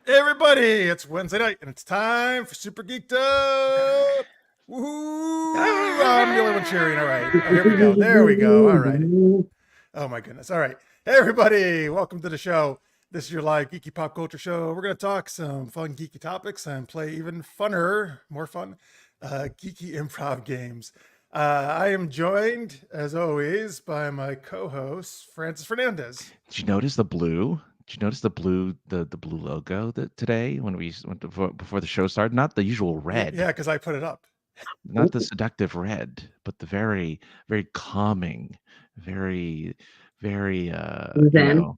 Hey everybody, it's Wednesday night and it's time for Super Geeked Up. Woohoo! I'm the only one cheering. All right. Oh, here we go. There we go. All right. Oh my goodness. All right. Hey everybody, welcome to the show. This is your live geeky pop culture show. We're going to talk some fun geeky topics and play even funner, more fun, geeky improv games. I am joined, as always, by my co-host, Francis Fernandez. Did you notice the blue? Did you notice the blue logo that today when we went before the show started? Not the usual red, Yeah, because I put it up. not the seductive red, but the very calming, very Zen.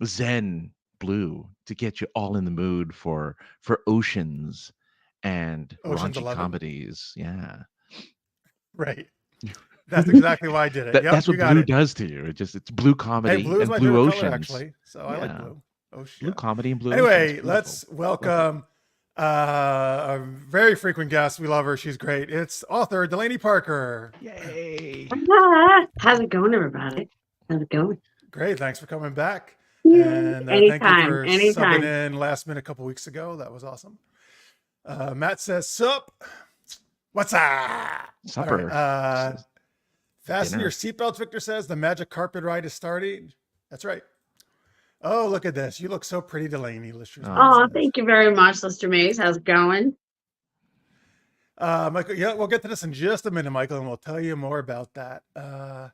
zen blue to get you all in the mood for oceans and Ocean's raunchy 11. comedies. Yeah. Right. That's exactly why I did it. Yep, That's you what got blue it. does to you. It's blue comedy Hey, blue is and my blue favorite oceans. color, actually. So I like Yeah. blue. Oh, shit. Blue comedy and blue Anyway, oceans. Beautiful. let's welcome a very frequent guest. We love her. She's great. It's author Delaney Parker. Yay. How's it going, everybody? How's it going? Great. Thanks for coming back. Yay. And thank you for Anytime. subbing in last minute a couple weeks ago. That was awesome. Matt says, sup? What's up? Supper. Right, fasten Dinner. your seatbelts, Victor says. The magic carpet ride is starting. That's right. Oh, look at this. You look so pretty, Delaney. Oh, thank you very much, Sister Maze. How's it going? Michael, yeah, we'll get to this in just a minute, Michael, and we'll tell you more about that. Oh,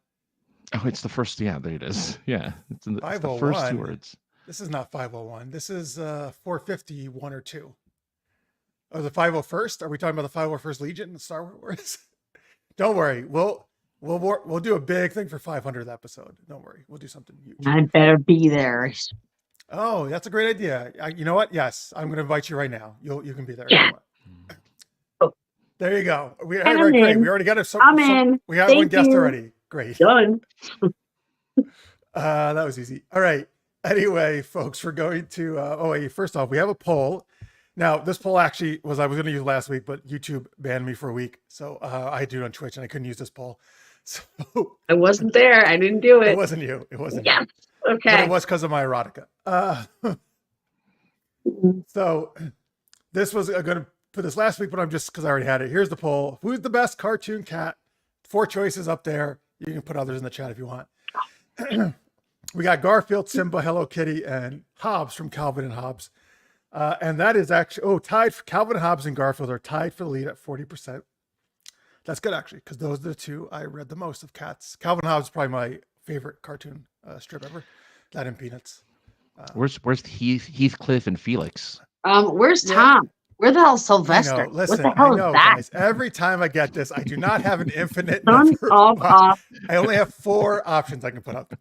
it's the first. Yeah, there it is. Yeah, it's the first 501. two words. This is not 501. This is 450, 1 or 2. Oh, the 501st? Are we talking about the 501st Legion in Star Wars? Don't worry. We'll do a big thing for 500th episode. Don't worry. We'll do something huge. I better be there. Oh, that's a great idea. You know what? Yes, I'm going to invite you right now. You can be there. Yeah. Oh. There you go. Great. in. We already got it. I'm in. We got Thank one guest you. already. Great. Done. That was easy. All right. Anyway, folks, we're going to. First off, we have a poll. Now, this poll actually I was going to use last week, but YouTube banned me for a week, so I do it on Twitch, and I couldn't use this poll. So I wasn't there. I didn't do it. It wasn't you. It wasn't. Yes. You. Okay. But it was because of my erotica. So this was going to put this last week, but I'm just because I already had it. Here's the poll: who's the best cartoon cat? 4 choices up there. You can put others in the chat if you want. We got Garfield, Simba, Hello Kitty, and Hobbs from Calvin and Hobbes. And that is actually, tied for Calvin and Hobbes and Garfield are tied for the lead at 40%. That's good, actually, because those are the two I read the most of cats. Calvin and Hobbes is probably my favorite cartoon strip ever. That and Peanuts. Where's Heathcliff and Felix? Where's Tom? Where the hell's Sylvester? Listen, what the hell I know, is that? guys. Every time I get this, I do not have an infinite Son number. of a... I only have 4 options I can put up there.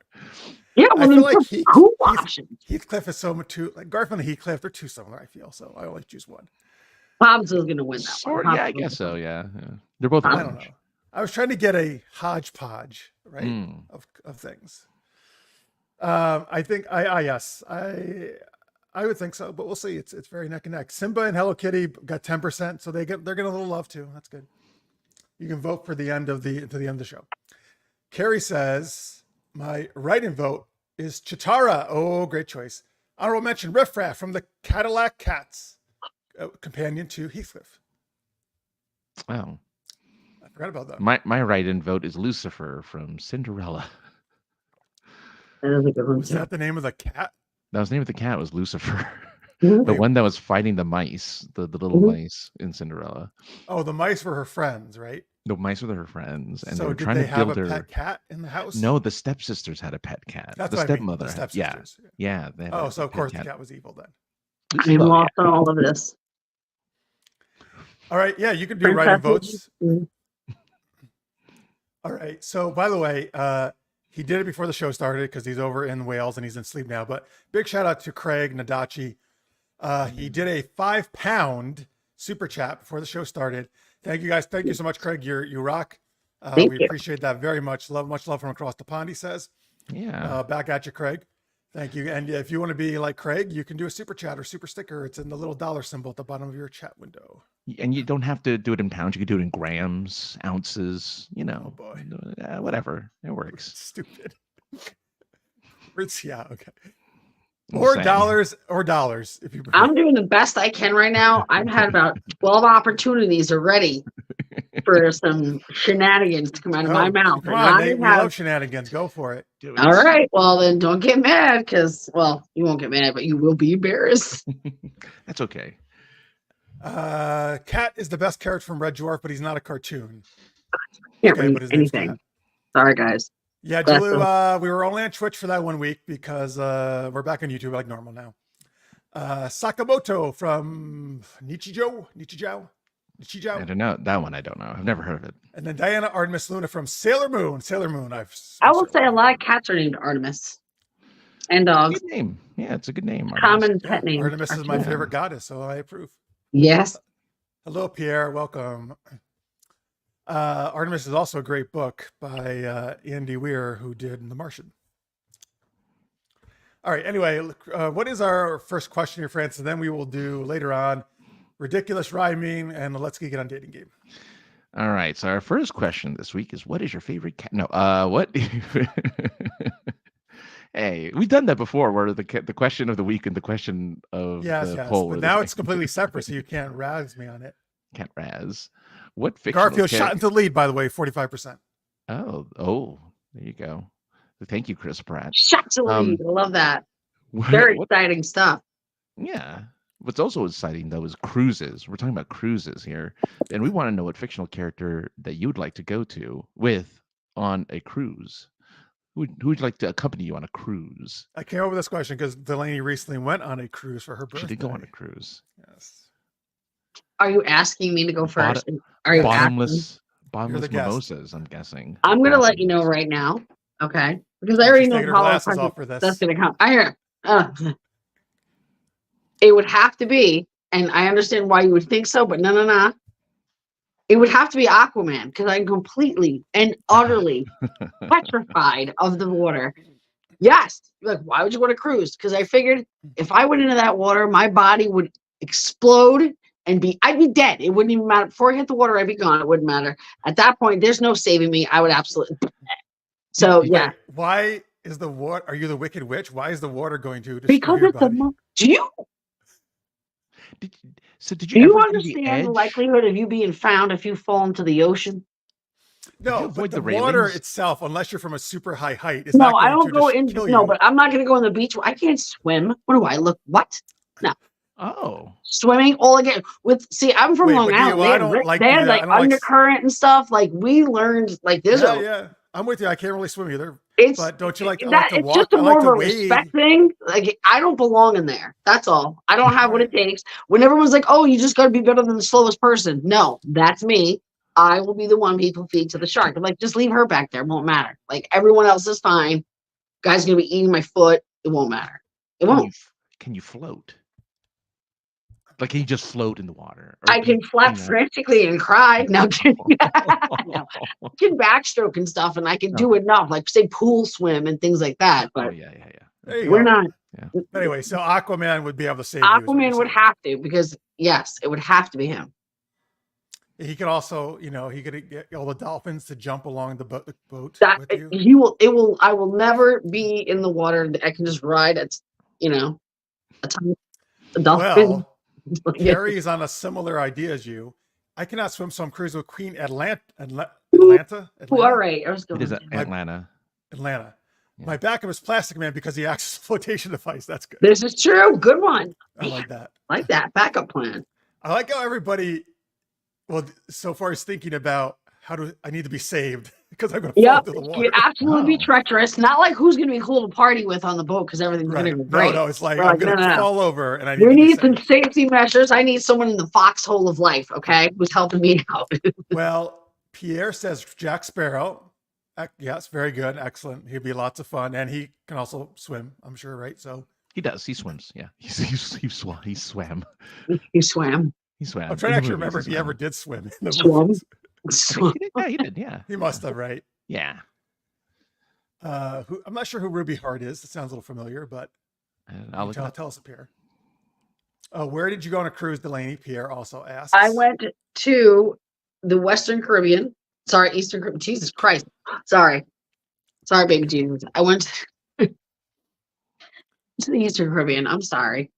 Yeah, I well, feel like two options. Heathcliff is so much too, like Garfield and Heathcliff, they're too similar, I feel. So I only choose one. Hobbs is going to win that one. Yeah, I guess so. Yeah. They're both. I don't know. I was trying to get a hodgepodge, right, of things. I think yes, I would think so, but we'll see. It's very neck and neck. Simba and Hello Kitty got 10%, so they're getting a little love too. That's good. You can vote for the end of the show. Carrie says my write-in vote is Chitara. Oh, great choice. Honorable mention Riff Raff from the Cadillac Cats, companion to Heathcliff. Oh, I forgot about that. My write-in vote is Lucifer from Cinderella. That is a good one. Was that the name of the cat? That was the name of the cat was Lucifer. Mhm. The one that was fighting the mice, the little mice in Cinderella. Oh, the mice were her friends, right? The mice were her friends, and So they were did trying they to have build a her. pet cat in the house? No, the stepsisters had a pet cat. That's the what I mean, stepmother. the had- stepsisters. Yeah. They had Oh, a so of pet course the cat was evil then. I'm lost on all of this. All right, yeah, you could do write-in votes. Mhm. All right. So, by the way, he did it before the show started because he's over in Wales and he's in sleep now. But big shout out to Craig Nadachi. He did a £5 super chat before the show started. Thank you guys. Thank you so much, Craig. You rock. Thank We you. appreciate that very much. Much love from across the pond, he says. Yeah. Back at you, Craig. Thank you. And if you want to be like Craig, you can do a super chat or super sticker. It's in the little dollar symbol at the bottom of your chat window. And you don't have to do it in pounds. You can do it in grams, ounces, Oh, boy. Whatever. It works. Stupid. Yeah, okay. I'm just saying. Or dollars if you prefer. I'm doing the best I can right now. I've had about 12 opportunities already for some shenanigans to come out of my mouth. Come And on, I Nate. We have. love shenanigans. Go for it. Do it. All right. Well, then don't get mad because, well, you won't get mad, but you will be embarrassed. That's okay. Cat is the best character from Red Dwarf, but he's not a cartoon. Can't Okay, read but his name's anything. Cat. Sorry, guys. Yeah, That's Julie, we were only on Twitch for that 1 week because we're back on YouTube like normal now. Sakamoto from Nichijou. I don't know that one. I don't know. I've never heard of it. And then Diana Artemis Luna from Sailor Moon. I will say a lot of cats are named Artemis and dogs. Good name. Yeah, it's a good name. Common pet name. Artemis is my favorite goddess, so I approve. Yes. Hello, Pierre. Welcome. Artemis is also a great book by Andy Weir, who did The Martian. All right. Anyway, what is our first question here, Francis? And then we will do later on ridiculous rhyming and the Let's Geek It on dating game. All right. So our first question this week is, what is your favorite cat? No. What? Hey, we've done that before, where the question of the week and the question of the poll. But now it's completely separate, so you can't razz me on it. Can't razz. What fictional Garfield shot into the lead, by the way, 45%. Oh, there you go. Thank you, Chris Pratt. Shot to lead. I love that. Very exciting stuff. Yeah. What's also exciting, though, is cruises. We're talking about cruises here. And we want to know what fictional character that you would like to go to with on a cruise. Who would you like to accompany you on a cruise? I came up with this question because Delaney recently went on a cruise for her birthday. She did go on a cruise. Yes. Are you asking me to go first? Are you bottomless guest. mimosas, I'm guessing. I'm going to let you know right now. Okay. Because I already know how off for this. that's going to come. I hear. It would have to be, and I understand why you would think so, but no. It would have to be Aquaman because I'm completely and utterly petrified of the water. Yes. Like, why would you want to cruise? Because I figured if I went into that water, my body would explode and I'd be dead. It wouldn't even matter. Before I hit the water, I'd be gone. It wouldn't matter. At that point, there's no saving me. I would absolutely. So, yeah. Why is the water? Are you the Wicked Witch? Why is the water going to destroy because your it's body? Do you? Did you understand the likelihood of you being found if you fall into the ocean? No, but the water itself, unless you're from a super high height, is no, not going I don't to go in. kill No, you. but I'm not going to go on the beach. I can't swim. What do I look? What? No. Oh. Swimming all again with. See, I'm from Long Island. They had like undercurrent and stuff. Like we learned. Like there's yeah. I'm with you. I can't really swim either. But don't you like that? To it's walk? just a I more like of to a wade. respect thing. Like I don't belong in there. That's all. I don't have what it takes. When everyone's like, "Oh, you just got to be better than the slowest person," no, that's me. I will be the one people feed to the shark. I'm like, just leave her back there. It won't matter. Like everyone else is fine. Guy's gonna be eating my foot. It won't matter. It won't. Can you float? Like, can you just float in the water? I can flap frantically and cry. No, no. I can backstroke and stuff, and I can do enough, like say pool swim and things like that. But we're not. Yeah. Anyway, so Aquaman would be able to save Aquaman would have to, because yes, it would have to be him. He could also, he could get all the dolphins to jump along the boat with you. He will. It will. I will never be in the water. I can just ride at, a dolphin. Well, Carrie is on a similar idea as you. I cannot swim, so I'm cruising with Queen Atlanta. All right, I was going. It is Atlanta. Yeah. My backup is Plastic Man because he acts as a flotation device. That's good. This is true. Good one. I like that. Like that backup plan. I like how everybody, so far is thinking about I need to be saved because I'm going to fall into the water. You'd absolutely be treacherous. Not like who's going to be cool to party with on the boat because everything's going to be great. No, it's like I'm going to fall over and I need. We need some safety measures. I need someone in the foxhole of life. Okay, who's helping me out. Well, Pierre says Jack Sparrow. Yes, very good, excellent. He'd be lots of fun, and he can also swim. I'm sure, right? So he does. He swims. Yeah, he swam. He swam. He swam. I'm trying to actually remember if he ever did swim. Swim. He did. Yeah, he must have, right? Yeah. I'm not sure who Ruby Hart is. It sounds a little familiar, but I'll tell us, Pierre. Where did you go on a cruise, Delaney? Pierre also asks. I went to the Western Caribbean. Sorry, Eastern Caribbean. Jesus Christ. Sorry, baby Jesus. I went. to the Eastern Caribbean. I'm sorry.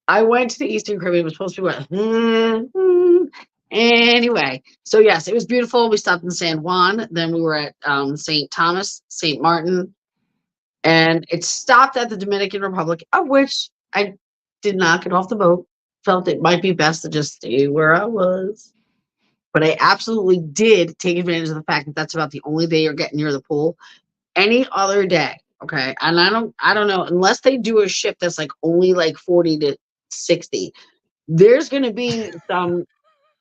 I went to the Eastern Caribbean. It was supposed to be what? Anyway, so yes, it was beautiful. We stopped in San Juan. Then we were at St. Thomas, St. Martin, and it stopped at the Dominican Republic, of which I did not get off the boat. Felt it might be best to just stay where I was. But I absolutely did take advantage of the fact that that's about the only day you're getting near the pool. Any other day, okay? And I don't know, unless they do a ship that's like only like 40 to 60, there's gonna be some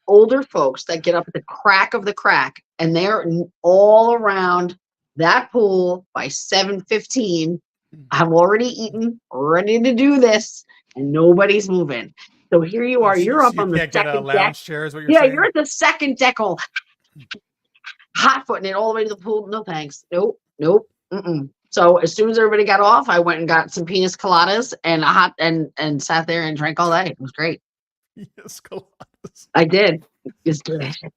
older folks that get up at the crack of the crack and they're all around that pool by 7:15. I've already eaten, ready to do this, and nobody's moving. So here you are, you're up on the can't get a second lounge deck. chair, is what you're Yeah, saying? you're at the second deck, all hot footing it all the way to the pool. No thanks. Nope. Mm-mm. So as soon as everybody got off, I went and got some penis coladas and a hot and sat there and drank all day. It was great. Yes, coladas. I did. It's delicious.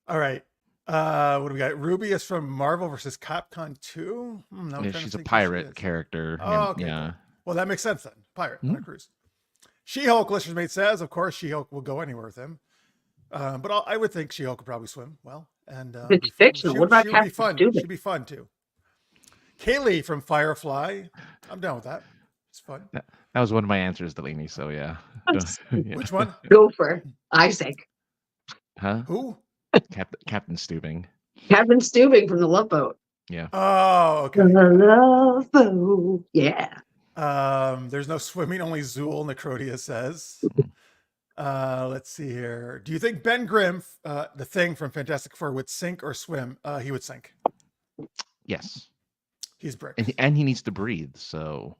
All right. What do we got? Ruby is from Marvel versus Capcom 2. Now I'm Yeah, trying to she's a think who she pirate is. character. Oh, and- okay, yeah. cool. Well, that makes sense then. Pirate on a cruise. She-Hulk, listener's mate says, of course, She-Hulk will go anywhere with him. But I would think She-Hulk could probably swim well. And It's be fun. fictional. What about she would be Captain fun. Stupid? She'd be fun too. Kaylee from Firefly. I'm down with that. It's fun. That was one of my answers, Delaney. So yeah. Yeah. Which one? Gopher. Isaac. Huh? Who? Captain Stubing. Captain Stubing from the Love Boat. Yeah. Oh, okay. The Love Boat. Yeah. There's no swimming, only Zool, Necrodia says. Let's see here. Do you think Ben Grimm, the Thing from Fantastic Four, would sink or swim? He would sink. Yes. He's brick. And he needs to breathe. So.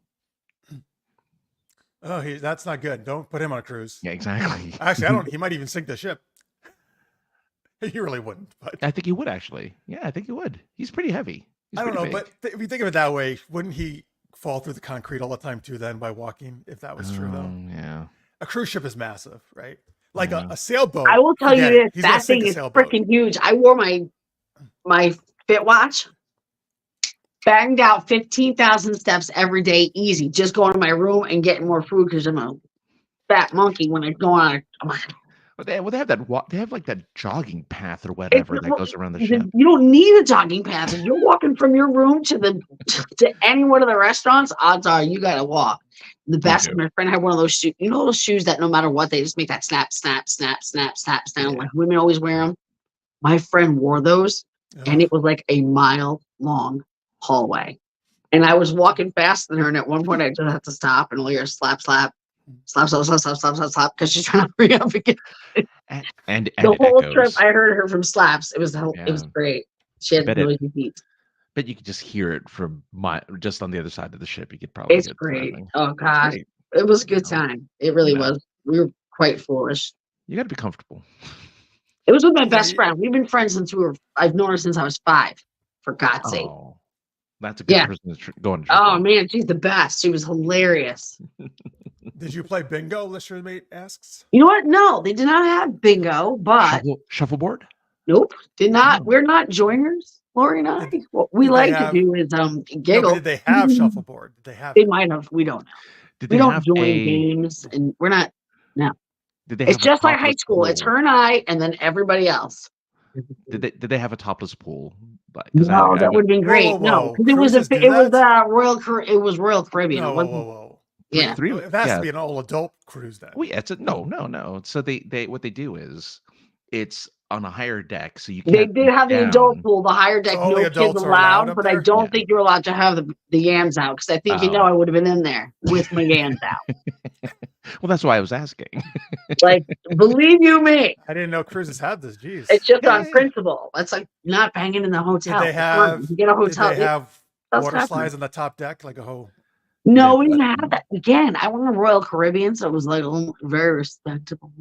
Oh, that's not good. Don't put him on a cruise. Yeah, exactly. Actually, he might even sink the ship. He really wouldn't, but I think he would actually. Yeah, I think he would. He's pretty heavy. He's I don't know. pretty big. But if you think of it that way, wouldn't he fall through the concrete all the time too? Then by walking, if that was true, though. Yeah. A cruise ship is massive, right? Like a sailboat. I will tell you forget it. this. He's gonna That sink thing a is sailboat. freaking huge. I wore my Fit Watch. Banged out 15,000 steps every day, easy. Just going to my room and getting more food because I'm a fat monkey when I go on. But they have that. They have like that jogging path or whatever that goes around the ship. You don't need a jogging path. If you're walking from your room to any one of the restaurants, odds are you got to walk. The best. My friend had one of those shoes. You know those shoes that no matter what, they just make that snap, snap, snap, snap, snap sound. Yeah. Like women always wear them. My friend wore those, and it was like a mile-long hallway. And I was walking faster than her, and at one point I just had to stop and hear slap, slap, slap, slap, slap, slap, slap, slap, slap, because she's trying to hurry up again. And The it whole echoes. trip, I heard her from slaps. It was great. She had Bet really good beats. But you could just hear it from just on the other side of the ship. You could probably. It's get great. something. Oh gosh, great. it was a good time. It really Yeah. was. We were quite foolish. You got to be comfortable. It was with my best friend. We've been friends since I've known her since I was 5. For God's sake. Oh, that's a good Yeah. person to go on. a trip Oh with. man, she's the best. She was hilarious. Did you play bingo? Listener mate asks. You know what? No, they did not have bingo, but Shuffleboard. nope, did not. Oh. We're not joiners, Lori and I. What we did they like have- to do is No, giggle. but did they have shuffleboard? Did they have? They might have. We don't know. Did We they don't have join a? games, and we're not. Did they It's have a just like high topless school. It's pool? her and I, and then everybody else. Did they have a topless pool? Like, No, that would have been Whoa, great. whoa, No, whoa. 'cause it was Cruises do it was Royal Caribbean. No, It whoa, wasn't- whoa, whoa. Yeah. Three. It has yeah. to be an all adult cruise then. Well, yeah, it's no. So they what they do is it's on a higher deck, so you They can't did have the down. adult pool, the higher deck, So only no kids adults are allowed allowed, up but I there? don't Yeah. think you're allowed to have the yams out because I think Oh. I would have been in there with my yams out. Well, that's why I was asking. Like, believe you me, I didn't know cruises had this. Jeez. it's just on Yeah. principle. That's like not banging in the hotel. Did they Come on, have? you get a Did hotel. they have That's water happening. slides on the top deck like a whole? No, we Yeah, didn't but- have that. Again, I went to Royal Caribbean, so it was like very respectable.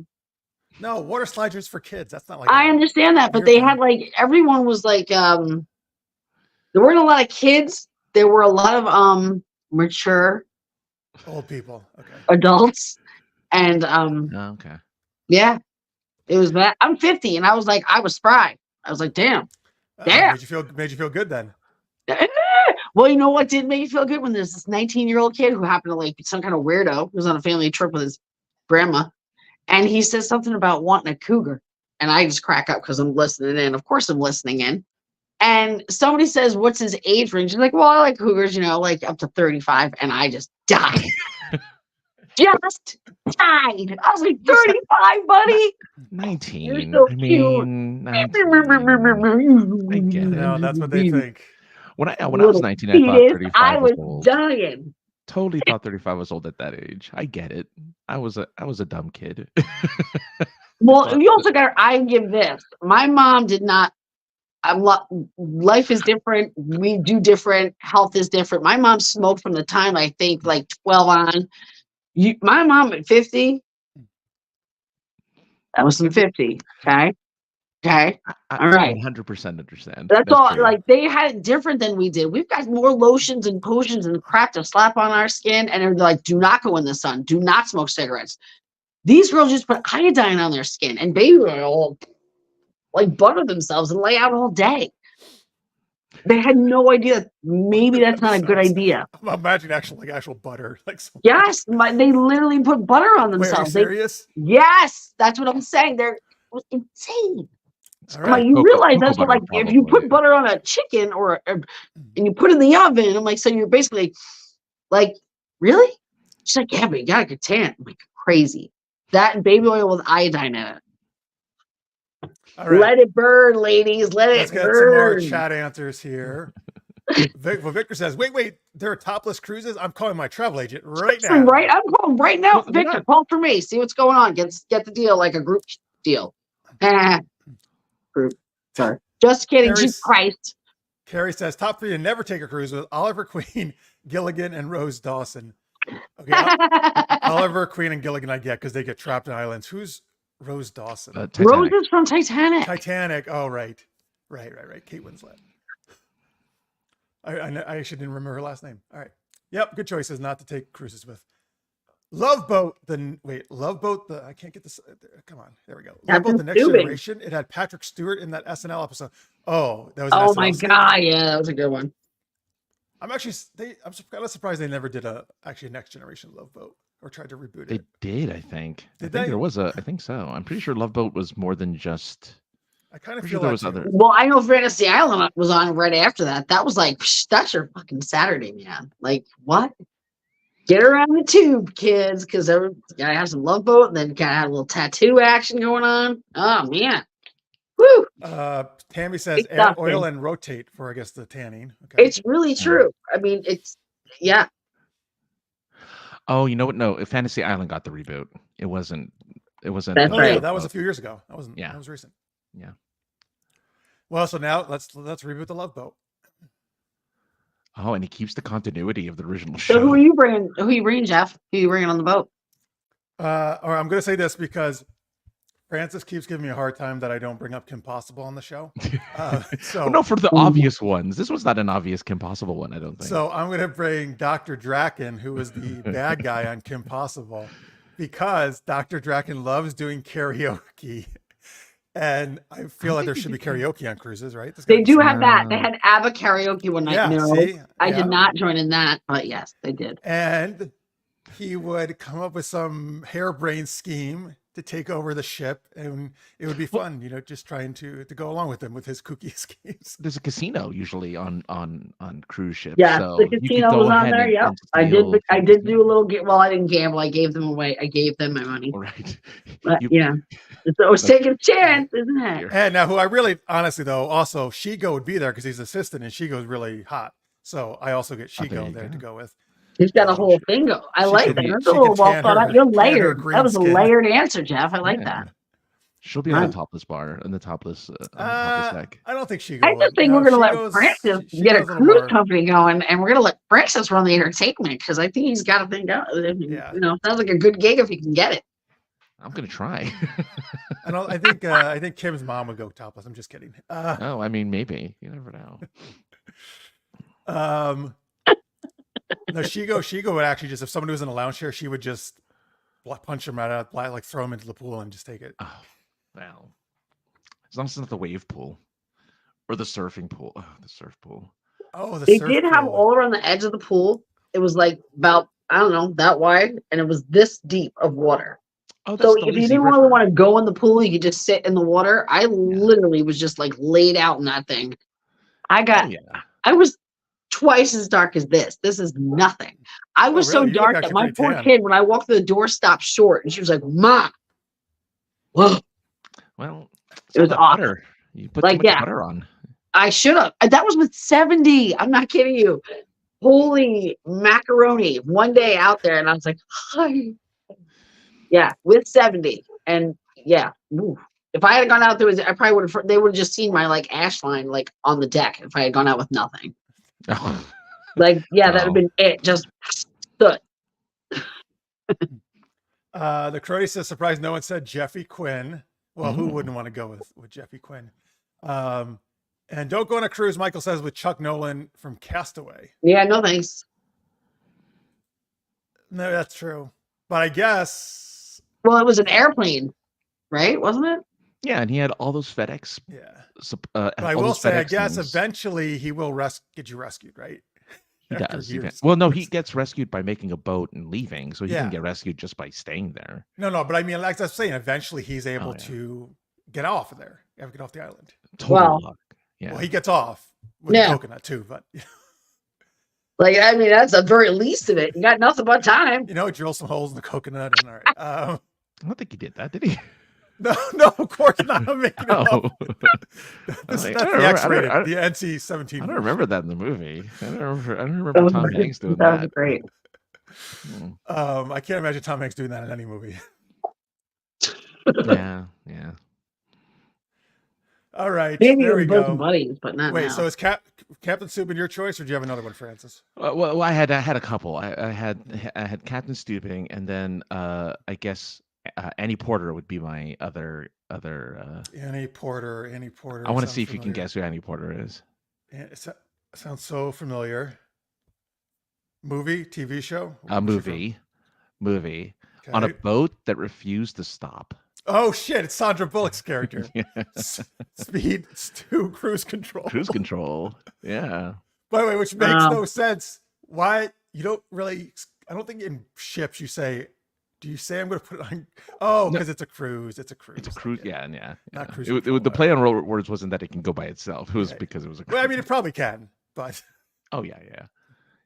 No, water slides are just for kids. That's not like. I a- understand that, but Your they thing. had like everyone was like there weren't a lot of kids. There were a lot of mature Old people. Okay. adults. And Oh, okay. yeah, it was that. I'm 50 and I was spry. I was like, damn. Yeah. Made you feel good then. Well, you know what did make me feel good when there's this 19-year-old kid who happened to like be some kind of weirdo who was on a family trip with his grandma, and he says something about wanting a cougar, and I just crack up because I'm listening in. Of course, I'm listening in. And somebody says, "What's his age range?" He's like, "Well, I like cougars, like up to 35," and I just died. Just died. I was like, 35, buddy. 19. You're so I cute. mean, 19. I get it. No, that's what they think. When I was Little 19, I thought fetus, 35 I was was old. dying. Totally thought 35 was old at that age. I get it. I was a dumb kid. Well, you also got. I give this. My mom did not. Life is different. We do different. Health is different. My mom smoked from the time I think like 12 on. My mom at 50. That was some 50. Okay. I All right. 100% understand. That's all. true. Like they had it different than we did. We've got more lotions and potions and crap to slap on our skin, and they're like, "Do not go in the sun. Do not smoke cigarettes." These girls just put iodine on their skin and baby oil, like butter themselves and lay out all day. They had no idea. Maybe that's not a good idea. I'm imagining actual butter. Yes, they literally put butter on Wait, are you themselves. serious? Yes, that's what I'm saying. It was insane. All I'm right. like, you realize that's what, butter, like, if you put probably. butter on a chicken and you put it in the oven, I'm like, so you're basically like, really? She's like, yeah, but you got a good tan. I'm like, crazy. That and baby oil with iodine in it. All right. Let it burn, ladies. Let's get some more chat answers here. Victor says, wait, there are topless cruises? I'm calling my travel agent right now. Right, I'm calling right now. Well, Victor, call for me. See what's going on. Get the deal like a group deal. Group. Sorry. Just kidding. Jesus Christ. Carrie says, top 3 to never take a cruise with Oliver Queen, Gilligan, and Rose Dawson. Okay, Oliver Queen and Gilligan I get because they get trapped in islands. Who's Rose Dawson? Rose is from Titanic. Titanic. Oh, right. Kate Winslet. I actually didn't remember her last name. All right. Yep, good choices not to take cruises with. Love Boat. I can't get this. Come on. There we go. Love Boat, The Next Generation. It had Patrick Stewart in that SNL episode. Oh, that was an SNL my skit. God. Yeah, that was a good one. I'm kind of surprised they never did a Next Generation Love Boat or tried to reboot it. They did, I think. Did I think they? there was I think so. I'm pretty sure Love Boat was more than just. I kind of Sure feel there that was too. other. Well, I know Fantasy Island was on right after that. That was like, that's your fucking Saturday, man. Like, what? Get around the tube, kids, because you gotta have some Love Boat, and then you gotta have a little tattoo action going on. Oh man. Woo! Tammy says oil and rotate for, I guess, the tanning. Okay. It's really true. I mean, yeah. Oh, you know what? No, Fantasy Island got the reboot. It wasn't. That's right. Yeah, that was a few years ago. That wasn't. Yeah. That was recent. Yeah. Well, so now let's reboot the Love Boat. Oh, and he keeps the continuity of the original show. So who are you bringing, Jeff? Who are you bringing on the boat? Or I'm going to say this because Francis keeps giving me a hard time that I don't bring up Kim Possible on the show. So no, for the obvious ones. This was not an obvious Kim Possible one, I don't think. So I'm going to bring Dr. Draken, who was the bad guy on Kim Possible, because Dr. Draken loves doing karaoke. And I feel like there should be karaoke on cruises, right? They do have that. They had ABBA karaoke one night. Yeah, no, see? I did not join in that, but yes, they did. And he would come up with some harebrained scheme to take over the ship, and it would be fun, just trying to go along with him with his kooky schemes. There's a casino usually on cruise ships. Yeah, so the casino was on there. Yeah, I did do a little. Well, I didn't gamble. I gave them away. I gave them my money. Right. But so I was taking a chance, isn't it? And now, who I really, honestly though, also Shigo would be there because he's assistant, and Shigo's really hot. So I also get Shigo there to go with. He's got a whole thing go. I like that. That's a little well thought out. You're layered. That was a layered answer, Jeff. I like that. She'll be on the topless bar and the topless deck. I don't think she. I just think we're going to let Francis get a cruise company going, and we're going to let Francis run the entertainment because I think he's got a thing going. Yeah. Sounds like a good gig if he can get it. I'm going to try. I think Kim's mom would go topless. I'm just kidding. I mean, maybe. You never know. No, Shigo would actually just, if somebody was in a lounge chair, she would just punch him right out, like throw him into the pool and just take it. Oh, well, as long as it's not the wave pool or the surfing pool. Oh, the surf pool. Oh, the They surf did have pool. all around the edge of the pool. It was like about, I don't know, that wide, and it was this deep of water. Oh, that's So the if you lazy didn't really river. want to go in the pool, you could just sit in the water. I literally was just like laid out in that thing. Oh yeah. I was twice as dark as this. This is nothing. I was so really? You look dark that actually my pretty poor tan. kid, when I walked through the door, stopped short, and she was like, "Mom, whoa!" Well, It was that awful. butter. You put too Like, much yeah, butter on. I should have. That was with 70. I'm not kidding you. Holy macaroni! One day out there, and I was like, "Hi." Yeah, with 70, and yeah. Ooh. If I had gone out there, I probably would have. They would have just seen my like ash line like on the deck. If I had gone out with nothing, Oh. like yeah, that would have Oh. been it. Just stood. The Crody says, surprised no one said Jeffy Quinn. Well, who Mm. wouldn't want to go with Jeffy Quinn? And don't go on a cruise, Michael says, with Chuck Nolan from Castaway. Yeah, no thanks. No, that's true. But I guess. Well, it was an airplane, right? Wasn't it? Yeah, and he had all those FedEx. Yeah. But I will say, I guess eventually he will get you rescued, right? He does. Well, no, he gets rescued by making a boat and leaving, so he can get rescued just by staying there. No, but I mean, like I was saying, eventually he's able to get off of there. Get off the island. Total luck. Yeah. Well, he gets off with the coconut too, but like I mean, that's the very least of it. You got nothing but time. Drill some holes in the coconut and all right. I don't think he did that, did he? No, of course not. I'm making it up. That's the X-rated, the NC-17. I don't remember that in the movie. I don't remember Tom Hanks doing that. That was great. I can't imagine Tom Hanks doing that in any movie. Yeah. All right, there we go. Buddies, but not Wait, now. so is Captain Stupid your choice, or do you have another one, Francis? Well, I had a couple. I had Captain Stupid, and then I guess Annie Porter would be my other. Annie Porter. I want to see if you can guess who Annie Porter is. It sounds so familiar. Movie, TV show? A movie. Okay. On a boat that refused to stop. Oh shit! It's Sandra Bullock's character. Speed 2, cruise control. Cruise control. Yeah. By the way, which makes no sense. Why you don't really? I don't think in ships you say. Do you say I'm going to put it on? Oh, because it's a cruise. It's a cruise. It's a cruise. Yeah. Not cruise. The play on words wasn't that it can go by itself. It was because it was a cruise. Well, I mean, it probably can, but. Oh yeah.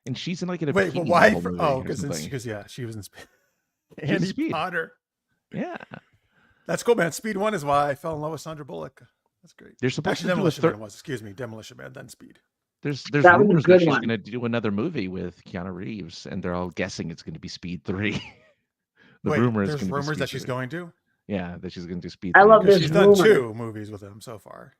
And she's in like a wait, but why? Because she was in Speed. Annie Potter. Yeah. That's cool, man. Speed 1 is why I fell in love with Sandra Bullock. That's great. There's supposed to be Demolition Man was. Excuse me, Demolition Man, then Speed. There's rumors that she's going to do another movie with Keanu Reeves, and they're all guessing it's going to be Speed 3. There's rumors that she's going to. Yeah, that she's going to do Speed 3. I love this. She's done 2 movies with him so far.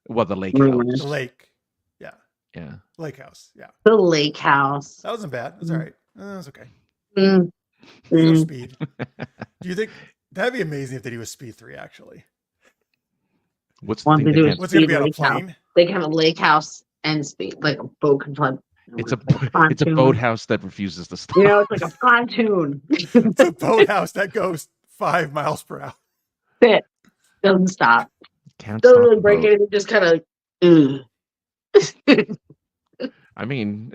Well, the Lake House. The Lake. Yeah. Lake House. Yeah. The Lake House. That wasn't bad. It was all right. It was okay. Speed. Do you think that'd be amazing if they do a Speed 3 actually? What's going to be on a plane? They can have a lake house and Speed, like a boat can fly. It's a boathouse that refuses to stop. It's like a pontoon. It's a boathouse that goes 5 miles per hour. It doesn't stop. Can't doesn't really break anything. Just kind of. I mean,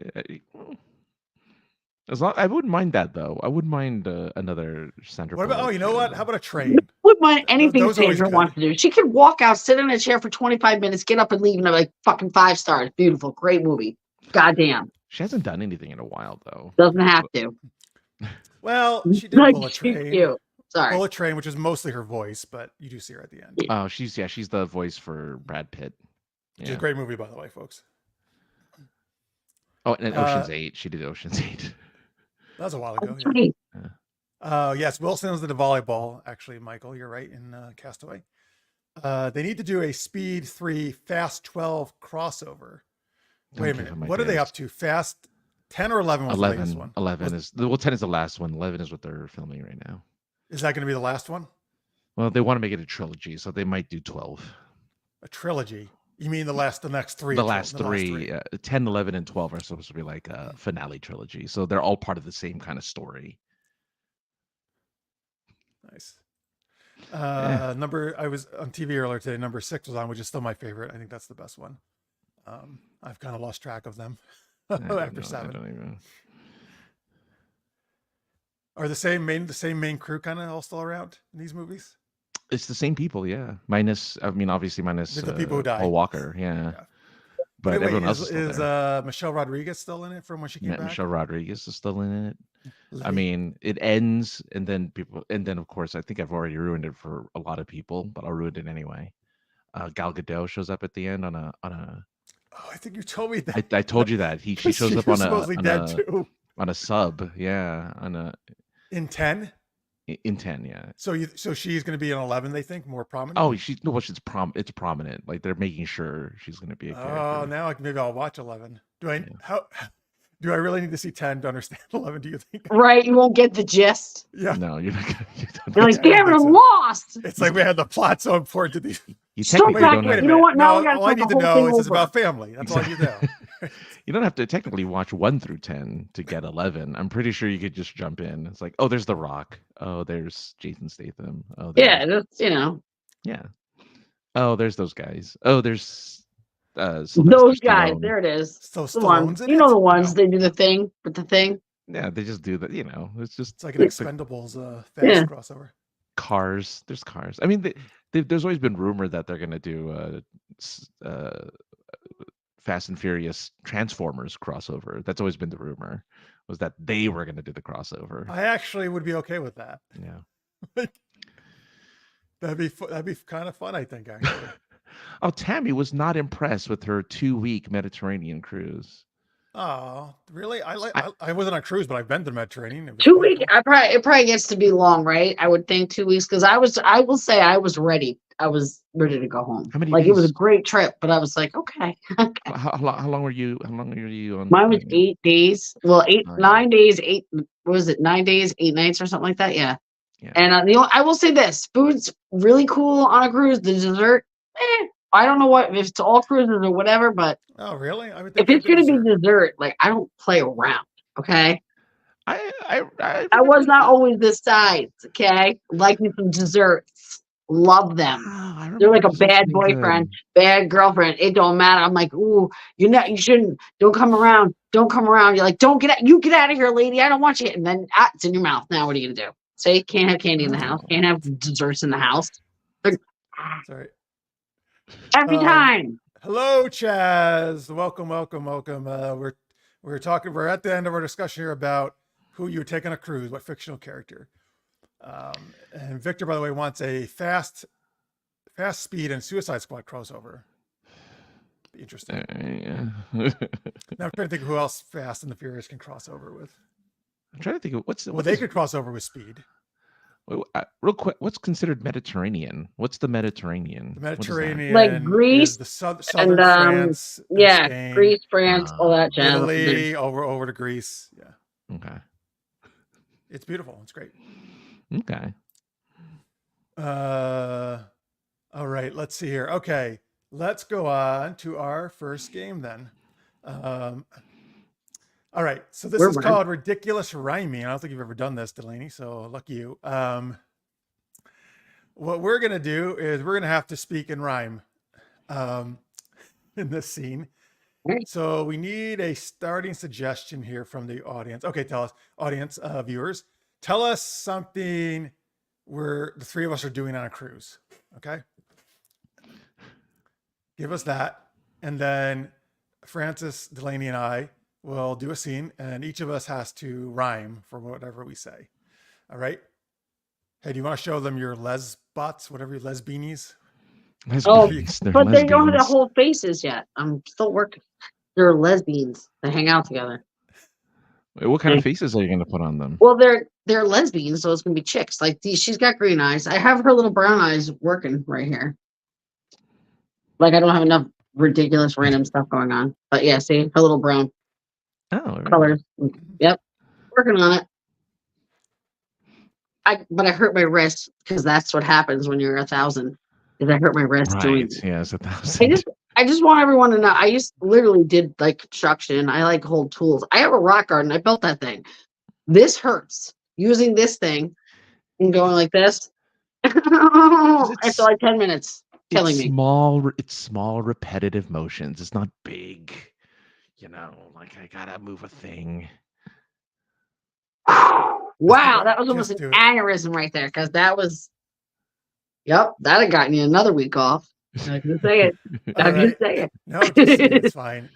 I wouldn't mind that though. I wouldn't mind another Sandra. What about? You know what? How about a train? Wouldn't mind anything Sandra wants to do. She could walk out, sit in a chair for 25 minutes, get up and leave, and I'm like, fucking 5 stars. Beautiful, great movie. Goddamn. She hasn't done anything in a while though. Doesn't have to. Well, she did Bullet Train. Cute. Sorry. Bullet Train, which is mostly her voice, but you do see her at the end. Oh, she's the voice for Brad Pitt. Which is a great movie, by the way, folks. Oh, and Ocean's 8. She did Ocean's 8. That was a while ago. Yes, Wilson did the volleyball. Actually, Michael, you're right in Castaway. They need to do a Speed 3 Fast 12 crossover. Wait a minute. What are they up to? Fast 10 or 11 was 11, the latest one? 11 is 10 is the last one. 11 is what they're filming right now. Is that going to be the last one? Well, they want to make it a trilogy, so they might do 12. A trilogy? You mean the next 3? The last three. 10, 11, and 12 are supposed to be like a finale trilogy. So they're all part of the same kind of story. Nice. I was on TV earlier today. Number 6 was on, which is still my favorite. I think that's the best one. I've kind of lost track of them I don't after know, I 7. don't even. Are the same main crew kind of all still around in these movies? It's the same people, yeah. Minus, I mean, obviously minus With the people who died. Paul Walker, yeah. Yeah. But anyway, everyone else is still there. Michelle Rodriguez still in it from when she came back? Michelle Rodriguez is still in it. I Lily? mean, it ends, and then of course, I think I've already ruined it for a lot of people, but I'll ruin it anyway. Gal Gadot shows up at the end on a. Oh, I think you told me that. I told you that she shows up was on supposedly dead too. a sub, yeah, on a In 10. in 10, yeah. So she's going to be in 11. They think more prominent. Oh, it's prominent. Like they're making sure she's going to be a character. Oh, now maybe I'll watch 11. Do I really need to see 10 to understand 11? Do you think? Right, you won't get the gist. Yeah. No, you're not gonna. You're like, damn it, I'm lost. It's like we had the plot so important to these. You Stop technically back don't in. have Wait a You know minute. what? Now No, we gotta all I start need the to whole know thing is it's over. about family. That's all I need to know. You don't have to technically watch 1 through 10 to get 11. I'm pretty sure you could just jump in. It's like, oh, there's The Rock. Oh, there's Jason Statham. Oh, Yeah, there's, that's yeah. Oh, there's those guys. Oh, there's those Sylvester guys. Stallone. There it is. So The ones. Stallone's in You know it? the ones. Wow. They do the thing with the thing. Yeah, they just do that. It's just It's like an Expendables fast Yeah. crossover. Cars. There's Cars. I mean, there's always been rumor that they're gonna do Fast and Furious Transformers crossover. That's always been the rumor, was that they were gonna do the crossover. I actually would be okay with that. Yeah. That'd be kind of fun, I think. Actually, Oh, Tammy was not impressed with her 2-week Mediterranean cruise. oh, really? I wasn't on a cruise, but I've been to the Mediterranean. It was 2 weeks. wonderful. It probably gets to be long, right? I would think 2 weeks because I will say I was ready. I was ready to go home. How many Like it was a days? great trip, but I was like, okay. How long were you? How long were you on? Mine was 8 days. Well, Oh, yeah. 9 days, what was it? 9 days, 8 nights, or something like that. Yeah. Yeah. And I will say this: food's really cool on a cruise. The dessert, I don't know if it's all cruises or whatever, but Oh, really? I would if think it's they'd do gonna be dessert. dessert, like I don't play around. Okay. I I was not always this size. Okay. Like me some desserts. Love them. I They're like remember a desserts bad being good. boyfriend, bad girlfriend. It don't matter. I'm like, ooh, you shouldn't. Don't come around. Don't come around. You're like, don't get out. You get out of here, lady. I don't want you. And then it's in your mouth. Now what are you gonna do? Say can't have candy in the house. Oh. Can't have desserts in the house. Sorry. Every time. Hello, Chaz. Welcome. We're at the end of our discussion here about who you would take on a cruise, what fictional character. And Victor, by the way, wants a Fast Speed and Suicide Squad crossover. Be interesting. Yeah. Now I'm trying to think of who else Fast and the Furious can cross over with. I'm trying to think of They could cross over with Speed. Real quick, what's considered Mediterranean? What's the Mediterranean? The What is that? Mediterranean, Like Greece is the southern and, France, and Yeah, Spain, Greece, France, all that jazz. Italy, over to Greece. Yeah, Okay. it's beautiful. It's great. Okay. All right, let's see here. Okay, let's go on to our first game then. All right, so this is called Ridiculous Rhyming. I don't think you've ever done this, Delaney, so lucky you. What we're going to do is we're going to have to speak in rhyme in this scene. So we need a starting suggestion here from the audience. Okay, tell us, audience, viewers, tell us something where the three of us are doing on a cruise, okay? Give us that, and then Francis, Delaney, and I will do a scene, and each of us has to rhyme for whatever we say. All right? Hey, do you want to show them your lesbots, whatever your lesbianies? Oh, They're but they don't have the lesbians. whole faces yet. I'm still working. They're lesbians. They hang out together. Wait, what kind of faces are you going to put on them? Well, they're lesbians, so it's gonna be chicks. Like she's got green eyes. I have her little brown eyes working right here. Like I don't have enough ridiculous random stuff going on. But yeah, see her little brown Oh, right. colors. Yep, working on it. But I hurt my wrist because that's what happens when you're 1,000. Is I hurt my wrist doing. Right. Yeah, it's 1,000. I just want everyone to know. I literally did like construction. I like hold tools. I have a rock garden. I built that thing. This hurts using this thing and going like this. It's like 10 minutes killing me. It's small, repetitive motions. It's not big. Like I gotta move a thing. Wow, that was almost Just an do it. aneurysm right there, because that was. Yep, that had gotten you another week off. I can say it. All I can right. say it. No, just say it's fine.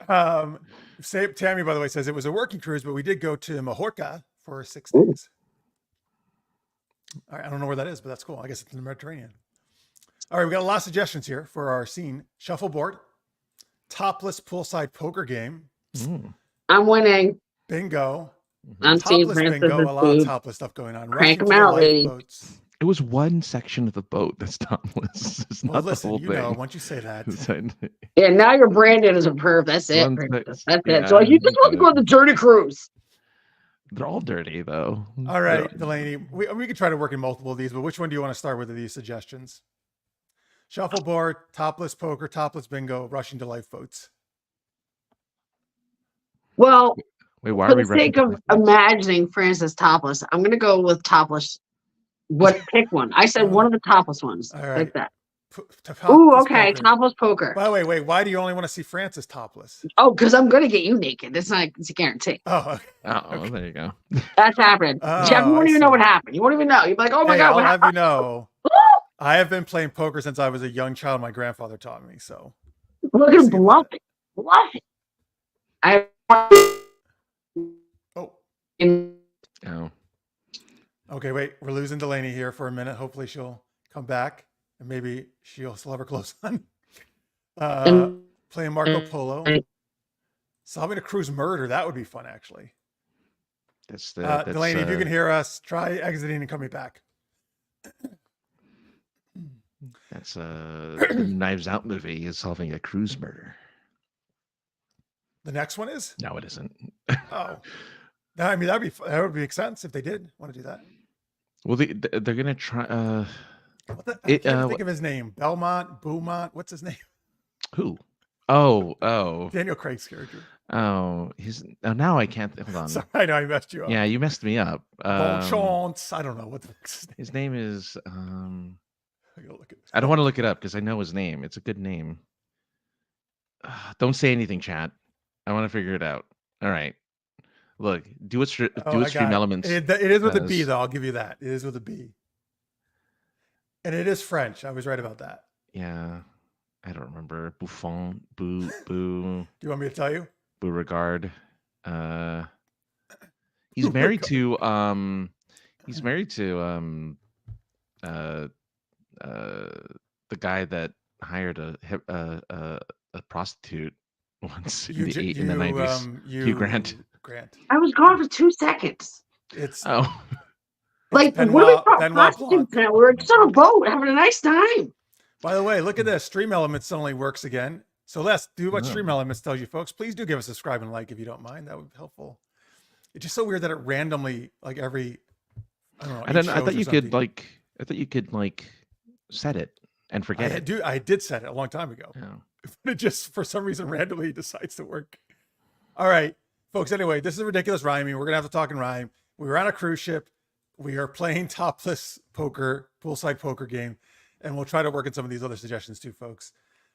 Tammy, by the way, says it was a working cruise, but we did go to Majorca for 6 Ooh. days. All right, I don't know where that is, but that's cool. I guess it's in the Mediterranean. All right, we got a lot of suggestions here for our scene: shuffleboard, topless poolside poker game, I'm winning. bingo, I'm seeing topless Francis' bingo. A lot of boobs. topless stuff going on. Crank Rushing 'em to the out, ladies. lifeboats. It was one section of the boat that's topless. It's Well, not listen, the whole you thing. know, once you say that, Yeah, now you're branded as a perv. That's it. One Francis. sec- That's it. yeah, So you just want to that's go on the dirty cruise. They're all dirty though. all right, Delaney, we could try to work in multiple of these, but which one do you want to start with of these suggestions? Shuffleboard, topless poker, topless bingo, rushing to lifeboats. Well, Wait, why for are we the rushing sake to of lifeboats? imagining Francis topless, I'm going to go with topless. Pick one. I said one of the topless ones. All right. Like that. Topless Ooh, okay. poker. Topless poker. By the way, wait, why do you only want to see Francis topless? Oh, because I'm going to get you naked. It's a guarantee. Oh, okay. Oh, there you go. That's happening. Oh, Jeff, you won't I even know see. what happened. You won't even know. You'll be like, oh my Hey, God, I'll what have happened? you know, I have been playing poker since I was a young child. My grandfather taught me, so. Look at him bluffing. Bluffing. Oh. Oh. Okay, wait. We're losing Delaney here for a minute. Hopefully she'll come back, and maybe she'll still have her clothes on. Playing Marco Polo. Solving a cruise murder. That would be fun, actually. That's Delaney, if you can hear us, try exiting and coming back. That's the Knives Out movie is solving a cruise murder. The next one is? No, it isn't. Oh. No, I mean, that would make sense if they did want to do that. Well, they're gonna try. I can't think of his name. Beaumont. What's his name? Who? Oh. Daniel Craig's character. Oh, now I can't. Hold on. Sorry, I know I messed you up. Yeah, you messed me up. Bon chance. I don't know what his name is. I don't want to look it up because I know his name. It's a good name. Don't say anything, chat. I want to figure it out. All right. Look, do what Stream Elements. It is with a B, though. I'll give you that. It is with a B. And it is French. I was right about that. Yeah. I don't remember. Buffon. Boo. Do you want me to tell you? Beauregard. He's married to the guy that hired a prostitute once in the 90s. Hugh Grant. I was gone for 2 seconds. Like, Benoit, what are we from? Blanc. We were just on a boat having a nice time. By the way, look at this. Stream Elements suddenly works again. So let's do what Stream Elements tells you, folks. Please do give us a subscribe and like if you don't mind. That would be helpful. It's just so weird that it randomly, like every, I don't know. I thought you could set it and forget it. I did set it a long time ago. Yeah. But it just, for some reason, randomly decides to work. All right, folks. Anyway, this is ridiculous rhyming. We're going to have to talk and rhyme. We were on a cruise ship. We are playing topless poker, poolside poker game. And we'll try to work in some of these other suggestions too, folks.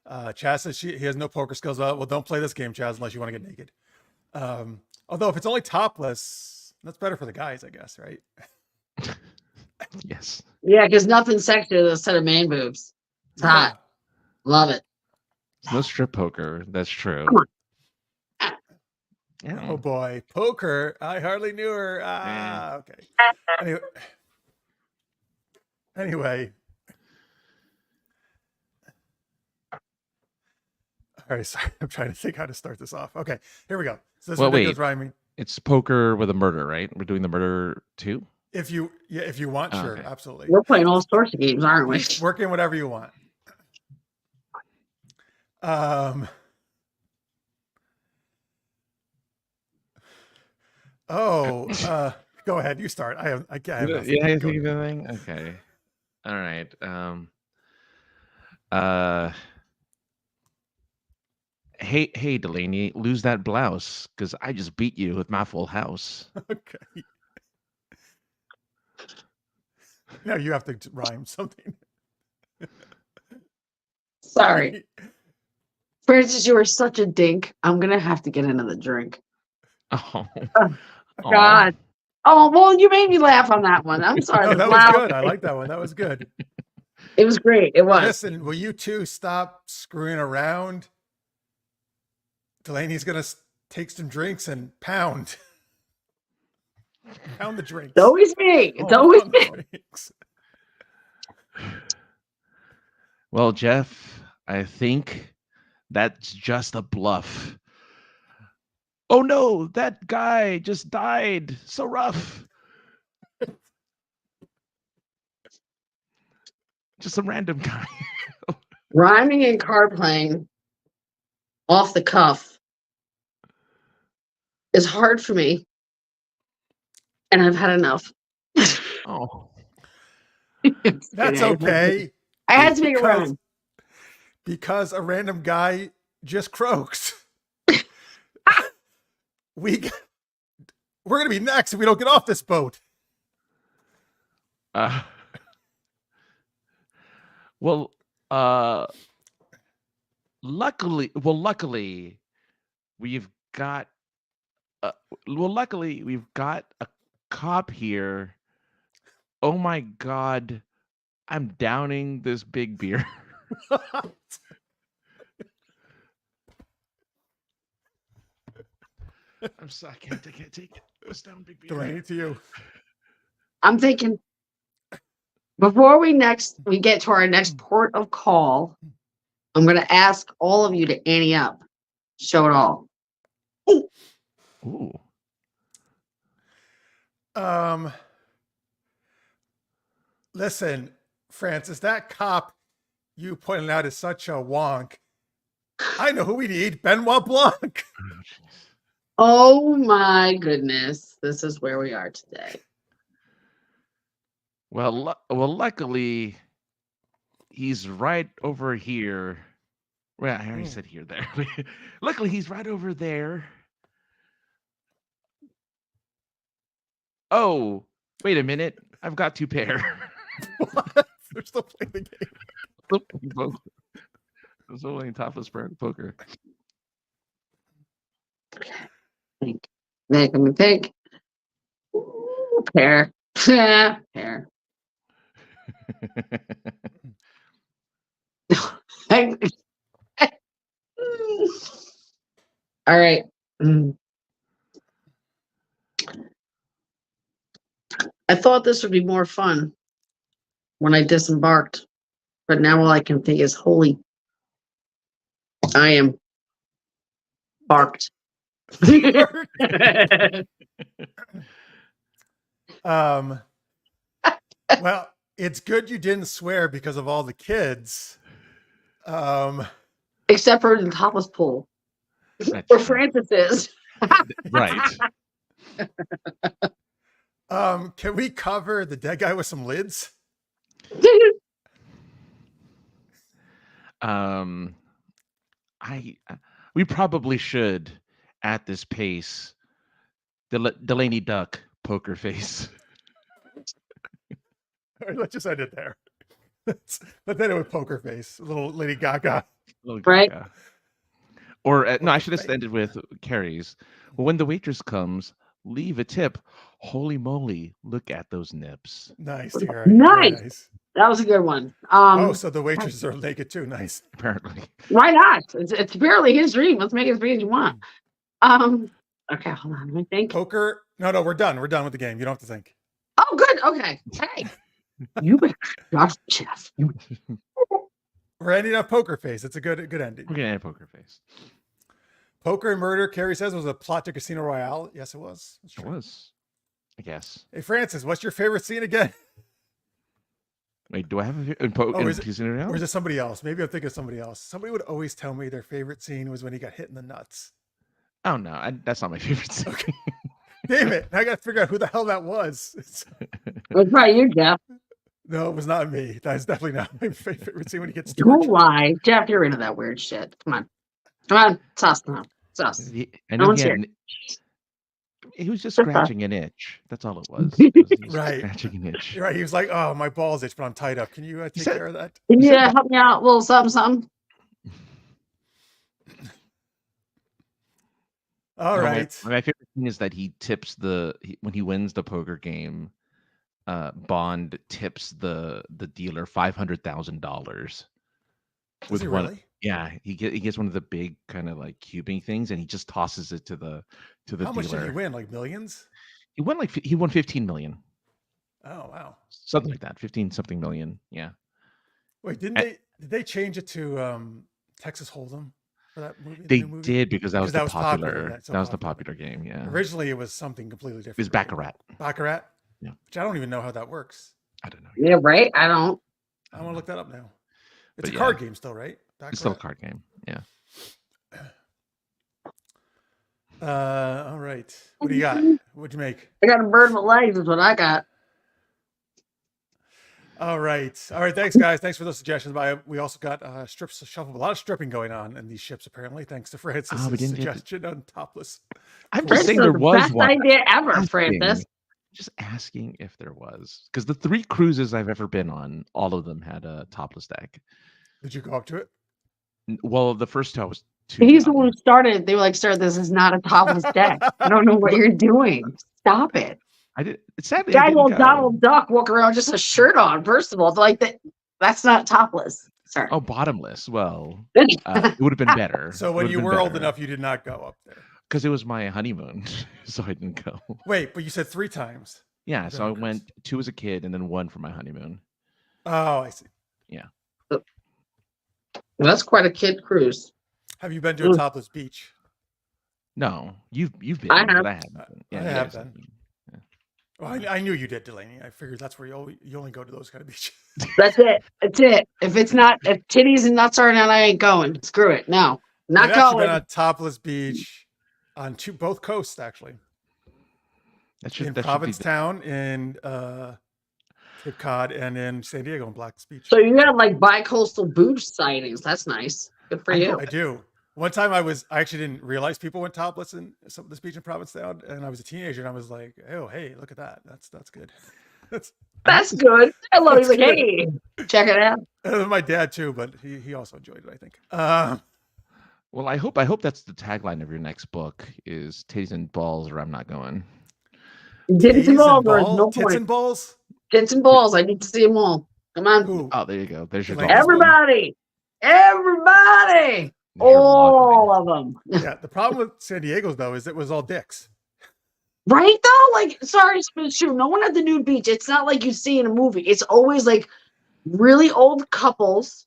Chaz says he has no poker skills. Well, don't play this game, Chaz, unless you want to get naked. Although if it's only topless, that's better for the guys, I guess, right? Yes. Yeah, because nothing's sexier than a set of man boobs. It's hot. Love it. It's no strip poker. That's true. Come on. Yeah. Oh boy, poker. I hardly knew her. Okay. Anyway. All right, sorry. I'm trying to think how to start this off. Okay, here we go. So this is ridiculous rhyming. It's poker with a murder, right? We're doing the murder too? If you want, sure, okay. Absolutely. We're playing all sorts of games, aren't we? Work in whatever you want. Go ahead. You start. I have nothing. Yeah, I think of anything. Okay. All right. Hey, Delaney, lose that blouse because I just beat you with my full house. Okay. Now you have to rhyme something. Sorry. Francis, you are such a dink. I'm going to have to get another drink. Oh, God. Oh, well, you made me laugh on that one. I'm sorry. No, that was good. I like that one. That was good. It was great. It was. Listen, will you two stop screwing around? Delaney's going to take some drinks and pound. Pound the drinks. It's always me. It's always me. Well, Jeff, I think that's just a bluff. Oh no, that guy just died. So rough. Just some random guy. Rhyming and card playing off the cuff is hard for me. And I've had enough. Oh. That's okay. I had to make a rhyme. Because a random guy just croaks. We're going to be next if we don't get off this boat. Well, luckily we've got a cop here. Oh my God, I'm downing this big beer. I'm sorry, I can't take it. What's down, big beer? Delaney, to you. I'm thinking before we get to our next port of call, I'm going to ask all of you to ante up. Show it all. Ooh. Listen, Francis, that cop you pointed out is such a wonk. I know who we need. Benoit Blanc. Oh my goodness. This is where we are today. Well, luckily, he's right over here. Well, I already said here, there. Luckily, he's right over there. Oh, wait a minute. I've got two pair. What? They're still playing the game. I'm still playing topless poker. Okay. Make them think. Ooh, pair. Pair. All right. I thought this would be more fun when I disembarked, but now all I can think is, holy, I am barked. Well, it's good you didn't swear because of all the kids. Except for the topless pool. Where Francis is. Right. Can we cover the dead guy with some lids? We probably should at this pace. Delaney Duck poker face. All right, let's just end it there. Let's end it with poker face. Little Lady Gaga. Right. Gaga. Or no, I should have ended with Carrie's. Well, when the waitress comes, leave a tip. Holy moly, look at those nips. Nice, Tara. Nice. That was a good one. So the waitresses are naked too. Nice. Apparently. Why not? It's barely his dream. Let's make it as big as you want. Okay, hold on. Let me think. Poker. No, we're done. We're done with the game. You don't have to think. Oh, good. Okay. Hey. You better shut, Jeff. We're ending up poker face. It's a good ending. We're gonna end poker face. Poker and murder, Carrie says, was a plot to Casino Royale. Yes, it was. It was. I guess. Hey, Francis, what's your favorite scene again? Wait, do I have a Casino Royale? Or is it somebody else? Maybe I'm thinking of somebody else. Somebody would always tell me their favorite scene was when he got hit in the nuts. Oh no, that's not my favorite scene. Okay. Damn it! I got to figure out who the hell that was. It was probably you, Jeff. No, it was not me. That's definitely not my favorite scene when he gets Don't tortured. lie, Jeff. You're into that weird shit. Come on, it's us now. It's us. I know he had He was just scratching an itch. That's all it was. He was Right. scratching an itch. You're right. He was like, "Oh, my balls itch, but I'm tied up. Can you take said- care of that?" Yeah, help me out, a little something. All No, right. My favorite thing is that he tips when he wins the poker game. Bond tips the dealer $500,000. Was he really? Yeah, he gets one of the big kind of like cubing things, and he just tosses it to the How dealer. much did he win? Like millions? He won 15 million. Oh wow. Something like that. 15 something million. Yeah. Wait, did they change it to Texas Hold'em for that movie? They new movie? did because that was the popular. popular. So That was the popular. popular game. Yeah. Originally, it was something completely different. It was Baccarat. Baccarat? Yeah. Which I don't even know how that works. I don't know. Yeah, right. I don't. I want to look that up now. It's But a yeah. card game still, right? Baccarat? It's still a card game. Yeah. All right. What do you got? What'd you make? I got a bird with legs. Is what I got. All right. Thanks, guys. Thanks for those suggestions. We also got strips of shuffle. A lot of stripping going on in these ships, apparently. Thanks to Francis' suggestion on topless. I'm This just saying is there the was best one. idea ever, Asking. Francis. Just asking if there was, because the 3 cruises I've ever been on, all of them had a topless deck. Did you go up to it? Well, the first 2 I was too He's the young. one who started. They were like, "Sir, this is not a topless deck. I don't know what you're doing. Stop it." I did. Sadly, I Guy didn't will go. Donald Duck walk around with just a shirt on. First of all, like that. That's not topless. Sorry. Oh, bottomless. Well, it would have been better. So when you were old enough, you did not go up there. Because it was my honeymoon, so I didn't go. Wait, but you said 3 times. Yeah, so I went 2 as a kid and then 1 for my honeymoon. Oh, I see. Yeah. Well, that's quite a kid cruise. Have you been to a topless beach? No, you've been. I have. But I haven't. Yeah, I you have guys been. been. Yeah. Well, I knew you did, Delaney. I figured that's where you only go to those kind of beaches. That's it. That's it. If titties and nuts aren't out, I ain't going. Screw it. No, not I've actually going. been on a topless beach on both coasts, actually. In Provincetown, in Cape Cod, and in San Diego and Black's Beach. So you have like bi-coastal booch sightings. That's nice. Good for you. I do. One time I actually didn't realize people went topless in this beach in Provincetown, and I was a teenager, and I was like, "Oh, hey, look at that. That's good." That's good. I love. He's like, good. hey, check it out. My dad too, but he also enjoyed it, I think. Well, I hope that's the tagline of your next book is titties and balls, or I'm not going. Tits and balls. There's no tits point. and balls. Tits and balls. I need to see them all. Come on. Ooh. Oh, there you go. There's your Like balls. Everybody. There's your All log of them. Yeah. The problem with San Diego's though is it was all dicks. Right though? Like, sorry, it's true. No one at the nude beach. It's not like you see in a movie. It's always like really old couples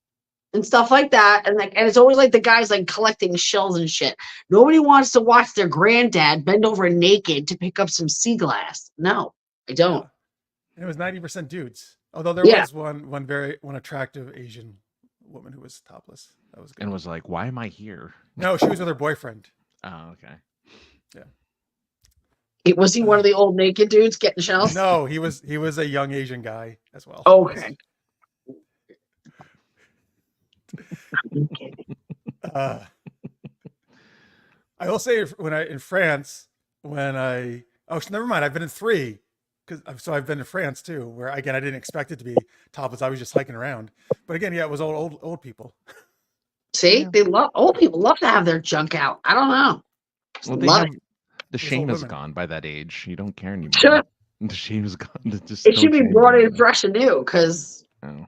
and stuff like that. And it's always like the guys like collecting shells and shit. Nobody wants to watch their granddad bend over naked to pick up some sea glass. No, I don't. Yeah. It was 90% dudes. Although there was one attractive Asian woman who was topless. That was good. And was like, why am I here? No, she was with her boyfriend. Oh, okay. Was he one of the old naked dudes getting shells? No, he was a young Asian guy as well. Okay. I will say in France, never mind. I've been in 3 I've been to France too, where again I didn't expect it to be topless. I was just hiking around, but again, it was old people. See, old people love to have their junk out. I don't know. Well, the Those shame old is women. gone by that age. You don't care anymore. Sure. The shame is gone. It should be brought in fresh and new because I'm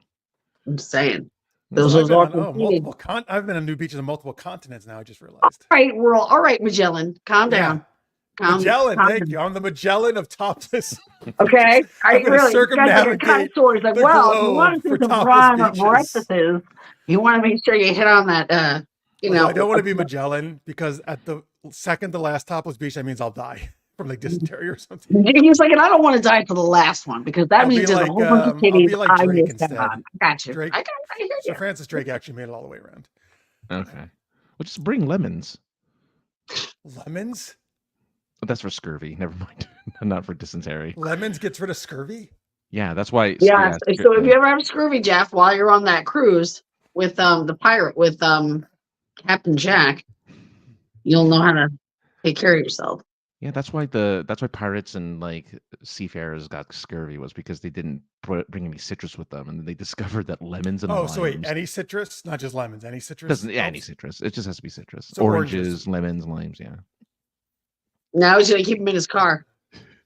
saying. Those I've are been on, I've been on new beaches on multiple continents now. I just realized. All right, Magellan, calm down. Magellan, thank you. I'm the Magellan of topless. Okay, I'm gonna circumnavigate stories like, the well, if you globe want to for see some topless prime beaches. breakfasts, you want to make sure you hit on that. I don't want to be Magellan because at the second to last topless beach, that means I'll die from like dysentery or something. He's like, and I don't want to die for the last one because that means there's a whole bunch of I'll titties be like I Drake missed instead. out on. I got you. Drake, I hear Sir you. Francis Drake actually made it all the way around. Okay. Well, just bring lemons. Lemons? But that's for scurvy. Never mind. Not for dysentery. Lemons gets rid of scurvy? Yeah, that's why. Yeah. So if you ever have scurvy, Jeff, while you're on that cruise with the pirate with Captain Jack, you'll know how to take care of yourself. Yeah, that's why pirates and like seafarers got scurvy was because they didn't bring any citrus with them, and they discovered that lemons and Oh, so wait, limes any citrus, not just lemons, any citrus doesn't yeah, any helps? citrus. It just has to be citrus. So oranges. Oranges, lemons, limes. Yeah. Now he's gonna keep him in his car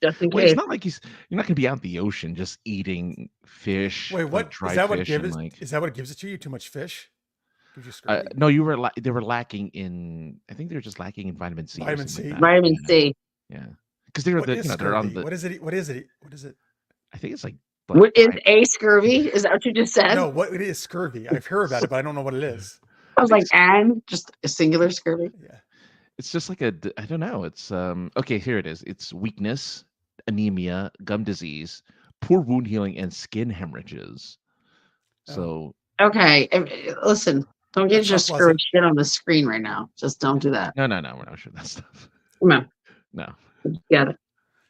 just in Well, it's case. not like you're not gonna be out in the ocean just eating fish, Wait, like what dry is that? What fish, gives and it? like Is that what gives it to you? Too much fish? Gives you scurvy? no, they were lacking in. I think they were just lacking in vitamin C. Vitamin or something C? like that. Vitamin C. Yeah, because they were What is they're on scurvy? the. What is it? What is it? What is it? I think it's like What is I a scurvy? Is that what you just said? No, what it is scurvy? I've heard about it, but I don't know what it is. I was think like, and just a singular scurvy. Yeah. it's just like I don't know. It's okay. Here it is. It's weakness, anemia, gum disease, poor wound healing, and skin hemorrhages. Oh. So Okay, listen, don't get That's your not scurvy pleasant. shit on the screen right now. Just don't do that. no, we're not sure that stuff. Come on, No, get it.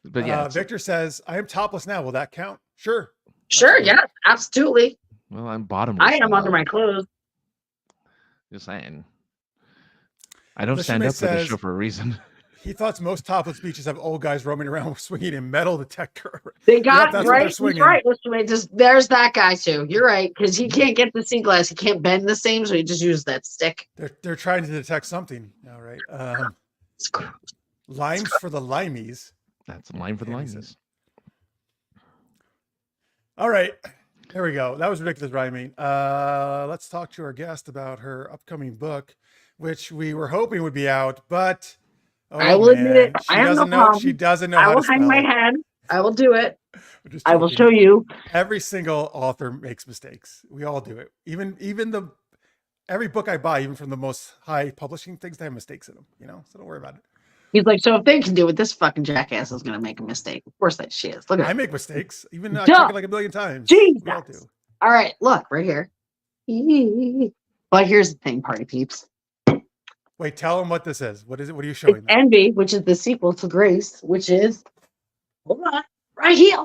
but yeah. Victor says, "I am topless now. Will that count?" Sure. Sure, Absolutely. yeah, absolutely. Well, I'm bottomless. I am under now. my clothes. Just saying. I don't Mr. stand May up for this says- show for a reason. He thought most topless beaches have old guys roaming around swinging a metal detector. They got that's what they're right. He's swinging. right. There's that guy too. You're right because he can't get the sea glass. He can't bend the same, so he just uses that stick. They're trying to detect something. All right. It's gross. Limes for the limeys. That's a line for the Yeah, he said. lines. All right. There we go. That was ridiculous rhyming. Let's talk to our guest about her upcoming book, which we were hoping would be out, but I will admit it. she I have no doesn't know. problem. She doesn't know I how will to hang spell my it. head. I will do it. We're just I will joking. show you. Every single author makes mistakes. We all do it. Even every book I buy, even from the most high publishing things, they have mistakes in them. So don't worry about it. He's like, so if they can do it, this fucking jackass is going to make a mistake. Of course that she is. Look at I it. make mistakes. Even I Duh. check it like a million times. Jesus. We all do. All right, look right here. But here's the thing, party peeps. Wait, tell them what this is. What is it? What are you showing It's them? Envy, which is the sequel to Grace, which is hold on, right here.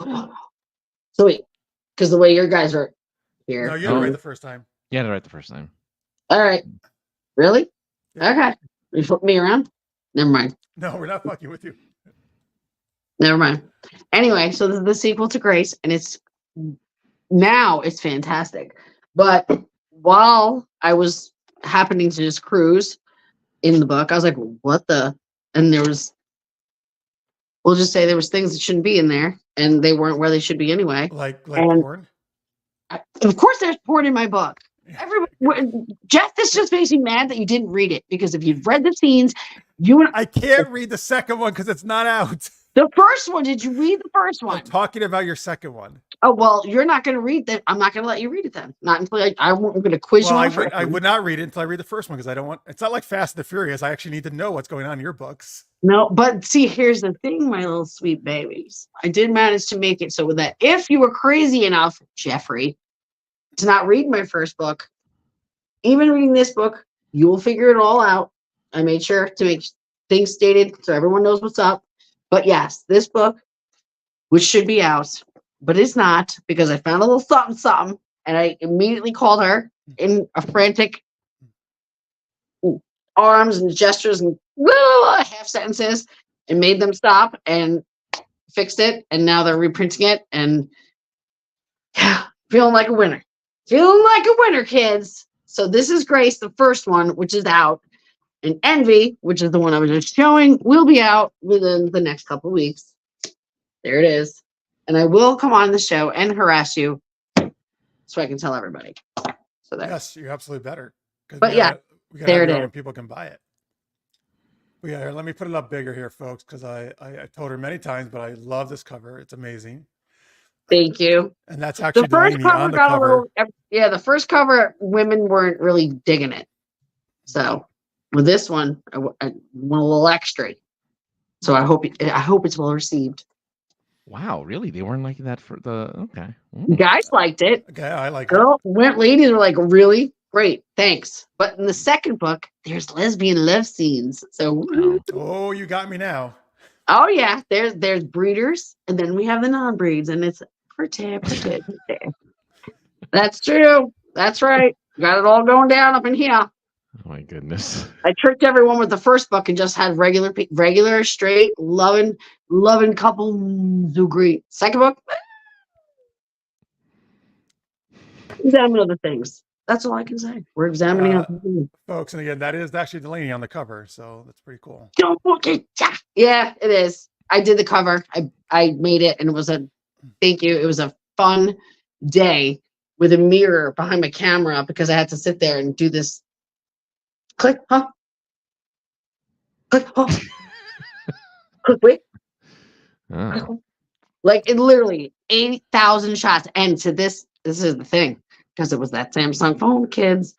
So wait, because the way your guys are here. No, you didn't Oh. read the first time. Yeah, right the first time. All right. Really? Yeah. Okay. You flip me around? Never mind. No, we're not fucking with you. Never mind. Anyway, so this is the sequel to Grace, and it's fantastic. But while I was happening to just cruise in the book, I was like, what the? And we'll just say there was things that shouldn't be in there, and they weren't where they should be anyway. Like And- porn. Of course, there's porn in my book. Jeff, this just makes me mad that you didn't read it, because if you'd read the scenes, you and I can't read the second one because it's not out. the first one. Did you read the first one? I'm talking about your second one. Oh well, you're not going to read that. I'm not going to let you read it then. Not until I'm going to quiz Well, you I on the would, first I one. would not read it until I read the first one because I don't want. It's not like Fast and the Furious. I actually need to know what's going on in your books. No, but see, here's the thing, my little sweet babies. I did manage to make it so that if you were crazy enough, Jeffrey, to not read my first book, even reading this book, you will figure it all out. I made sure to make things stated so everyone knows what's up. But yes, this book, which should be out, but it's not, because I found a little something, and I immediately called her in a frantic arms and gestures and half sentences and made them stop and fixed it. And now they're reprinting it, and feeling like a winner. Feeling like a winner, kids. So this is Grace, the first one, which is out. And Envy, which is the one I was just showing, will be out within the next couple of weeks. There it is. And I will come on the show and harass you so I can tell everybody. So there. Yes, you're absolutely better. 'Cause But we yeah, gotta- we gotta there have it it out is. when people can buy it. But yeah, here, let me put it up bigger here, folks, because I told her many times, but I love this cover. It's amazing. Thank you. And that's actually The first Delaney cover on the got a cover. little, yeah, the first cover, women weren't really digging it. So with this one, I want a little extra. So I hope it's well received. Wow, really? They weren't liking that for the okay. Guys liked it. Okay, I like it. Ladies were like, really great, thanks. But in the second book, there's lesbian love scenes. So Oh, you got me now. oh yeah, there's breeders, and then we have the non-breeds, and it's pretty. That's true. That's right. Got it all going down up in here. my goodness. I tricked everyone with the first book and just had regular, straight, loving couple who greet. Second book, examine other things. That's all I can say. We're examining other things. Folks, and again, that is actually Delaney on the cover, so that's pretty cool. Don't look at that. Yeah, it is. I did the cover. I made it, and it was a thank you. It was a fun day with a mirror behind my camera because I had to sit there and do this. Click, huh? Click, huh? Click, wait. Oh. Like it literally 80,000 shots. And to this is the thing, because it was that Samsung phone, kids.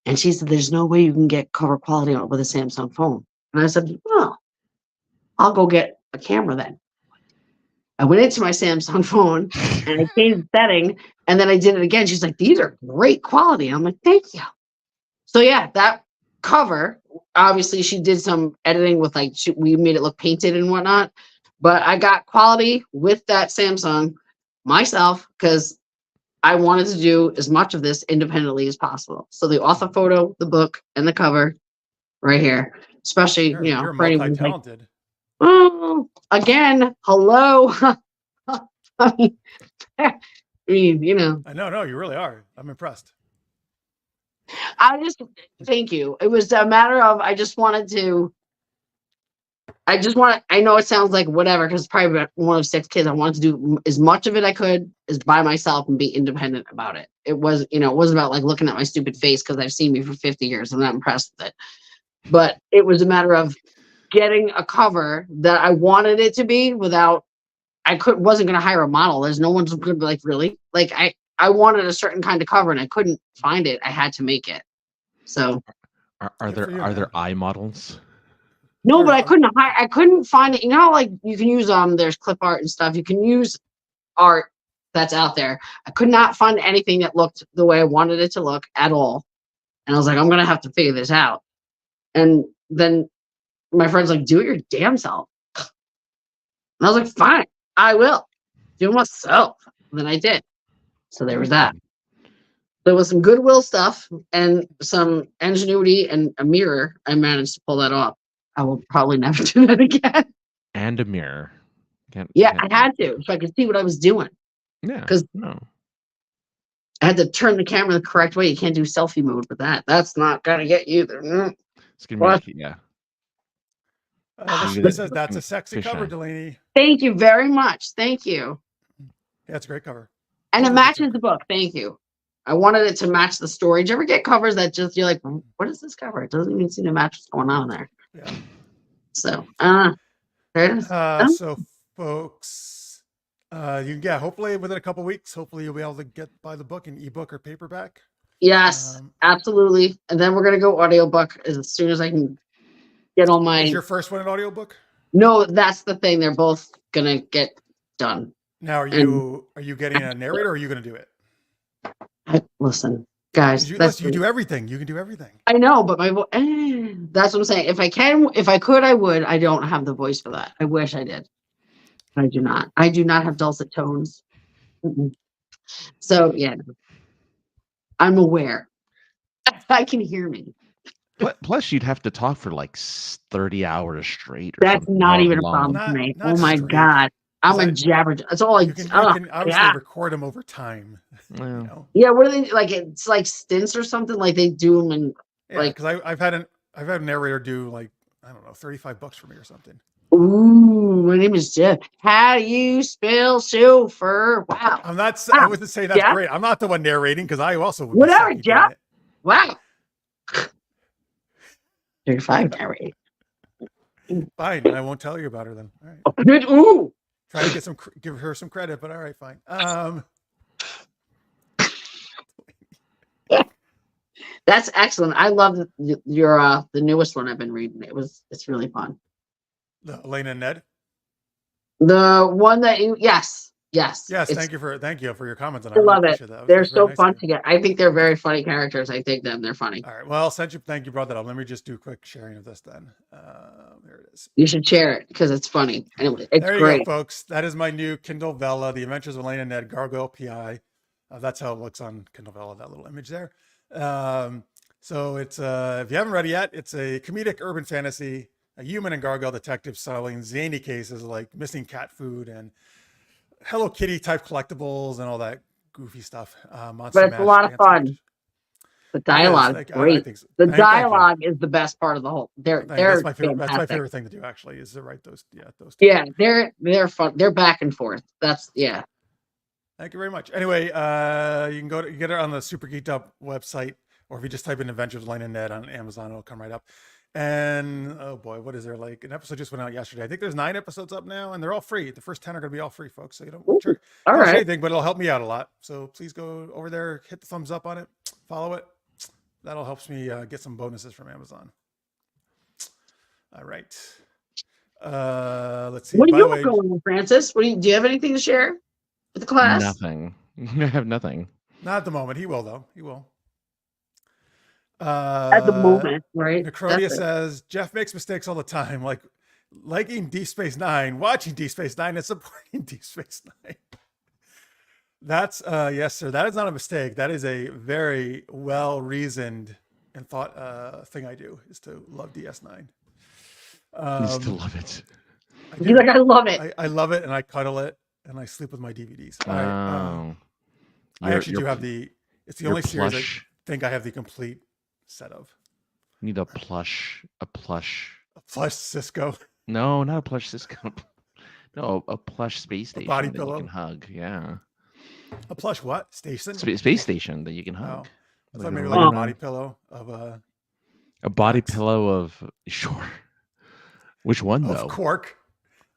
And she said, there's no way you can get cover quality on it with a Samsung phone. And I said, well, I'll go get a camera then. I went into my Samsung phone and I changed the setting and then I did it again. She's like, these are great quality. I'm like, thank you. So yeah, that cover, obviously she did some editing with like, we made it look painted and whatnot, but I got quality with that Samsung myself because I wanted to do as much of this independently as possible. So the author photo, the book, and the cover right here, especially, You're for anyone like, multi-talented. oh, again, hello. I mean, I know, no, you really are. I'm impressed. Thank you. It was a matter of, I know it sounds like whatever, because probably about one of 6 kids. I wanted to do as much of it I could as by myself and be independent about it. It was, it wasn't about like looking at my stupid face because I've seen me for 50 years. I'm not impressed with it. But it was a matter of getting a cover that I wanted it to be without, wasn't going to hire a model. There's no one's going to be like, really? Like I wanted a certain kind of cover and I couldn't find it. I had to make it. So Are there eye models? no, but I couldn't find it. You know how like you can use there's clip art and stuff. You can use art that's out there. I could not find anything that looked the way I wanted it to look at all. And I was like, I'm gonna have to figure this out. And then my friend's like, do it your damn self. And I was like, fine, I will. Do it myself. And then I did. So there was that. There was some goodwill stuff and some ingenuity and a mirror. I managed to pull that off. I will probably never do that again. And a mirror. I had to, so I could see what I was doing. Yeah. Because I had to turn the camera the correct way. You can't do selfie mode with that. That's not gonna get you there. It's gonna be This says that's a sexy cover, Delaney. Thank you very much. Thank you. Yeah, it's a great cover. And it matches the book. Thank you. I wanted it to match the story. Did you ever get covers that just you're like, what is this cover? It doesn't even seem to match what's going on there. Yeah. So there it is. So folks, hopefully within a couple weeks, hopefully you'll be able to buy the book in ebook or paperback. Yes, absolutely. And then we're gonna go audiobook as soon as I can get all my. Is your first one an audiobook? No, that's the thing. They're both gonna get done. Now, are you getting a narrator, or are you gonna do it? Listen, guys, you do everything. You can do everything. I know, but that's what I'm saying. If I could, I would. I don't have the voice for that. I wish I did. I do not. I do not have dulcet tones. So yeah, I'm aware. I can hear me. Plus, you'd have to talk for like 30 hours straight. That's not even a problem for me. Oh my God. I'm a jabber. That's all I can obviously record them over time. Yeah, what are they like? It's like stints or something. Like they do them and because I've had a narrator do like I don't know $35 for me or something. Ooh, my name is Jeff. How do you spell chauffeur? Wow. I'm not. I wouldn't say that's great. I'm not the one narrating because I also would. Whatever, Jeff. Wow. 35 narrating. Fine, I won't tell you about her then. All right. Oh, good. Ooh. Try to give her some credit, but all right, fine. That's excellent. I love your the newest one I've been reading. It's really fun. The Elena and Ned. The one that yes. Thank you for your comments on it. I love it. They're so nice fun to get. I think they're very funny characters. I dig them. They're funny. All right. Well, thank you brought that up. Let me just do a quick sharing of this then. There it is. You should share it because it's funny. Anyway, it's there you great. go, folks. That is my new Kindle Vella, The Adventures of Elena and Ned, Gargoyle PI. That's how it looks on Kindle Vella, that little image there. So it's if you haven't read it yet, it's a comedic urban fantasy, a human and gargoyle detective solving zany cases like missing cat food and Hello Kitty type collectibles and all that goofy stuff. Monster But it's a Mash, lot of Dance fun. Match. The It is. dialogue is I great. think so. The Thank you. dialogue is the best part of the whole. They're That's my favorite. fantastic. That's my favorite thing to do. Actually, is to write those. Yeah, those two. Yeah, they're fun. They're back and forth. That's yeah. Thank you very much. Anyway, you can you get it on the Super Geeked Up website, or if you just type in Adventures of Lane and Ned on Amazon, it'll come right up. And oh boy, what is there? Like an episode just went out yesterday. I think there's 9 episodes up now, and they're all free. The first 10 are going to be all free, folks. So you don't Ooh, charge all right. anything, but it'll help me out a lot. So please go over there, hit the thumbs up on it, follow it. That'll help me get some bonuses from Amazon. All right. Let's see. What are By you the way, going on, Francis? Do you have anything to share with the class? Nothing. I have nothing. not at the moment. He will though. He will. At the moment, right? Necrodia says Jeff makes mistakes all the time, like liking Deep Space Nine, watching Deep Space Nine, and supporting Deep Space Nine. That's yes, sir. That is not a mistake. That is a very well reasoned and thought thing I do is to love DS9. I still love it. He's like, I love it. I love it, and I cuddle it, and I sleep with my DVDs. I actually do have the. It's the only series I think I have the complete set of. Need a plush. A plush Cisco. No, not a plush Cisco. No, a plush space station body that pillow? you can hug. Yeah, A plush what? Station? space station that you can hug. I thought maybe roll like a around. body pillow of A body Max. pillow of sure. Which one though? of Quark.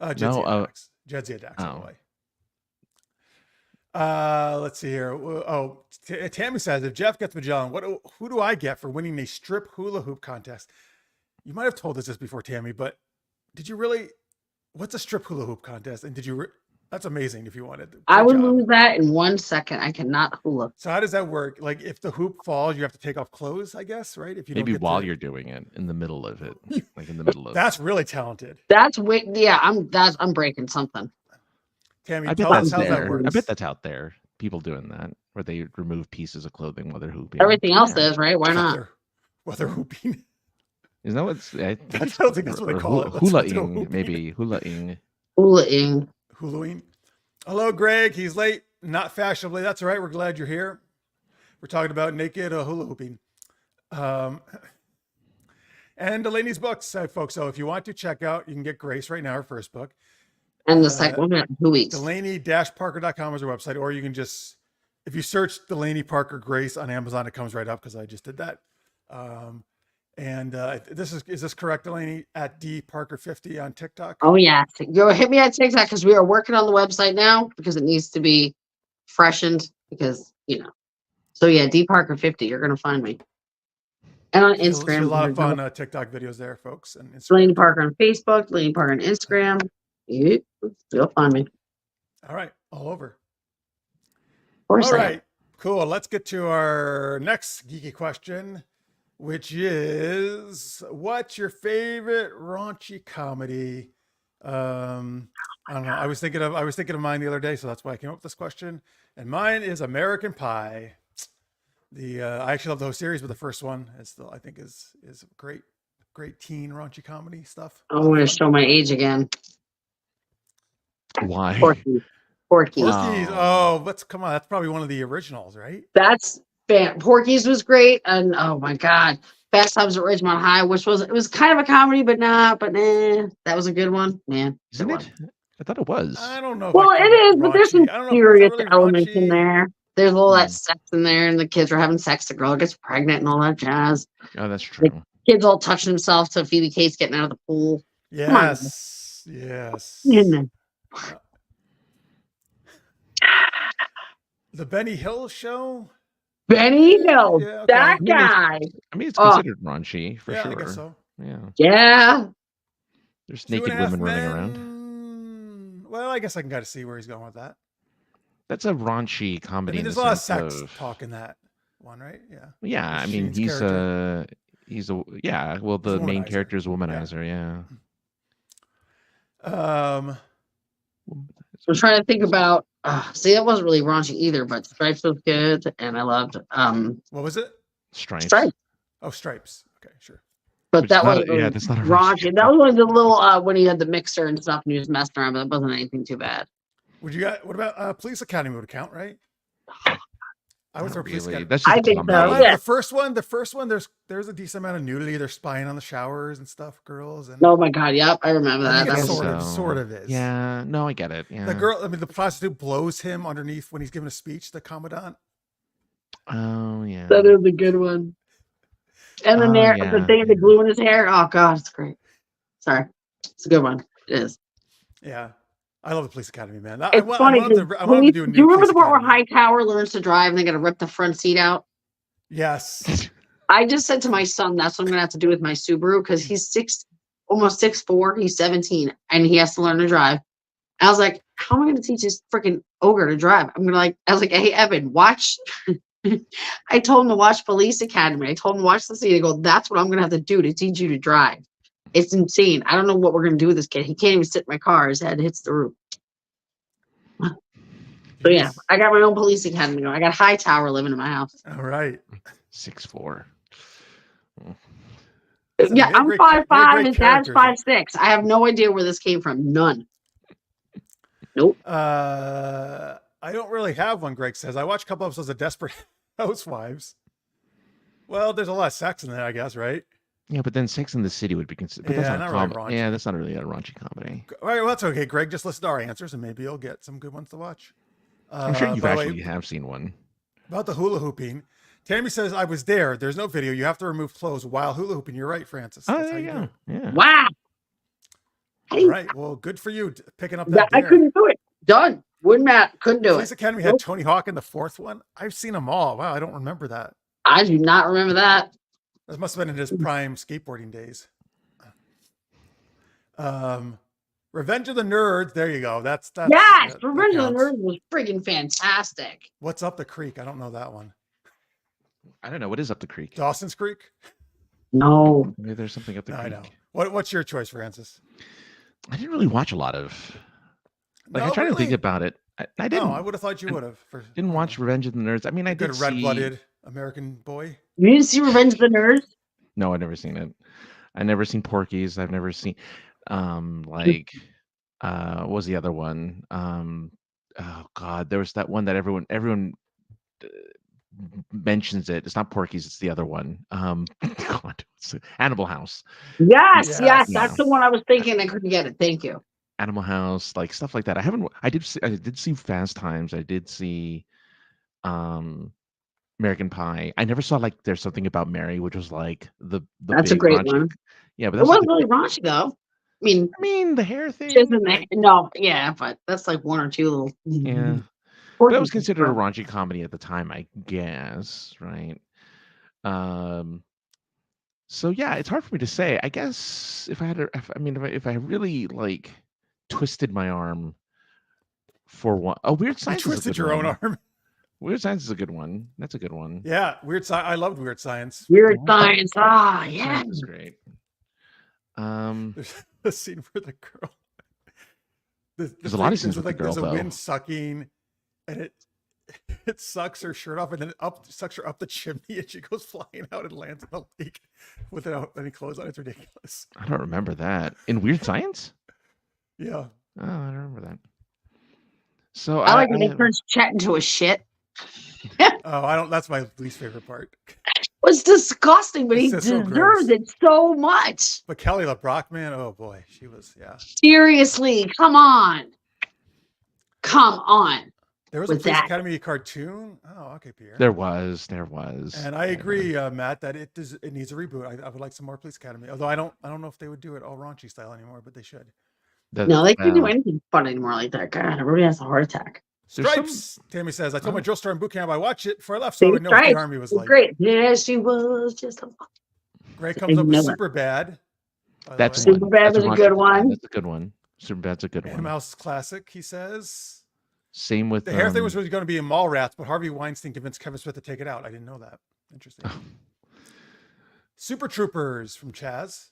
Jedzia Dax. Jedzia Dax, by the way. Let's see here. Oh, Tammy says if Jeff gets Magellan, who do I get for winning a strip hula hoop contest? You might have told us this before, Tammy, but did you really? What's a strip hula hoop contest? And did you? That's amazing. If you wanted, I would lose that in 1 second. I cannot hula. So how does that work? Like if the hoop falls, you have to take off clothes, I guess, right? If you Maybe don't get while the- you're doing it, in the middle of it, like in the middle of. That's really talented. That's yeah. I'm breaking something. Tammy, I bet tell us that's how that there. works. I bet that's out there. People doing that, where they remove pieces of clothing while they're hooping. Everything else Yeah. is right. Why not? Whether hooping. Isn't that what's? I don't think that's what they call it. Let's do Hula-ing, hooping. maybe hula-ing. Hula-ing. Huluing. Hello, Greg. He's late, not fashionably. That's all right. We're glad you're here. We're talking about naked hula hooping. And Delaney's books, folks. So if you want to check out, you can get Grace right now, her first book. And the second one in 2 weeks. Delaney-parker.com is our website, or you can just, if you search Delaney Parker Grace on Amazon, it comes right up because I just did that. Is this correct, Delaney? At dparker50 on TikTok. Oh yeah, go hit me at TikTok because we are working on the website now because it needs to be freshened because So yeah, dparker50. You're gonna find me. And on Instagram, There's a lot of fun TikTok videos there, folks. And Delaney Parker on Facebook, Delaney Parker on Instagram. You'll find me. All right, all over. Of course. All right, cool. Let's get to our next geeky question, which is, what's your favorite raunchy comedy? I don't know. I was thinking of mine the other day, so that's why I came up with this question. And mine is American Pie. I actually love the whole series, but the first one I think is great teen raunchy comedy stuff. I'm going to show my age again. Why? Porky's. Porky's. Oh, come on. That's probably one of the originals, right? That's Porky's was great, and oh my god, Fast Times at Ridgemont High, which was kind of a comedy, but nah, that was a good one, man. Isn't it? I thought it was. I don't know. Well, it is, but there's some serious really elements raunchy in there. There's all that sex in there, and the kids are having sex. The girl gets pregnant and all that jazz. Oh, that's true. Kids all touching themselves to Phoebe Cates getting out of the pool. Yes. The Benny Hill Show. Benny Hill, Yeah, okay. that guy. I mean, it's considered raunchy for Yeah, sure. I guess so. Yeah. Yeah. There's 2.5 naked women running around. Men. Well, I guess I can kind of see where he's going with that. That's a raunchy I comedy. mean, there's a lot of sex talk in that one, right? Yeah. Yeah, I mean, Sheen's he's character. well, the main womanizer. character is a womanizer. Yeah. I'm trying to think about. See, that wasn't really raunchy either, but Stripes was good, and I loved. What was it? Stripes. Stripes. Oh, Stripes. Okay, sure. But Which that is not wasn't a- yeah, really that's not a raunchy. That was one of the little when he had the mixer and stuff and he was messing around, but that wasn't anything too bad. What about Police Academy would count, right? I would Not throw Police really. Academy. That's just I a think so, comedy. yeah. The first one, there's a decent amount of nudity. They're spying on the showers and stuff, girls. And Oh my god, yep, I remember I that. think That it was sort of is. Yeah, no, I get it. Yeah. The girl, I mean, the prostitute blows him underneath when he's giving a speech. The commandant. Oh yeah. that is a good one. And then Oh, the yeah. thing, the glue in his hair. Oh god, it's great. Sorry, it's a good one. It is. Yeah, I love the Police Academy, man. It's funny. I want them to do a new do you remember Police the part where Academy. Hightower learns to drive and they got to rip the front seat out? Yes. I just said to my son, that's what I'm gonna have to do with my Subaru because he's almost 6'4". He's 17 and he has to learn to drive. I was like, how am I gonna teach this freaking ogre to drive? I was like, hey Evan, watch. I told him to watch Police Academy. I told him to watch the scene. I go, that's what I'm gonna have to do to teach you to drive. It's insane. I don't know what we're gonna do with this kid. He can't even sit in my car. His head hits the roof. So yeah, I got my own Police Academy going. I got Hightower living in my house. All right. 6'4". Yeah, I'm 5'5", great his dad's characters. 5'6". I have no idea where this came from. None. Nope. I don't really have one. Greg says I watched a couple episodes of Desperate Housewives. Well, there's a lot of sex in there, I guess, right? Yeah, but then Sex in the City would be considered. But Yeah, that's not not really com- raunchy. Yeah, that's not really a raunchy comedy. All right, well, that's okay. Greg, just listen to our answers, and maybe you'll get some good ones to watch. I'm sure you've by the way, actually have seen one. about the hula hooping. Tammy says I was there. There's no video. You have to remove clothes while hula hooping. You're right, Francis. Oh, That's how there you you do it. go. Yeah. Wow. All right. Well, good for you picking up that I dare. couldn't do it. Done. Wouldn't Matt? Couldn't do Police it. Academy had Nope. Tony Hawk in the fourth one. I've seen them all. Wow, I don't remember that. I do not remember that. That must have been in his prime skateboarding days. Revenge of the Nerds. There you go. That's Yes, that Revenge of the counts. Nerds was freaking fantastic. What's up the creek? I don't know that one. I don't know. What is up the creek? Dawson's Creek. No. Maybe there's something up the No, creek. I know. What's your choice, Francis? I didn't really watch a lot of. Like, No, I tried to really? think about it. I didn't. No, I would have thought you would have. Didn't watch Revenge of the Nerds. I mean, I did Good see. red-blooded American boy. You didn't see Revenge of the Nerds? No, I've never seen it. I've never seen Porky's. I've never seen, like, what was the other one? Oh God, there was that one that everyone mentions it. It's not Porky's. It's the other one. God, what's it? Animal House. Yes, Yes. that's the one I was thinking. I couldn't get it. Thank you. Animal House, like stuff like that. I did see Fast Times. I did see, American Pie. I never saw like There's Something About Mary, which was like the That's a big great raunchy- one. Yeah, but It that's wasn't like really raunchy though. I mean, the hair thing. just in like, no, yeah, but that's like one or two little. yeah. But it was considered a raunchy comedy at the time, I guess, right? So yeah, it's hard for me to say. I guess if I really like twisted my arm for one, Weird You Science. is a twisted good your own one. arm. Weird Science is a good one. That's a good one. Yeah, I loved Weird Science. Weird Science. Ah, yeah. Science is great. There's the scene where the girl. There's a lot of scenes with the girl, there's a though. wind sucking, and it sucks her shirt off, and then sucks her up the chimney, and she goes flying out and lands in the lake without any clothes on. It's ridiculous. I don't remember that in Weird Science. Yeah. Oh, I don't remember that. So I like when he turns Chet into a shit. Oh, I don't. That's my least favorite part. It was disgusting, but he It's just so deserved gross. it so much. But Kelly LeBrock, man, oh boy, she was. Yeah. Seriously, come on. Come on. There was a With Police that. Academy cartoon. Oh, okay, Pierre. There was. And I agree, Matt, that it needs a reboot. I would like some more Police Academy. Although I don't know if they would do it all raunchy style anymore, but they should. No, they can't do anything fun anymore like that. God, everybody has a heart attack. Stripes. Tammy says, I told my drill star in boot camp I watched it before I left, so I would know what Stripes. the army was It's like. great. Yeah, she was just a Greg comes up with know that. Super Bad. That's way. one. Superbad That's was a raunchy good comedy. one. That's a good one. Superbad's a good one. Animal House classic, he says. Same with The hair thing was going to be in Mallrats, but Harvey Weinstein convinced Kevin Smith to take it out. I didn't know that. Interesting. Super Troopers from Chaz.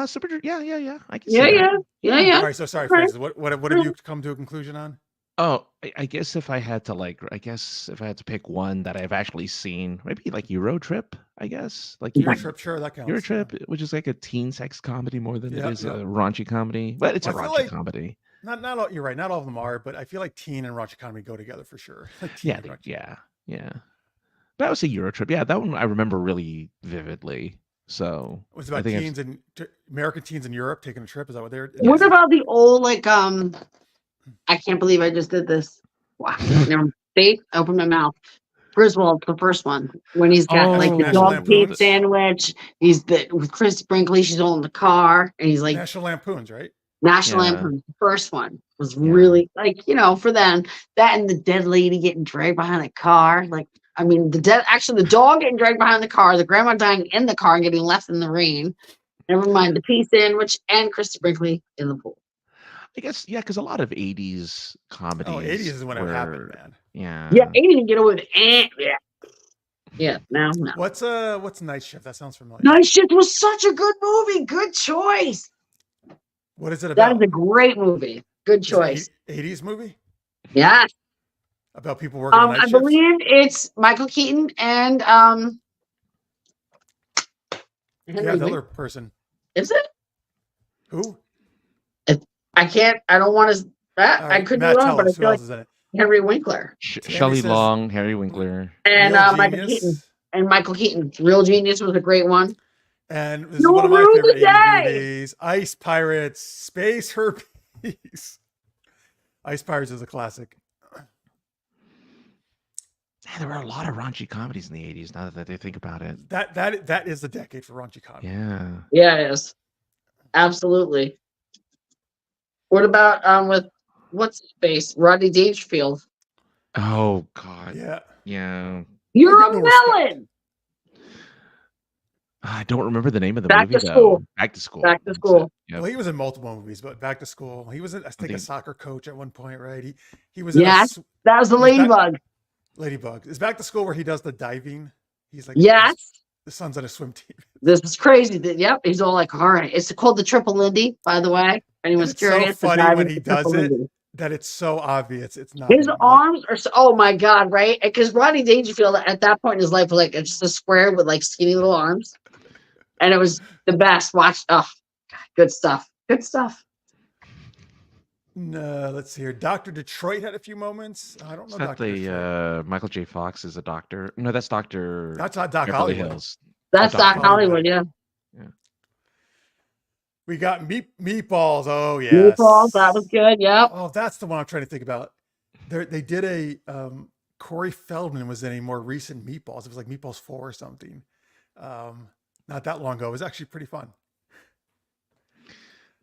Super. Yeah. I can see Yeah, that. yeah. Yeah, yeah. All right, so sorry, Right. Francis. What have you come to a conclusion on? Oh, I guess if I had to pick one that I've actually seen, maybe like Euro Trip. I guess like Euro Trip, sure, that Euro counts. Trip, which is like a teen sex comedy more than it Yeah, is yeah. a raunchy comedy, but it's Well, a I feel raunchy like comedy. not all. You're right. Not all of them are, but I feel like teen and raunchy comedy go together for sure. Like teen and raunchy. Yeah. But I would say Euro Trip. Yeah, that one I remember really vividly. So Was I about think I've teens and American teens in Europe taking a trip. Is that what they're? What about the old I can't believe I just did this. Wow. Never see, open my mouth. Griswold, the first one, when he's got like the National dog teeth Lampoons? sandwich. He's with Chris Brinkley. She's all in the car, and he's like National Lampoons, right? National Yeah. Lampoon. The first one was Yeah. really like for them that and the dead lady getting dragged behind the car. Like I mean, the dog getting dragged behind the car, the grandma dying in the car and getting left in the rain. Never mind the pea sandwich and Christy Brinkley in the pool. I guess because a lot of '80s comedies. Oh, 80s is when it happened, man. Yeah. Yeah, they didn't get away with Yeah, no. What's Night Shift? That sounds familiar. Night Shift was such a good movie. Good choice. What is it That about? is a great movie. Good choice. 80s movie? Yes. About people working night I shifts? believe it's Michael Keaton and Yeah, the other person. Is it? Who? I don't want to. I could be Matt wrong, but I Tellis, who feel else like is in it? Henry Winkler Shelley says- Long, Harry Winkler, and Real Michael Genius. Keaton. And Michael Keaton. Real Genius was a great one. And this is You one of my rule favorite the 80s day! movies. Ice Pirates, Space Herpes. Ice Pirates is a classic. Yeah, there were a lot of raunchy comedies in the '80s. Now that I think about it, That is the decade for raunchy comedy. yeah. Yeah, it is. Absolutely. What about with what's his face? Rodney Dangerfield. Oh God, Yeah. yeah. You're get a no respect. melon. I don't remember the name of the Back movie to School. though. Back to School. Back to That's School. it. Yep. Well, he was in multiple movies, but Back to School. He was, I think, a think- soccer coach at one point, right? He was Yes. in That was the He's back- ladybug. Ladybug. Is Back to School where he does the diving? He's like, Yes. the son's on a swim team. This is crazy. Yep. He's all like, all right. It's called the Triple Lindy, by the way. Anyone's It's so curious. the funny diving when is he the Triple does it. Lindy. That it's so obvious. It's not. His him. arms are so, oh my God, right? Because Rodney Dangerfield at that point in his life was like just a square with like skinny little arms. And it was the best. Watch. Oh, God, good stuff. Good stuff. No, let's see here. Dr. Detroit had a few moments. I don't know. Is that Dr. Detroit. Michael J. Fox is a doctor? No, that's Doctor. That's not Doc Beverly Hollywood. Hills. That's Doc Doc Hollywood, yeah. We got Meatballs. Oh, yes. Meatballs, that was good. Yep. Oh, that's the one I'm trying to think about. They did a Corey Feldman was in a more recent Meatballs. It was like Meatballs 4 or something. Not that long ago. It was actually pretty fun.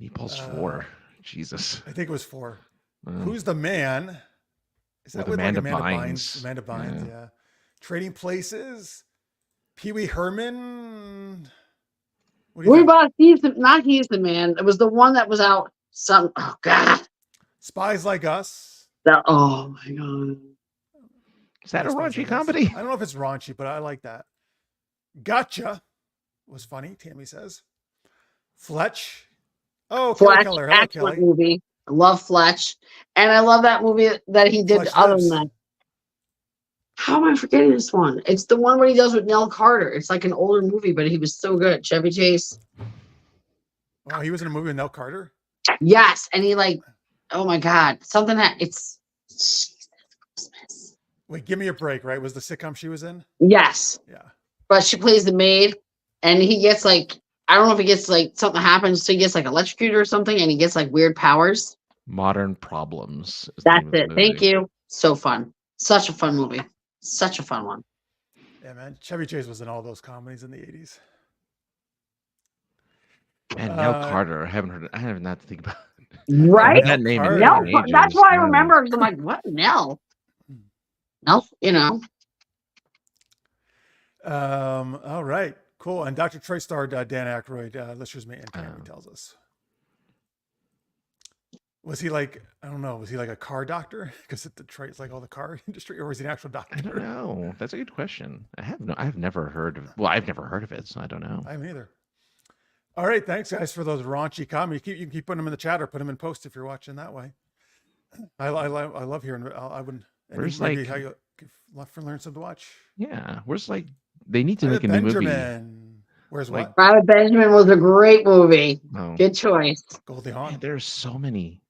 Meatballs 4. Jesus. I think it was 4. Uh, Who's the Man? Is that With with like Amanda Amanda Bynes? Bynes. Amanda Bynes, Yeah. yeah. Trading Places. Pee Wee Herman. What do you What think? about He's the Man? It was the one that was out oh God. Spies Like Us. Oh my God. is that a Spies raunchy Like Us. comedy? I don't know if it's raunchy, but I like that. Gotcha was funny, Tammy says. Fletch. Oh, Kelly Fletch, Keller. Hello, excellent Kelly. movie. I love Fletch. And I love that movie that he did Fletch other Lives. than that. How am I forgetting this one? It's the one where he does with Nell Carter. It's like an older movie, but he was so good. Chevy Chase. Wow, he was in a movie with Nell Carter. Yes. And he like, oh my God. Something that it's Christmas. Wait, Give Me a Break, right? Was the sitcom she was in? Yes. Yeah. But she plays the maid and he gets like, I don't know if he gets like something happens. So he gets like electrocuted or something and he gets like weird powers. Modern Problems. is the That's name of the it. Thank movie. you. So fun. Such a fun movie. Such a fun one. Yeah, man. Chevy Chase was in all those comedies in the 80s. And Nell Carter. I haven't had to think about Right? that name. in Nell Nell, ages. that's why I Yeah. remember. 'Cause I'm like, what? Nell? Nell, All right. Cool. And Dr. Troy starred Dan Aykroyd, listeners may and Tammy tells us. Was he like, I don't know, was he like a car doctor? Because at Detroit's like all the car industry, or was he an actual doctor? I don't know. That's a good question. I've never heard of. Well, I've never heard of it, so I don't know. I haven't either. All right, thanks guys for those raunchy comments. You can keep putting them in the chat or put them in post if you're watching that way. I love hearing. I wouldn't. Where's Maybe like, how you love for learn something to watch. yeah, where's like, they need to Private make a new movie. Benjamin. Where's Like, what? Private Benjamin was a great movie. oh, Good choice. Goldie man, Hawn. there's so many.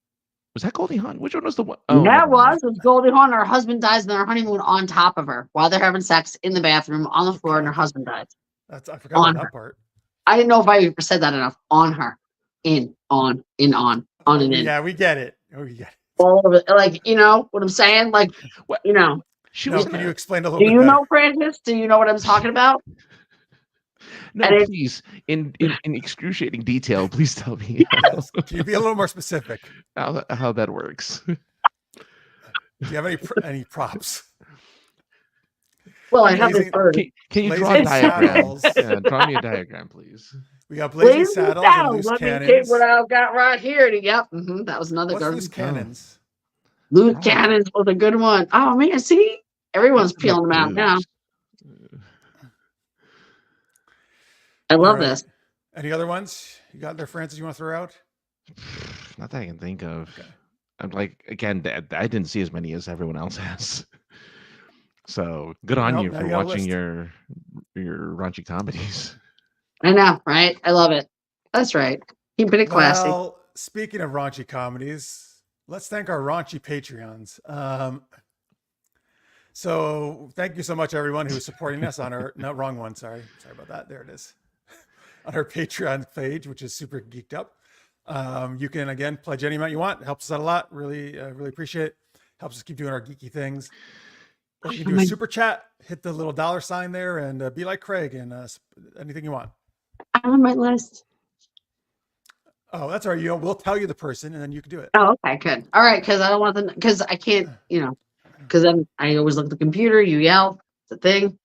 Was that Goldie Hawn? Which one was the one? Yeah, Oh, never it mind. was Goldie Hawn. Her husband dies in their honeymoon on top of her while they're having sex in the bathroom on the floor, and her husband dies I forgot on about her. that part. I didn't know if I ever said that enough. On her, on Oh, and in. yeah, we get it. Oh, we get it. All over, like, you know what I'm saying? Like, What? you know. She No, was can in you a, explain a little Do bit you better? know, Francis? Do you know what I'm talking about? no, And it- please, in excruciating detail, please tell me Yes. Can you be a little more specific? how that works. Do you have any props? Well, I have this Blazing- bird. Can you draw a Blazing diagram? Saddles. Yeah, draw me a diagram, please. We got Blazing Blazing Saddles and Saddles. Loose Let me take Cannons. what I've got right here. Yep, that was another What's good Loose one. Cannons? Loose Oh. Cannons was a good one. Oh man, see, everyone's Those are the peeling them out now. boobs. I love All right. this. Any other ones you got there, Francis? You want to throw out? Not that I can think of. Okay. I'm like, again, I didn't see as many as everyone else has. So good on Well, you now for you got a watching list. your raunchy comedies. I know, right? I love it. That's right. Keeping it classy. Well, speaking of raunchy comedies, let's thank our raunchy Patreons. So thank you so much, everyone who's supporting us on our wrong one. Sorry about that. There it is. On our Patreon page, which is Super Geeked Up. You can again pledge any amount you want. It helps us out a lot. Really appreciate it. Helps us keep doing our geeky things. Or you can do a super chat. Hit the little $sign there and be like Craig and anything you want. I'm on my list. Oh, that's all right. We'll tell you the person and then you can do it. Oh, okay, good. All right, because I don't want them, because I can't, because then I always look at the computer. You yell. It's a thing.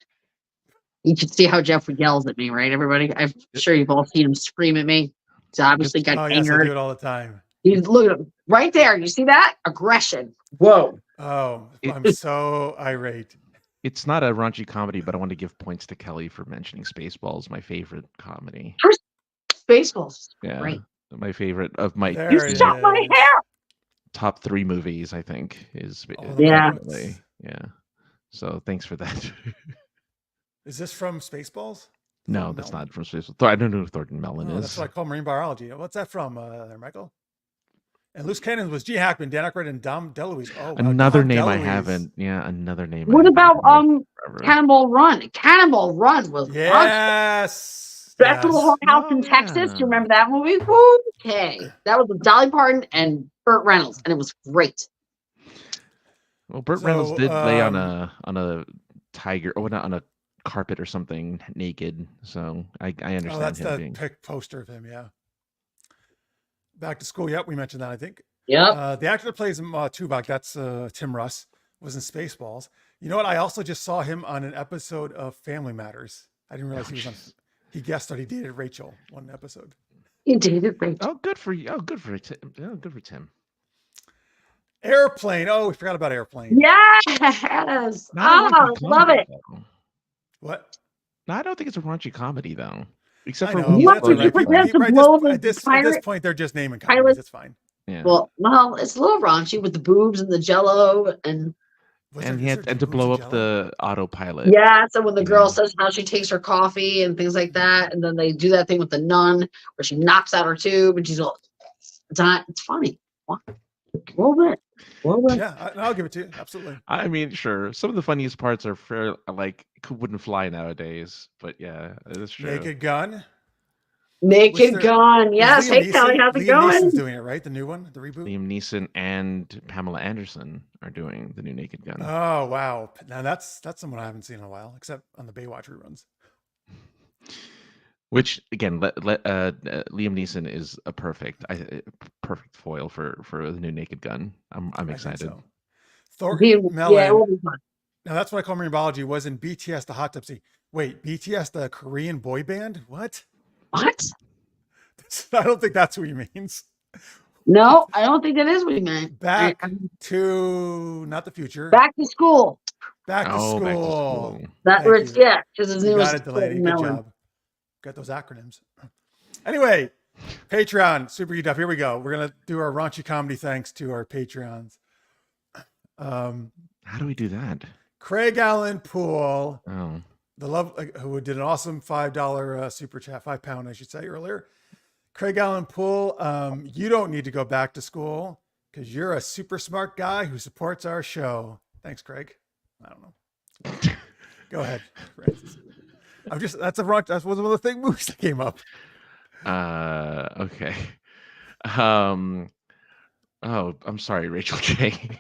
You can see how Jeff yells at me, right? Everybody, I'm sure you've all seen him scream at me. He's obviously got Oh, anger. yes, I do it all the time. He's look at him right there. You see that aggression? Whoa. Oh, I'm so irate. It's not a raunchy comedy, but I want to give points to Kelly for mentioning Spaceballs, my favorite comedy. Spaceballs. Yeah, Great. my favorite of my There You it shot my is. hair. top 3 movies. I think is Yeah. definitely, yeah. So thanks for that. Is this from Spaceballs? No, Thornton that's Mellon? not from Spaceballs. I don't know who Thornton Mellon Oh, is. that's what I call marine biology. What's that from there, Michael? And Loose Cannons was G. Hackman, Dan Aykroyd, and Dom DeLuise. Oh, wow. Another Dom name I DeLuise. haven't. Yeah, another name. What I about haven't heard forever. Cannonball Run? Cannonball Run was Yes. That's yes. Little House Oh, in Texas. yeah. You remember that movie? Okay, that was with Dolly Parton and Burt Reynolds, and it was great. Well, Burt So, Reynolds did lay on a tiger, or not on a carpet or something, naked. So I understand Oh, that's him the being. poster of him. Yeah. Back to School. Yep, we mentioned that. I think. Yep. The actor that plays Tuvok, that's Tim Russ, was in Spaceballs. You know what? I also just saw him on an episode of Family Matters. I didn't realize he was on. He guest starred. He dated Rachel one episode. He dated Rachel. Oh, good for you. Oh, good for Tim. Oh, good for Tim. Airplane. Oh, we forgot about Airplane. Yes. Not a Oh, raunchy love comedy, it. though. What? No, I don't think it's a raunchy comedy though. Except I for know. when he's What That's would all you right. pretend to blow the At this pirate? point, they're just naming Pilot- comedies. It's fine. yeah. Well, it's a little raunchy with the boobs and the jello and And he had to blow up the autopilot. yeah. So when the girl Yeah. says how she takes her coffee and things like that, and then they do that thing with the nun where she knocks out her tube and she's all, it's funny. A little bit. Yeah, I'll give it to you. Absolutely. I mean, sure. Some of the funniest parts are fair, like wouldn't fly nowadays. But yeah, that's true. Naked Gun. Naked Gun. Yes. Liam Hey, Kelly, how's it Liam going? Neeson's doing it, right? The new one, the reboot. Liam Neeson and Pamela Anderson are doing the new Naked Gun. Oh wow! Now that's someone I haven't seen in a while, except on the Baywatch reruns. Which again, Liam Neeson is a perfect foil for the new Naked Gun. I'm I think excited. so. Thornton Mellon. Yeah, it will be fun. Now that's what I call marine biology. Was in BTS the Hot Tub Scene. Wait, BTS the Korean boy band? What? What? I don't think that's what he means. No, I don't think that is what he meant. Back to not the future. Back to school. Back to school. Back to school. That Thank was you. yeah, because his You name was got it, Delaney. Good Mellon. job. Got those acronyms. Anyway, Patreon, Super Geeked Up. Here we go. We're gonna do our raunchy comedy thanks to our Patreons. How do we do that? Craig Allen Poole, Oh, who did an awesome $5 super chat, £5, I should say earlier. Craig Allen Poole, you don't need to go back to school because you're a super smart guy who supports our show. Thanks, Craig. I don't know. Go ahead, Francis. That's one of the thing movies that came up. okay. Oh, I'm sorry, Rachel J.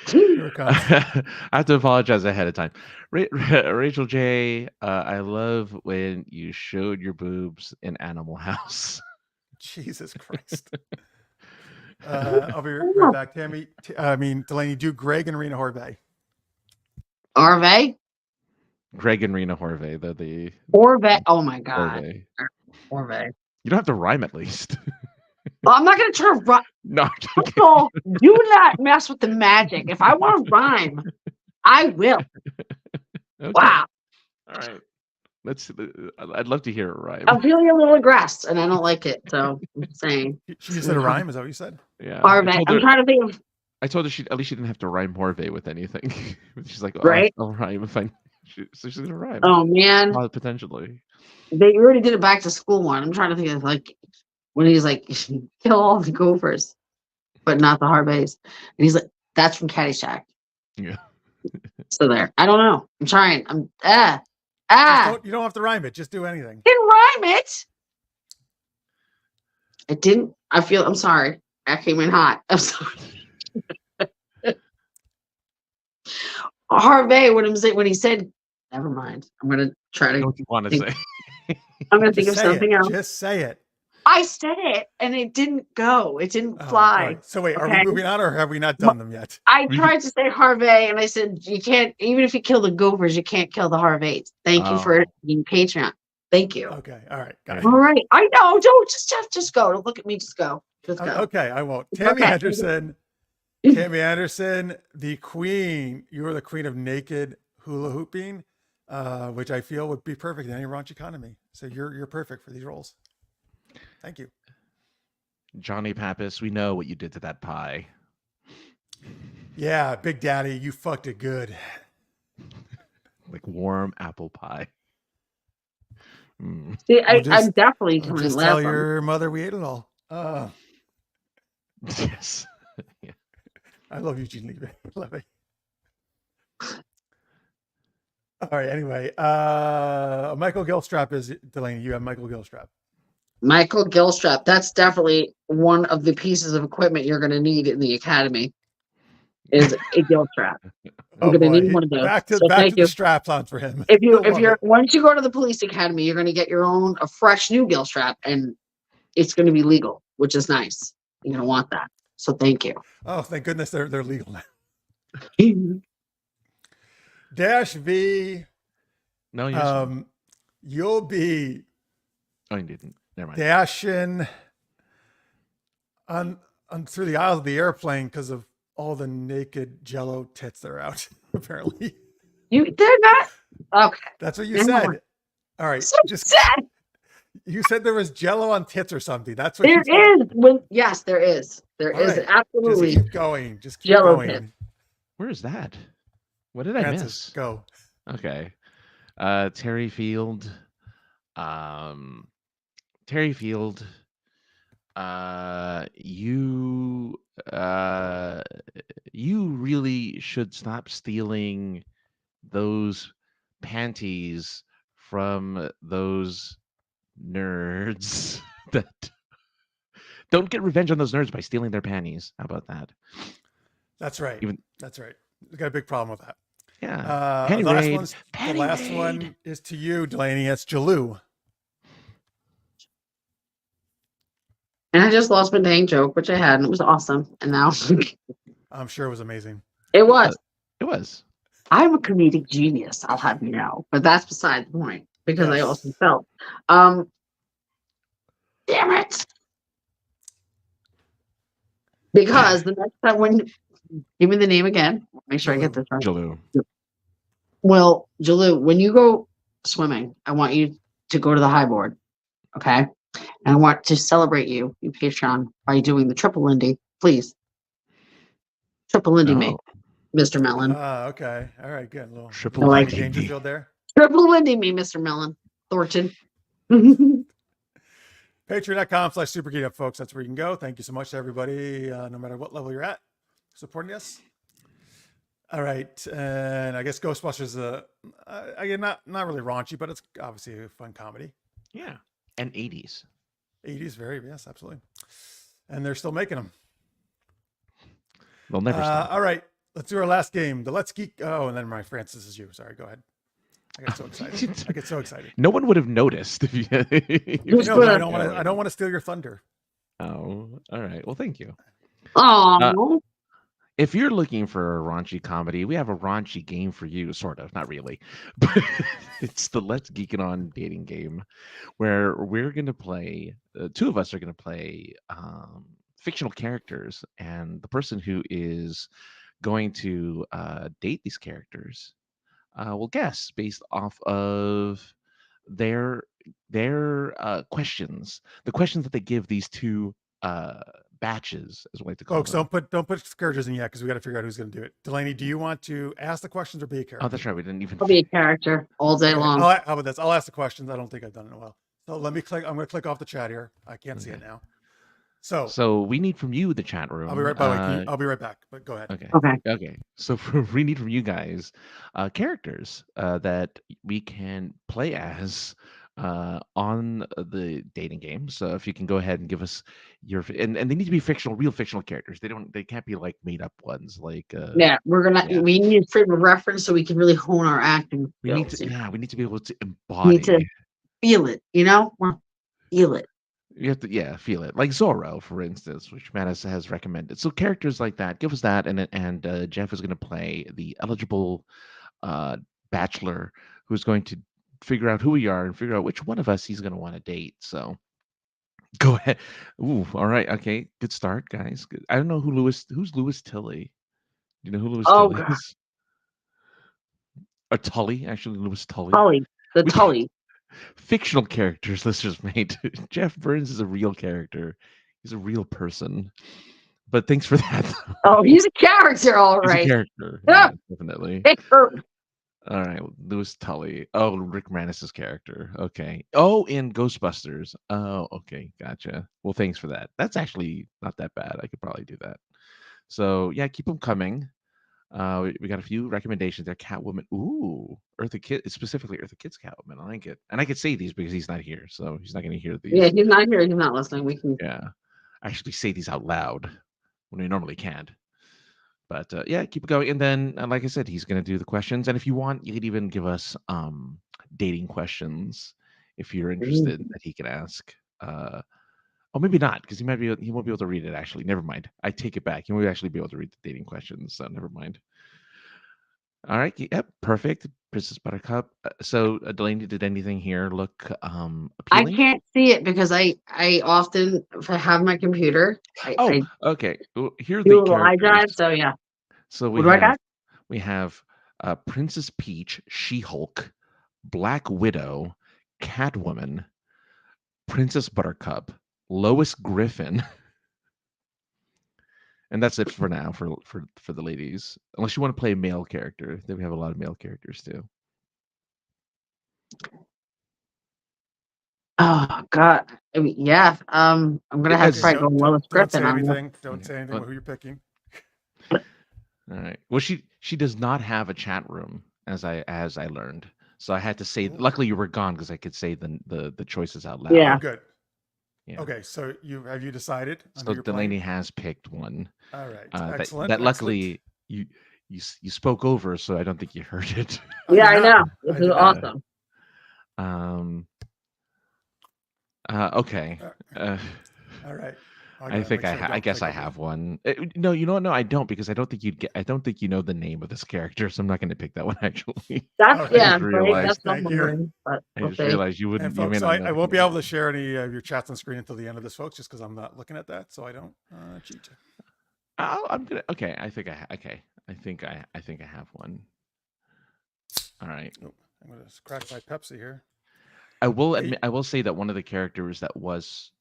Here it comes. I have to apologize ahead of time. Rachel J, I love when you showed your boobs in Animal House. Jesus Christ. I'll be right back. Delaney, do Greg and Rena Horvath. Harvey? Greg and Rena Horvath, the Horvath. Oh my God. Horvath. Horvath. You don't have to rhyme at least. Well, I'm not going to try to rhyme. No, I'm joking. People, do not mess with the magic. If I want to rhyme, I will. Okay. Wow. All right. I'd love to hear a rhyme. I'm feeling a little aggressed and I don't like it. So I'm saying. She just said a rhyme. Is that what you said? Yeah. Harvey. I'm trying to think of. I told her at least she didn't have to rhyme Horvath with anything. She's like, Right? I'll rhyme if I. So she's gonna rhyme. Oh man. Potentially. They already did a back to school one. I'm trying to think of like when he's like, kill all the gophers, but not the Harveys. And he's like, that's from Caddyshack. Yeah. So there. I don't know. I'm trying. You don't have to rhyme it. Just do anything. Didn't rhyme it. It didn't. I'm sorry. I came in hot. I'm sorry. Harvey, when he said, never mind. I'm gonna try to. What do you want to say? I'm gonna think of something else. Just say it. I said it, and it didn't go. It didn't fly. Right. So wait, are Okay. we moving on, or have we not done them yet? I tried to say Harvey, and I said you can't. Even if you kill the gophers, you can't kill the Harveys. Thank you for being Patreon. Thank you. Okay. All right. Got it. All right. I know. Don't just go. Don't look at me. Just go. Just go. Okay. I won't. Tammy Okay. Anderson. Tammy Anderson, the queen. You are the queen of naked hula hooping, which I feel would be perfect in any raunchy economy. So you're perfect for these roles. Thank you. Johnny Pappas, we know what you did to that pie. Yeah, Big Daddy, you fucked it good. Like warm apple pie. See, I'm definitely coming just last. tell your mother we ate it all. Yes. Yeah. I love Eugene Levy. Love it. All right. Anyway, Michael Gilstrap is Delaney. You have Michael Gilstrap. Michael Gilstrap. That's definitely one of the pieces of equipment you're going to need in the academy. Is a Gilstrap. You're going to need one of those. Back to the straps on for him. If you're once you go to the police academy, you're going to get your own a fresh new Gilstrap, and it's going to be legal, which is nice. You're going to want that. So thank you. Oh, thank goodness they're legal now. Dash V. No, you'll be. Oh, you didn't. Never mind. Dashing on through the aisles of the airplane because of all the naked Jello tits that are out. Apparently, they're not okay. That's what you said. All right, you said there was Jello on tits or something. That's what there is. Yes, there is. There is absolutely. Just keep going. Just keep Jello going. tits. Where is that? What did I miss? Go. Okay. Terry Field. Terry Field. You really should stop stealing those panties from those nerds that don't get revenge on those nerds by stealing their panties. How about that? That's right. That's right. We got a big problem with that. Yeah. The last one is to you, Delaney. It's Jalou. And I just lost my dang joke, which I had, and it was awesome. And now I'm sure it was amazing. It was. It was. I'm a comedic genius, I'll have you know. But that's beside the point. Because I also felt. Damn it. Because the next time give me the name again. Make sure I get this right. Jalou. Well, Jalou, when you go swimming, I want you to go to the high board. Okay? And I want to celebrate you Patreon, by doing the triple Lindy, please. Triple Lindy me, Oh, Mr. Mellon. Okay. All right. Good. A little Triple like Rodney it. Dangerfield there. Triple Lindy me, Mr. Mellon. Thornton. Patreon.com/Super Geeked Up, folks. That's where you can go. Thank you so much to everybody, no matter what level you're at, supporting us. All right, and I guess Ghostbusters, again, not really raunchy, but it's obviously a fun comedy. yeah. And 80s. 80s, yes, absolutely. And they're still making them. They'll never stop. All right, let's do our last game. The Let's Geek. Oh, and then my Francis is you. Sorry, go ahead. I get so excited. No one would have noticed if you. Who's No, but gonna- I don't want to steal your thunder. Oh, all right. Well, thank you. Oh, If you're looking for a raunchy comedy, we have a raunchy game for you, sort of, not really. But it's the Let's Geek It On dating game where we're going to play, two of us are going to play fictional characters, and the person who is going to date these characters will guess based off of their questions, the questions that they give these two batches, as we like to call Folks, them. don't put characters in yet because we got to figure out who's going to do it. Delaney, do you want to ask the questions or be a character? Oh, that's right. We didn't even. I'll be a character all day long. How about this? I'll ask the questions. I don't think I've done it in a while. So let me click. I'm going to click off the chat here. I can't see it now. So we need from you, the chat room. I'll be right back. I'll be right back. But go ahead. Okay. So we need from you guys characters that we can play as on the dating game. So if you can go ahead and give us your and they need to be real fictional characters. They can't be like made up ones. Like we need a frame of reference so we can really hone our acting. We need skills, we need to be able to We need embody. to feel it. Feel it. You have to, feel it. Like Zorro, for instance, which Mattis has recommended. So characters like that, give us that, and Jeff is going to play the eligible bachelor who's going to figure out who we are and figure out which one of us he's going to want to date. So go ahead. Ooh, all right. Okay, good start, guys. Good. I don't know who's Lewis Tilley. Do you know who Lewis Tilley is? Or Tully, actually, Lewis Tully. Tully. Fictional characters listeners made. Jeff Burns is a real character. He's a real person. But thanks for that. Oh, he's a character, all right. He's a character. Yeah, definitely. All right, Lewis Tully. Oh, Rick Moranis' character. Okay. Oh, in Ghostbusters. Oh, okay. Gotcha. Well, thanks for that. That's actually not that bad. I could probably do that. So, yeah, keep them coming. We got a few recommendations there. Catwoman. Ooh, Eartha Kitt, specifically Eartha Kitt's Catwoman. I like it. And I could say these because he's not here. So he's not going to hear these. Yeah, he's not here. He's not listening. We can. Yeah. Actually say these out loud when we normally can't. But yeah, keep it going. And then, like I said, he's going to do the questions. And if you want, you could even give us dating questions if you're interested that he can ask. Oh, maybe not, because he won't be able to read it. Actually, never mind. I take it back. He won't actually be able to read the dating questions. So never mind. All right. Yep. Perfect. Princess Buttercup. So Delaney, did anything here look appealing? I can't see it because I often have my computer. Okay. Well, here are do the a live drive. characters. So yeah. So we have Princess Peach, She-Hulk, Black Widow, Catwoman, Princess Buttercup, Lois Griffin. And that's it for now for the ladies. Unless you want to play a male character, then we have a lot of male characters too. Oh God. I mean, yeah. I'm gonna have to probably go Lois Griffin. Don't say anything about who you're picking. All right. Well, she does not have a chat room, as I learned. So I had to say. Luckily, you were gone because I could say the choices out loud. Yeah. Oh, good. Yeah. Okay, so have you decided? So Delaney has picked one. All right, excellent. That luckily you spoke over, so I don't think you heard it. Yeah, I know. This is awesome. Okay. All right. I guess I have one. No, you know what? No, I don't, because I don't think you know the name of this character, so I'm not going to pick that one actually. That's right. That's not boring, but I just realized you wouldn't. And folks, I won't be able to share any of your chats on screen until the end of this, folks, just because I'm not looking at that, so I don't cheat you. I'm gonna. Okay, I think I have one. All right. Oh, I'm gonna crack my Pepsi here. I will say that one of the characters that was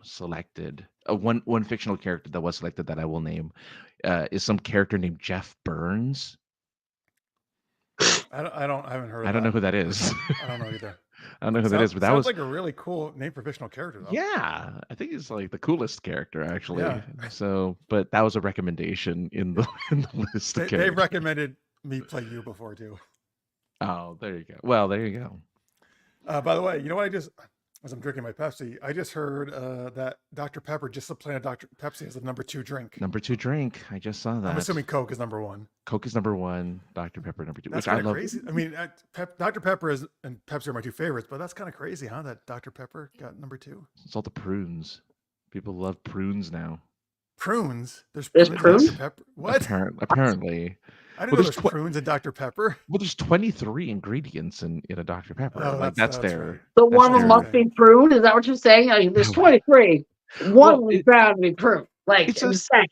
selected. One fictional character that was selected that I will name is some character named Jeff Burns. I haven't heard of I don't that. know who that is. I don't know either. I don't know who that is, but that sounds was like a really cool name for fictional character, though. yeah. I think it's like the coolest character actually. Yeah. So, but that was a recommendation in the list of They've characters. recommended me play you before too. Oh, there you go. Well, there you go. By the way, you know what? As I'm drinking my Pepsi, I just heard that Dr. Pepper just supplanted Dr. Pepsi as the number 2 drink. Number 2 drink. I just saw that. I'm assuming Coke is number 1. Coke is number 1. Dr. Pepper number 2. That's which I kind of love. crazy. I mean, Dr. Pepper and Pepsi are my 2 favorites, but that's kind of crazy, huh? That Dr. Pepper got number 2. It's all the prunes. People love prunes now. Prunes? There's prunes? Dr. Pepper. What? Apparently. I didn't know there's prunes in Dr. Pepper. Well, there's 23 ingredients in a Dr. Pepper. Oh, like that's their. right. So one of them must be prune. Is that what you're saying? Like, there's 23. One was bound to be prune. Like it's I'm saying.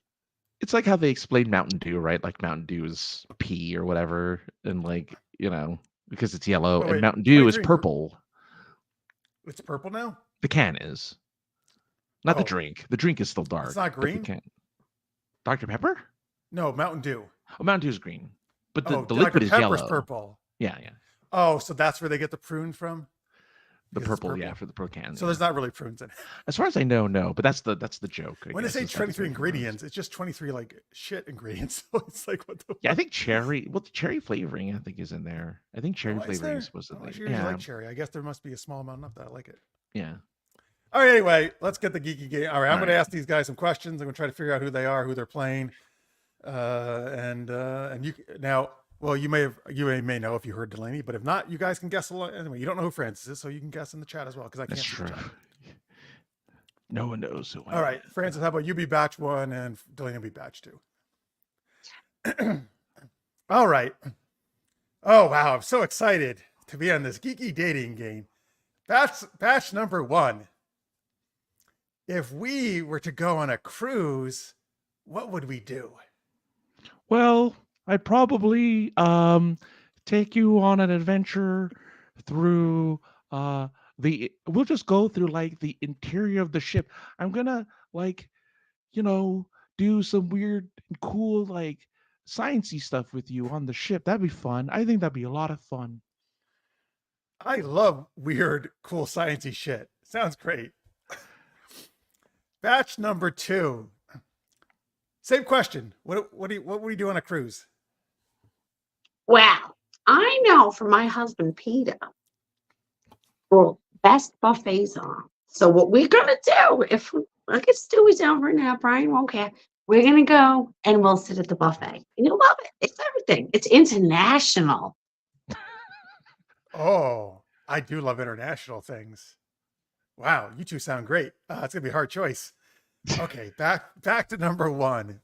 It's like how they explain Mountain Dew, right? Like Mountain Dew is pea or whatever, and like because it's yellow, and Mountain Dew is purple. It's purple now. The can is. Not the drink. The drink is still dark. It's not green. Dr. Pepper? No, Mountain Dew. Oh, Mountain Dew is green, but the Dr. liquid is Pepper's yellow. Purple. Yeah. Oh, so that's where they get the prune from. The purple, yeah, for the purple can. So there's not really prunes in it. As far as I know, no. But that's the joke. When they say 23 ingredients, it's just 23 like shit ingredients. So it's like what the. Yeah, I think cherry. Well, the cherry flavoring, I think, is in there. I think cherry flavoring is supposed to be. I usually like cherry. I guess there must be a small amount enough that I like it. Yeah. All right. Anyway, let's get the geeky game. All right, I'm going to ask these guys some questions. I'm going to try to figure out who they are, who they're playing, and you now. Well, you may know if you heard Delaney, but if not, you guys can guess along. Anyway, you don't know who Francis is, so you can guess in the chat as well because I can't. That's see true. the chat. No one knows who. All right, Francis, how about you be batch 1 and Delaney will be batch 2? All right. Oh wow, I'm so excited to be on this geeky dating game. Batch number 1. If we were to go on a cruise, what would we do? Well, I'd probably take you on an adventure through we'll just go through like the interior of the ship. I'm gonna do some weird and cool like sciencey stuff with you on the ship. That'd be fun. I think that'd be a lot of fun. I love weird, cool sciencey shit. Sounds great. Batch number 2. Same question. What would we do on a cruise? Well, I know from my husband Peter, well, best buffets on. So what we're gonna do, if I get Stewie's down right now, Brian won't care. We're gonna go and we'll sit at the buffet. And you'll love it. It's everything. It's international. Oh, I do love international things. Wow, you two sound great. It's gonna be a hard choice. Okay, back to number 1.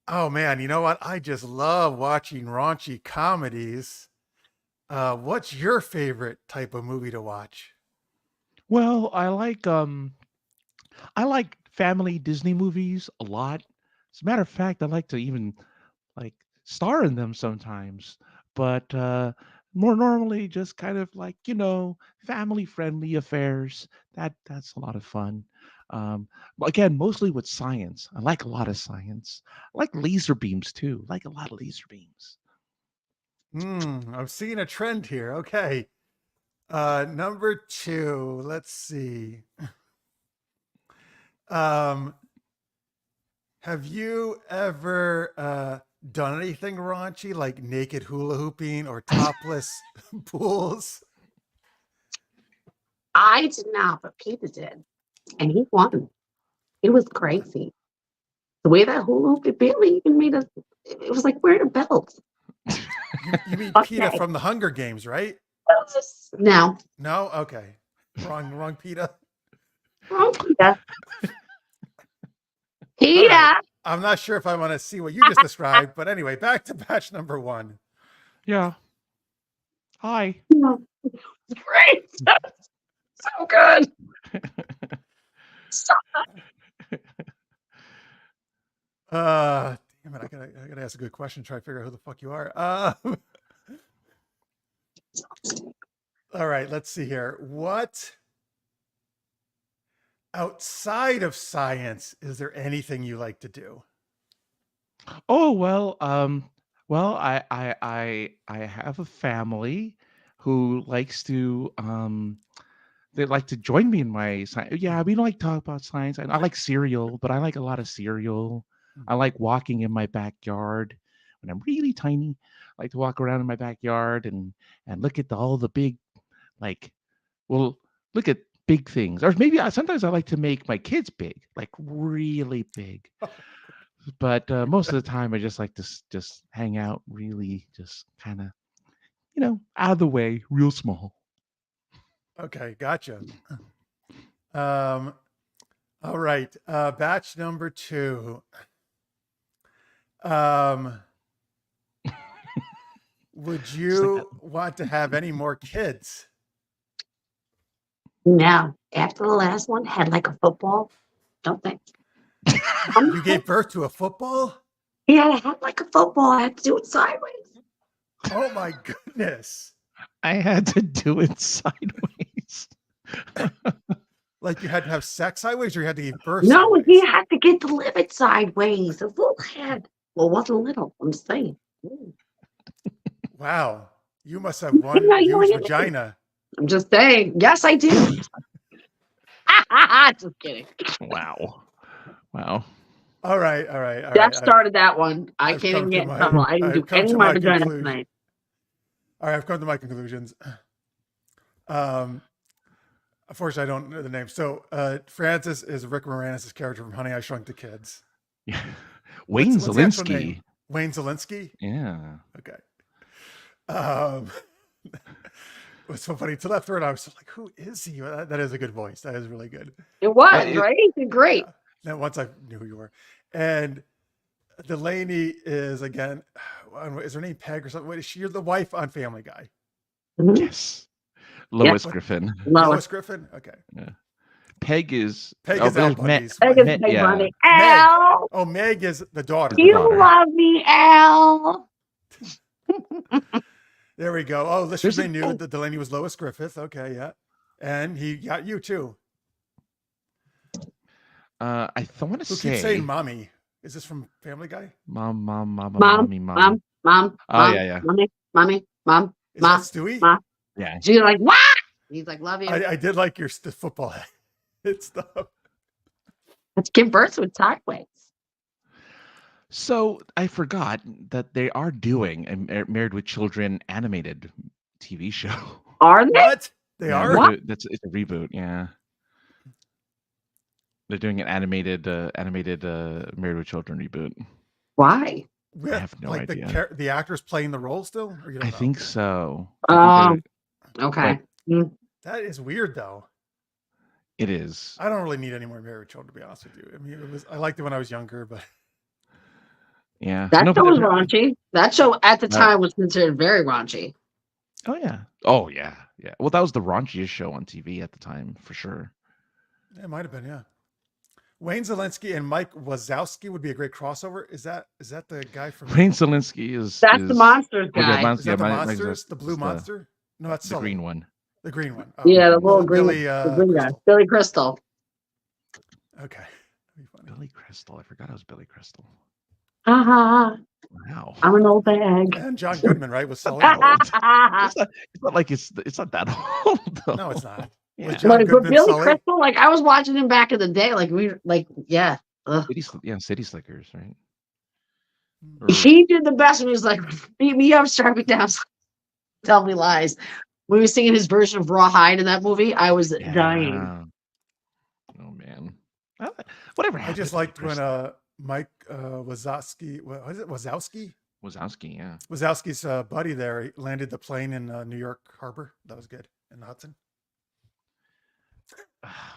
Oh man, you know what? I just love watching raunchy comedies. What's your favorite type of movie to watch? Well, I like family Disney movies a lot. As a matter of fact, I like to even like star in them sometimes. But more normally just kind of like, family friendly affairs. That's a lot of fun. Again, mostly with science. I like a lot of science. I like laser beams too. I like a lot of laser beams. I'm seeing a trend here. Okay. Number 2, let's see. Have you ever done anything raunchy like naked hula hooping or topless pools? I did not, but Peter did. And he won. It was crazy. The way that hula hoop, it barely even made us, it was like wearing a belt. You mean PETA from the Hunger Games, right? No. No? Okay. Wrong PETA. Wrong PETA. PETA. Right. I'm not sure if I want to see what you just described, but anyway, back to batch number 1. Yeah. Hi. Great. So good. Stop. Damn it, I gotta ask a good question, try to figure out who the fuck you are. All right, let's see here. What outside of science is there anything you like to do? Oh well, I have a family who likes to they like to join me in my science. Yeah, we don't like talk about science. I like cereal, but I like a lot of cereal. I like walking in my backyard when I'm really tiny. I like to walk around in my backyard and look at all the big like well look at big things. Or maybe sometimes I like to make my kids big, like really big. But most of the time I just like to just hang out, really just kind of out of the way, real small. Okay, gotcha. All right, batch number 2. Would Just like that. you want to have any more kids? Now, after the last one had like a football, don't think. You gave birth to a football? Yeah, I had like a football. I had to do it sideways. Oh my goodness. I had to do it sideways. Like you had to have sex sideways or you had to give birth No, sideways? he had to get delivered sideways. A little head. Well, it wasn't little. I'm saying. Wow. You must have one Yeah, huge yeah. vagina. I'm just saying. Yes, I do. Just kidding. Wow. All right, all right, all Jeff right. started that one. I I've can't come even to get in my- trouble. I didn't I've do come any to of my my vagina conclusion. tonight. All right, I've come to my conclusions. Unfortunately, I don't know the name. So Francis is Rick Moranis' character from Honey, I Shrunk the Kids. Yeah. Wayne What's the actual Zelinsky. name? Wayne Zelinsky? Yeah. Okay. It was so funny. To that third, I was like, who is he? That is a good voice. That is really good. It was, it- right? He did great. Yeah. Then once I knew who you were. And Delaney is, again, is her name Peg or something? Wait, you're the wife on Family Guy. Mhm. Yes. Lois Griffin. Lois Griffin? Okay. Peg is Peg is there's Al Bundy's Peg wife. is Peg yeah. Bundy. Al, Oh, Meg is the daughter. The you daughter. love me, Al. There we go. Oh, this There's they a- knew that Delaney was Lois Griffith. Okay, yeah. And he got you too. I want to Who say keeps saying mommy? Is this from Family Guy? mom. Mom, Mommy. mom, Oh, yeah. mommy, mom, Is mom, that Stewie? mom. Yeah. She's like, what? He's like, love you. I did like your football head stuff. Let's give birth to it sideways. So I forgot that they are doing a Married with Children animated TV show. Are they? What? They Yeah, are? they're What? it's a reboot. Yeah, they're doing an animated Married with Children reboot. Why? With, I have no like idea. the actors playing the role still? Or you don't I know? think so. Okay. That is weird though. It is. I don't really need any more Married with Children, to be honest with you. I mean, I liked it when I was younger, but Yeah. That No, show but was it- raunchy. That show at the time was considered very raunchy. Oh yeah. Oh yeah. Yeah. Well, that was the raunchiest show on TV at the time, for sure. it might have been, yeah. Wayne Zelinsky and Mike Wazowski would be a great crossover. Is that the guy from Wayne Zelinsky is. That's the Monsters Oh, yeah, guy. Is that the Mike Monsters? Wazowski The blue is monster? No, that's the Sully. green one. The green one. Oh, Yeah, the little green, Billy, the green guy. Crystal. Billy Crystal. Okay. That'd be funny. Billy Crystal. I forgot it was Billy Crystal. Haha. Wow. I'm an old bag. And John Goodman, right? Was Sully? That old. It's not like it's not that old though. No, it's not. Yeah. Was John But Goodman Billy Sully? Crystal, like I was watching him back in the day, yeah. Ugh. City Slickers, right? Hmm. Or- He did the best when he was like, beat me up, strike me down, tell me lies. When he was singing his version of Rawhide in that movie, I was dying. Yeah. Oh man. Whatever I happened just to liked Billy when Mike Wazowski, what is it? Wazowski? Crystal? Wazowski, yeah. Wazowski's buddy there, he landed the plane in New York Harbor. That was good. In the Hudson.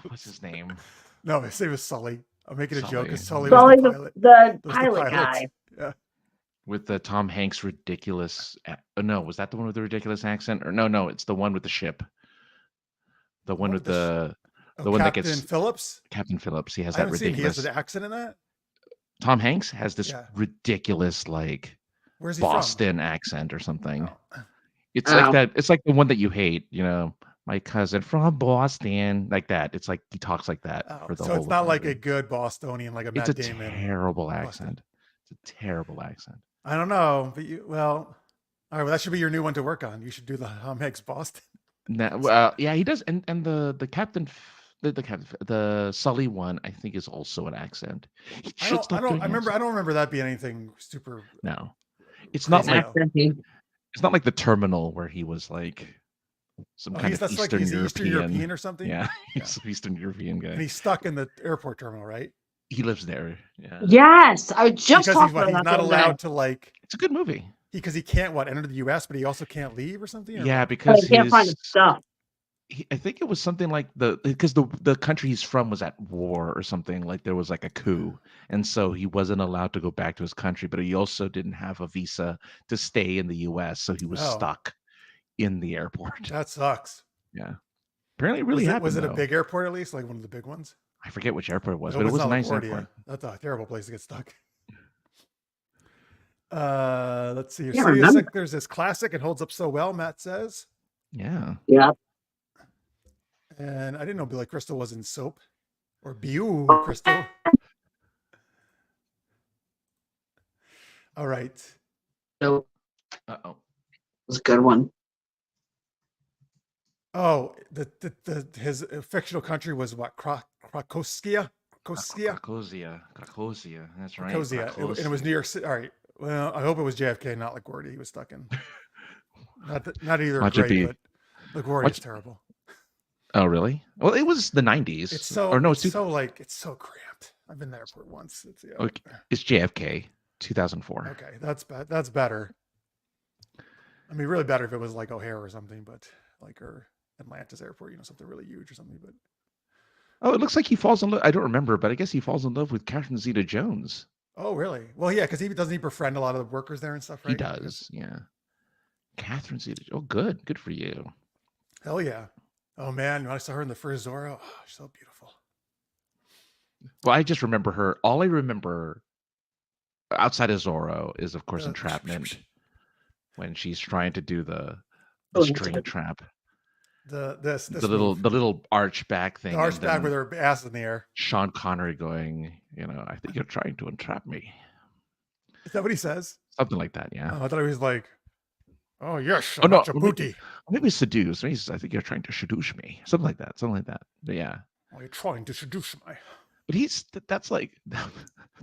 What's his name? No, his name was Sully. I'm making a joke because Sully Sully, was the pilot. the Was pilot pilot. guy. Yeah. With the Tom Hanks ridiculous no, was that the one with the ridiculous accent? Or no, it's the one with the ship. The one with the Oh, one that Captain gets- Phillips. Captain Phillips. He has I that haven't seen. He has ridiculous. an accent in that. Tom Hanks has this Yeah. ridiculous like Where's he Boston accent or something. from? Oh. It's like that. It's like the one that you hate. My cousin from Boston, like that. It's like he talks like that for the so whole. it's not like a movie. good Bostonian, like a It's Matt a Damon. terrible Boston. accent. It's a terrible accent. I don't know, but all right. Well, that should be your new one to work on. You should do the Hanks Boston. Well, yeah, he does, and the captain, the Sully one, I think is also an accent. He should stop doing I don't accents. remember that being anything super. No, it's not crazy, like though. it's not like the Terminal where he was like some kind of Eastern European or something. Yeah, he's an Eastern European guy. And he's stuck in the airport terminal, right? He lives there. Yeah. Yes, I was just talking about he's not allowed to like. It's a good movie. Because he can't enter the U.S., but he also can't leave or something. Yeah, because he can't find his stuff. I think it was something like because the country he's from was at war or something, like there was like a coup, and so he wasn't allowed to go back to his country, but he also didn't have a visa to stay in the U.S., so he was stuck in the airport. That sucks. Yeah, apparently it really happened. Was it a big airport at least, like one of the big ones? I forget which airport it was, but it was a nice airport. That's a terrible place to get stuck. Let's see. There's this classic. It holds up so well, Matt says. Yeah. Yeah. And I didn't know Billy Crystal was in Soap or Beau Crystal. All right. So, uh-oh. It's a good one. Oh, his fictional country was what? Krakosia? Krakosia. That's right. Krakosia. And it was New York City. All right. Well, I hope it was JFK, not LaGuardia. He was stuck in. Not either great, but LaGuardia is terrible. Oh, really? Well, it was the 90s. It's so cramped. I've been there for once. It's JFK, 2004. Okay, that's better. I mean, really better if it was like O'Hare or something, but or Atlantis Airport, something really huge or something. But oh, it looks like he falls in love. I don't remember, but I guess he falls in love with Catherine Zeta-Jones. Oh, really? Well, yeah, because he befriend a lot of the workers there and stuff, right? He does, yeah. Catherine Zeta-Jones. Oh, good for you. Hell yeah. Oh man, when I saw her in the first Zorro, she's so beautiful. Well, I just remember her. All I remember outside of Zorro is, of course, Entrapment, when she's trying to do the string trap. The little arch back thing. The arch back with her ass in the air. Sean Connery going, I think you're trying to entrap me. Is that what he says? Something like that, yeah. Oh, I thought he was like, oh yes, maybe seduce. Maybe I think you're trying to seduce me. Something like that. But yeah. Oh, you're trying to seduce me. But that's like,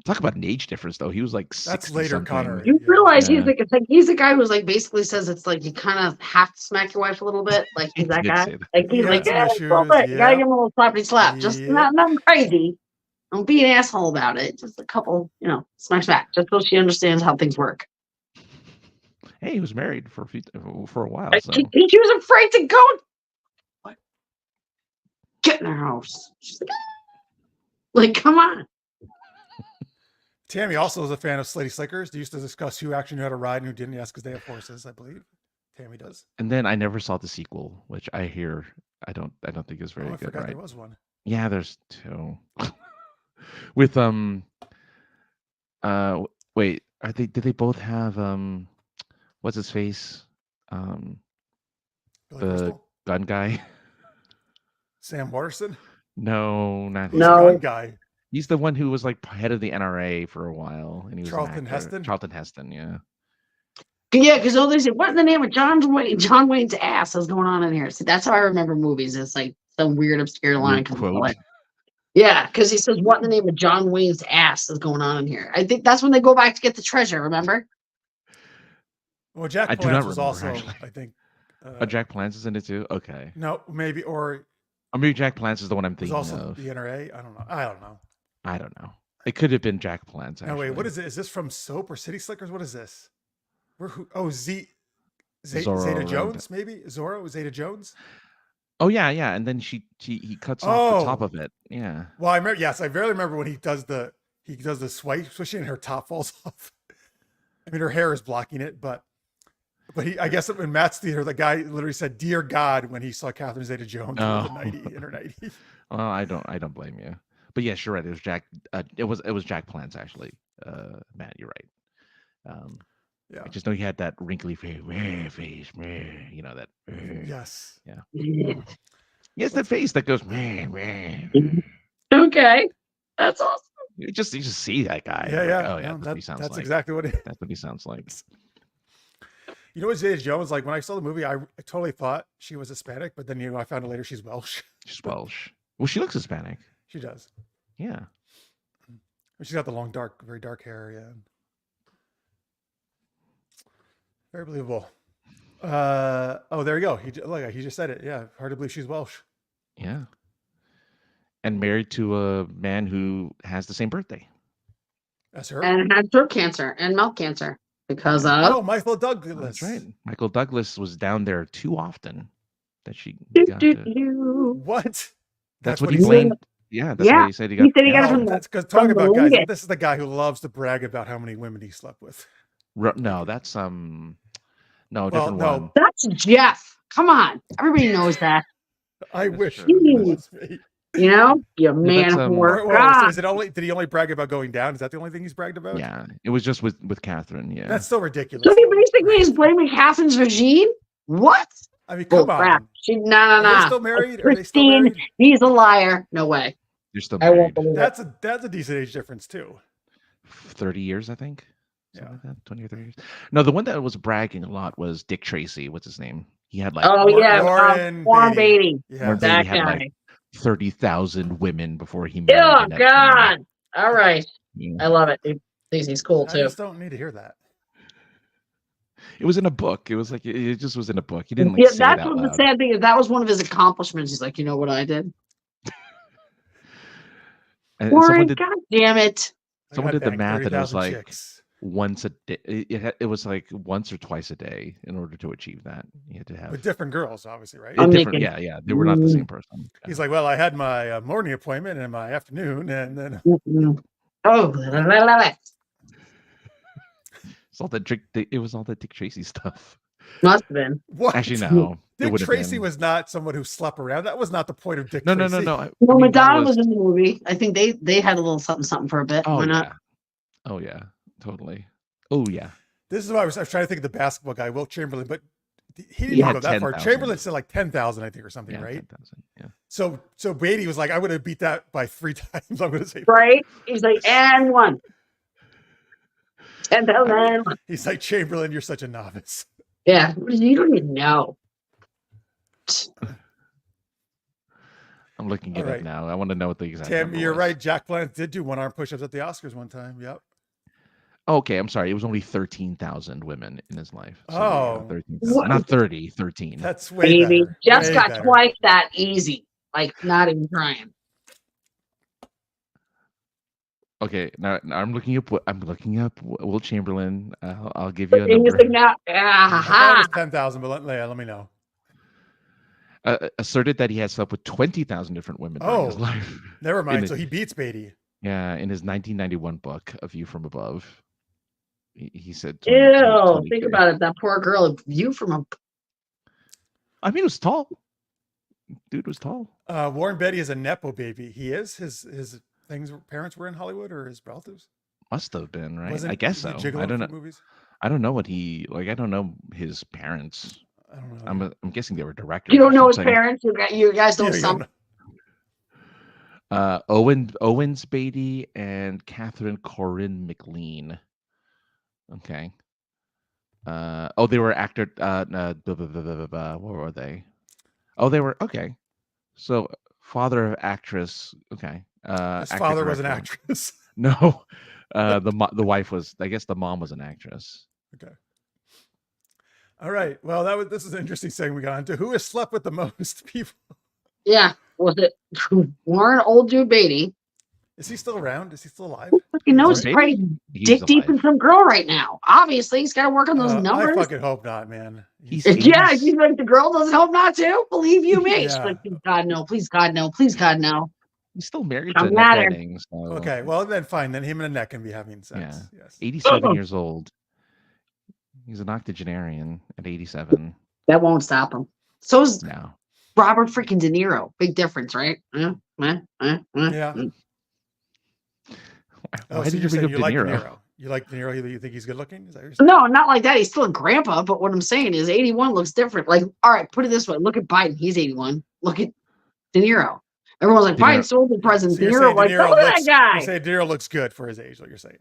talk about an age difference though. He was like 60 That's later Connery. You realize he's the guy who's like basically says it's like you kind of have to smack your wife a little bit. Like he's that guy. Like he's like, you gotta give him a little slappy slap. Just nothing crazy. Don't be an asshole about it. Just a couple, smack, just so she understands how things work. Hey, he was married for a while. So. She was afraid to go. What? Get in her house. She's like, come on. Tammy also is a fan of Slady Slickers. They used to discuss who actually knew how to ride and who didn't. Yes, because they have horses, I believe. Tammy does. And then I never saw the sequel, which I hear I don't think is very good. Forgot right? There was one. Yeah, there's two. With wait, did they both have what's his face? Billy the Crystal? gun guy. Sam Waterston? No, not him. The gun guy. He's the one who was like head of the NRA for a while, and he was Charlton Heston. Charlton Heston, yeah. Yeah, because they said, what in the name of John Wayne's ass is going on in here? See, that's how I remember movies. It's like some weird obscure line. Quote. Yeah, because he says, what in the name of John Wayne's ass is going on in here? I think that's when they go back to get the treasure, remember? Well, Jack Palance was also, actually. I think. Jack Palance is in it too? Okay. No, maybe, or maybe Jack Palance is the one I'm thinking also of. The NRA? I don't know. I don't know. It could have been Jack Palance, actually. No, wait, what is it? Is this from Soap or City Slickers? What is this? Zeta Jones, maybe? Zorro, Zeta Jones? Oh, yeah. And then he cuts off the top of it. Yeah. Well, I remember, I barely remember when he does the swishing and her top falls off. I mean, her hair is blocking it, but I guess in Matt's theater, the guy literally said, "Dear God," when he saw Catherine Zeta-Jones in her 90s. Well, I don't blame you. But yes, you're right. It was Jack. It was Jack Palance, actually. Matt, you're right. Yeah. I just know he had that wrinkly face, you know that. Yes. Yeah. Yeah. Yes, that face that goes. Okay, that's awesome. You just see that guy. Yeah, Like, yeah. oh yeah, No, that's what he sounds that's like. exactly what it That's what he sounds like. You know what Zayas Jones, like when I saw the movie, I totally thought she was Hispanic, but then I found out later she's Welsh. She's Welsh. Well, she looks Hispanic. She does. Yeah. She's got the long, very dark hair. Yeah. Very believable. Oh, there you go. He just said it. Yeah, hard to believe she's Welsh. Yeah. And married to a man who has the same birthday. That's her. And had throat cancer and mouth cancer because Oh, Michael Douglas. That's right. Michael Douglas was down there too often that she got. What? That's what he he said? blamed. Yeah, that's what he said. He got it from That's because talking about guys. Fernandez. This is the guy who loves to brag about how many women he slept with. No, that's no, different no. one. That's Jeff. Come on, everybody knows that. I That's wish true. it was me. You know, you man that's, whore. So God. is it only? Did he only brag about going down? Is that the only thing he's bragged about? Yeah, it was just with Catherine. Yeah, That's still ridiculous. So he basically is blaming Catherine's regime. What? I mean, come on. Crap. She no. Are they still married? Are they still Christine, married? he's a liar. No way. they're still I won't married. believe it. That's a decent age difference too. 30 years, I think. Something Yeah. like that, 20 or 30 years. No, the one that was bragging a lot was Dick Tracy. What's his name? He had like Oh yeah, Warren Beatty. Yeah. Warren That Beatty had guy. like 30,000 women before he married. Oh Annette God! All right, Bening. I love it. He's cool I too. just don't need to hear that. It was in a book. It was like it just was in a book. He didn't like Yeah, say that's it out what the loud. sad thing is. That was one of his accomplishments. He's like, you know what I did? And Warren, someone did, God damn it! someone I did the banged math, and it was 30,000 like chicks. once a day. It was like once or twice a day in order to achieve that. You had to have With different girls, obviously, right? I'm different. making- Yeah, they were not the same person. He's like, well, I had my morning appointment and my afternoon, and then Mm-mm. Oh, la, la, la, la. It's all that Dick. It was all that Dick Tracy stuff. Must have been. what? Actually, no. It Dick would have Tracy been. was not someone who slept around. That was not the point of Dick No. Tracy. I Well, mean, that Madonna was in the movie. I think they had a little something for a bit. Oh Why not? yeah. Oh yeah. Totally. Oh yeah. This is why I was trying to think of the basketball guy, Wilt Chamberlain, but he didn't He even had go that far. 10,000. Chamberlain said like 10,000, I think, or something, Yeah. right? 10,000. Yeah. So Beatty was like, I would have beat that by 3 times. I'm going to say, Right? He's like, and one. 10,000. he's like, Chamberlain, you're such a novice. Yeah, you don't even know. I'm looking it All right. up now. I want to know what the exact. Tim, number you're was. right. Jack Palance did do 1-arm push-ups at the Oscars one time. Yep. Okay, I'm sorry. It was only 13,000 women in his life. So, Oh. 13,000. What? Not 30. 13. That's way Baby, better. Jeff's Way got better. twice that easy. Like, not even trying. Okay, now I'm looking up. I'm looking up Will Chamberlain. I'll give you a He's number. like, now, I thought it aha. was 10,000, but let me know. Asserted that he had slept with 20,000 different women during his Oh. life. Never mind. In So it. he beats Beatty. Yeah, in his 1991 book, A View from Above, he said. 20 Ew, 20 think years. about it. That poor girl, a view from a. I mean, it was tall. Dude was tall. Warren Beatty is a Nepo baby. He is. His parents were in Hollywood or his relatives? Must have been, right? Wasn't I guess he so. Gigolo I don't for know. Movies? I don't know what he like. I don't know his parents. I don't know. I'm guessing they were directors. You don't or know his something. parents? You guys Yeah, don't you sound. know. Owens Beatty and Catherine Corinne McLean. Okay. They were actor. What were they? Oh, they were okay. So father of actress. Okay. His actor, father was an director. actress. No. The wife was. I guess the mom was an actress. Okay. All right. Well, this is an interesting segment we got into. Who has slept with the most people? Yeah, was it Warren Old Dude Beatty? Is he still around? Is he still alive? Fucking knows Beatty? right He's dick deep in alive. some girl right now. Obviously, he's got to work on those I numbers. fucking hope not, man. He's Yeah, 80s. he's like the girl doesn't hope not to. Believe you me. She's Yeah. like, please God no, please God no, please God no. He's still married I'm to mad Annette at- Bening. So, Okay. Well, then fine. Then him and Annette can be having sex. Yeah. Yes. 87 years old. He's an octogenarian at 87 That won't stop him. So's now. Robert freaking De Niro. Big difference, right? Yeah. Mm. Oh, Why so did you you're bring saying up you De like De Niro? Niro? You like De Niro? You think he's good looking? Is that what you're saying? No, not like that. He's still a grandpa. But what I'm saying is 81 looks different. Like, all right, put it this way. Look at Biden. He's 81. Look at De Niro. Everyone's like, De Niro- Biden's still the president. So De you're Niro, saying De like, Niro look at looks. that guy. You say De Niro looks good for his age. What you're saying?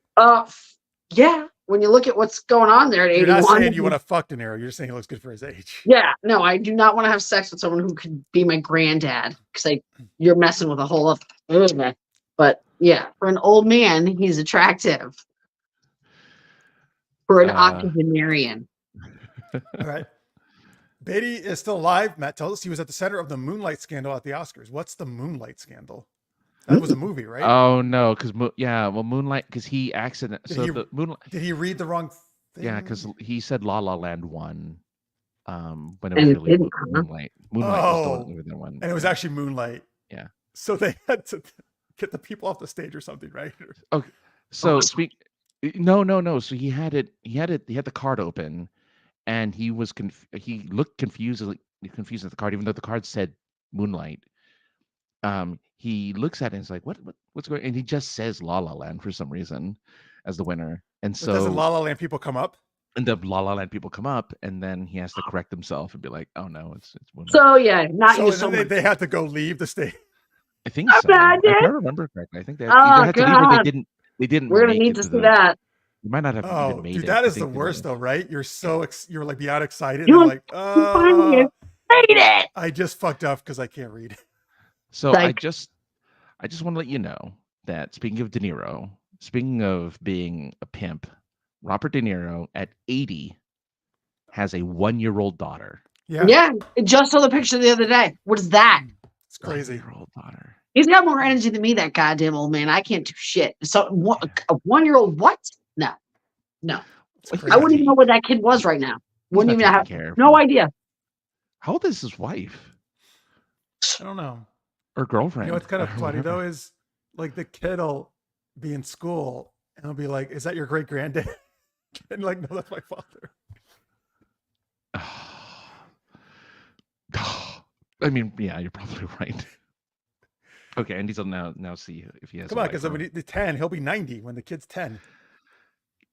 Yeah. When you look at what's going on there at You're 81. not saying you want to fuck De Niro. You're just saying he looks good for his age. Yeah, no, I do not want to have sex with someone who could be my granddad because you're messing with a whole other. But yeah, for an old man, he's attractive. For an octogenarian. All right. Beatty is still alive. Matt tells us he was at the center of the Moonlight scandal at the Oscars. What's the Moonlight scandal? That was a movie, right? Oh no, because Moonlight, because he Did he read the wrong thing? Yeah, because he said La La Land won. When it And was it really didn't, huh? Moonlight. Moonlight was the one that won. And it was actually Moonlight. Yeah. So they had to get the people off the stage or something, right? Okay. So No. So he had the card open, and he was he looked confused at the card, even though the card said Moonlight. He looks at it and is like, what's going on? And he just says La La Land for some reason as the winner. And But so doesn't La La Land people come up? and the La La Land people come up, and then he has to correct himself and be like, oh no, it's Moonlight. So yeah, not you So so much. they had to go leave the stage. I think so. bad, If dude. I remember correctly, I think they Oh, either had to leave or God. they didn't. We're gonna make need it to see the- that. You might not have Oh, even made dude, it. that I is the think they worst were- though, right? You're like beyond excited. You You're want- like, finally made it. I just fucked up because I can't read. So Like- I just want to let you know that speaking of De Niro, speaking of being a pimp, Robert De Niro at 80 has a 1-year-old daughter. Yeah, I just saw the picture the other day. What is that? It's crazy. 1-year-old daughter. He's got more energy than me, that goddamn old man. I can't do shit. So a 1-year-old, what? No. It's Like, crazy. I wouldn't even know where that kid was right now. Wouldn't He's even not have taking care of no him. idea. How old is his wife I don't know. or girlfriend? You know what's kind of or funny though whatever? is like the kid will be in school and he'll be like, "Is that your great granddad?" And like, no, that's my father. I mean, yeah, you're probably right. Okay, and he's now see if he has. Come a on, wife because or- when he's 10, he'll be 90 when the kid's 10.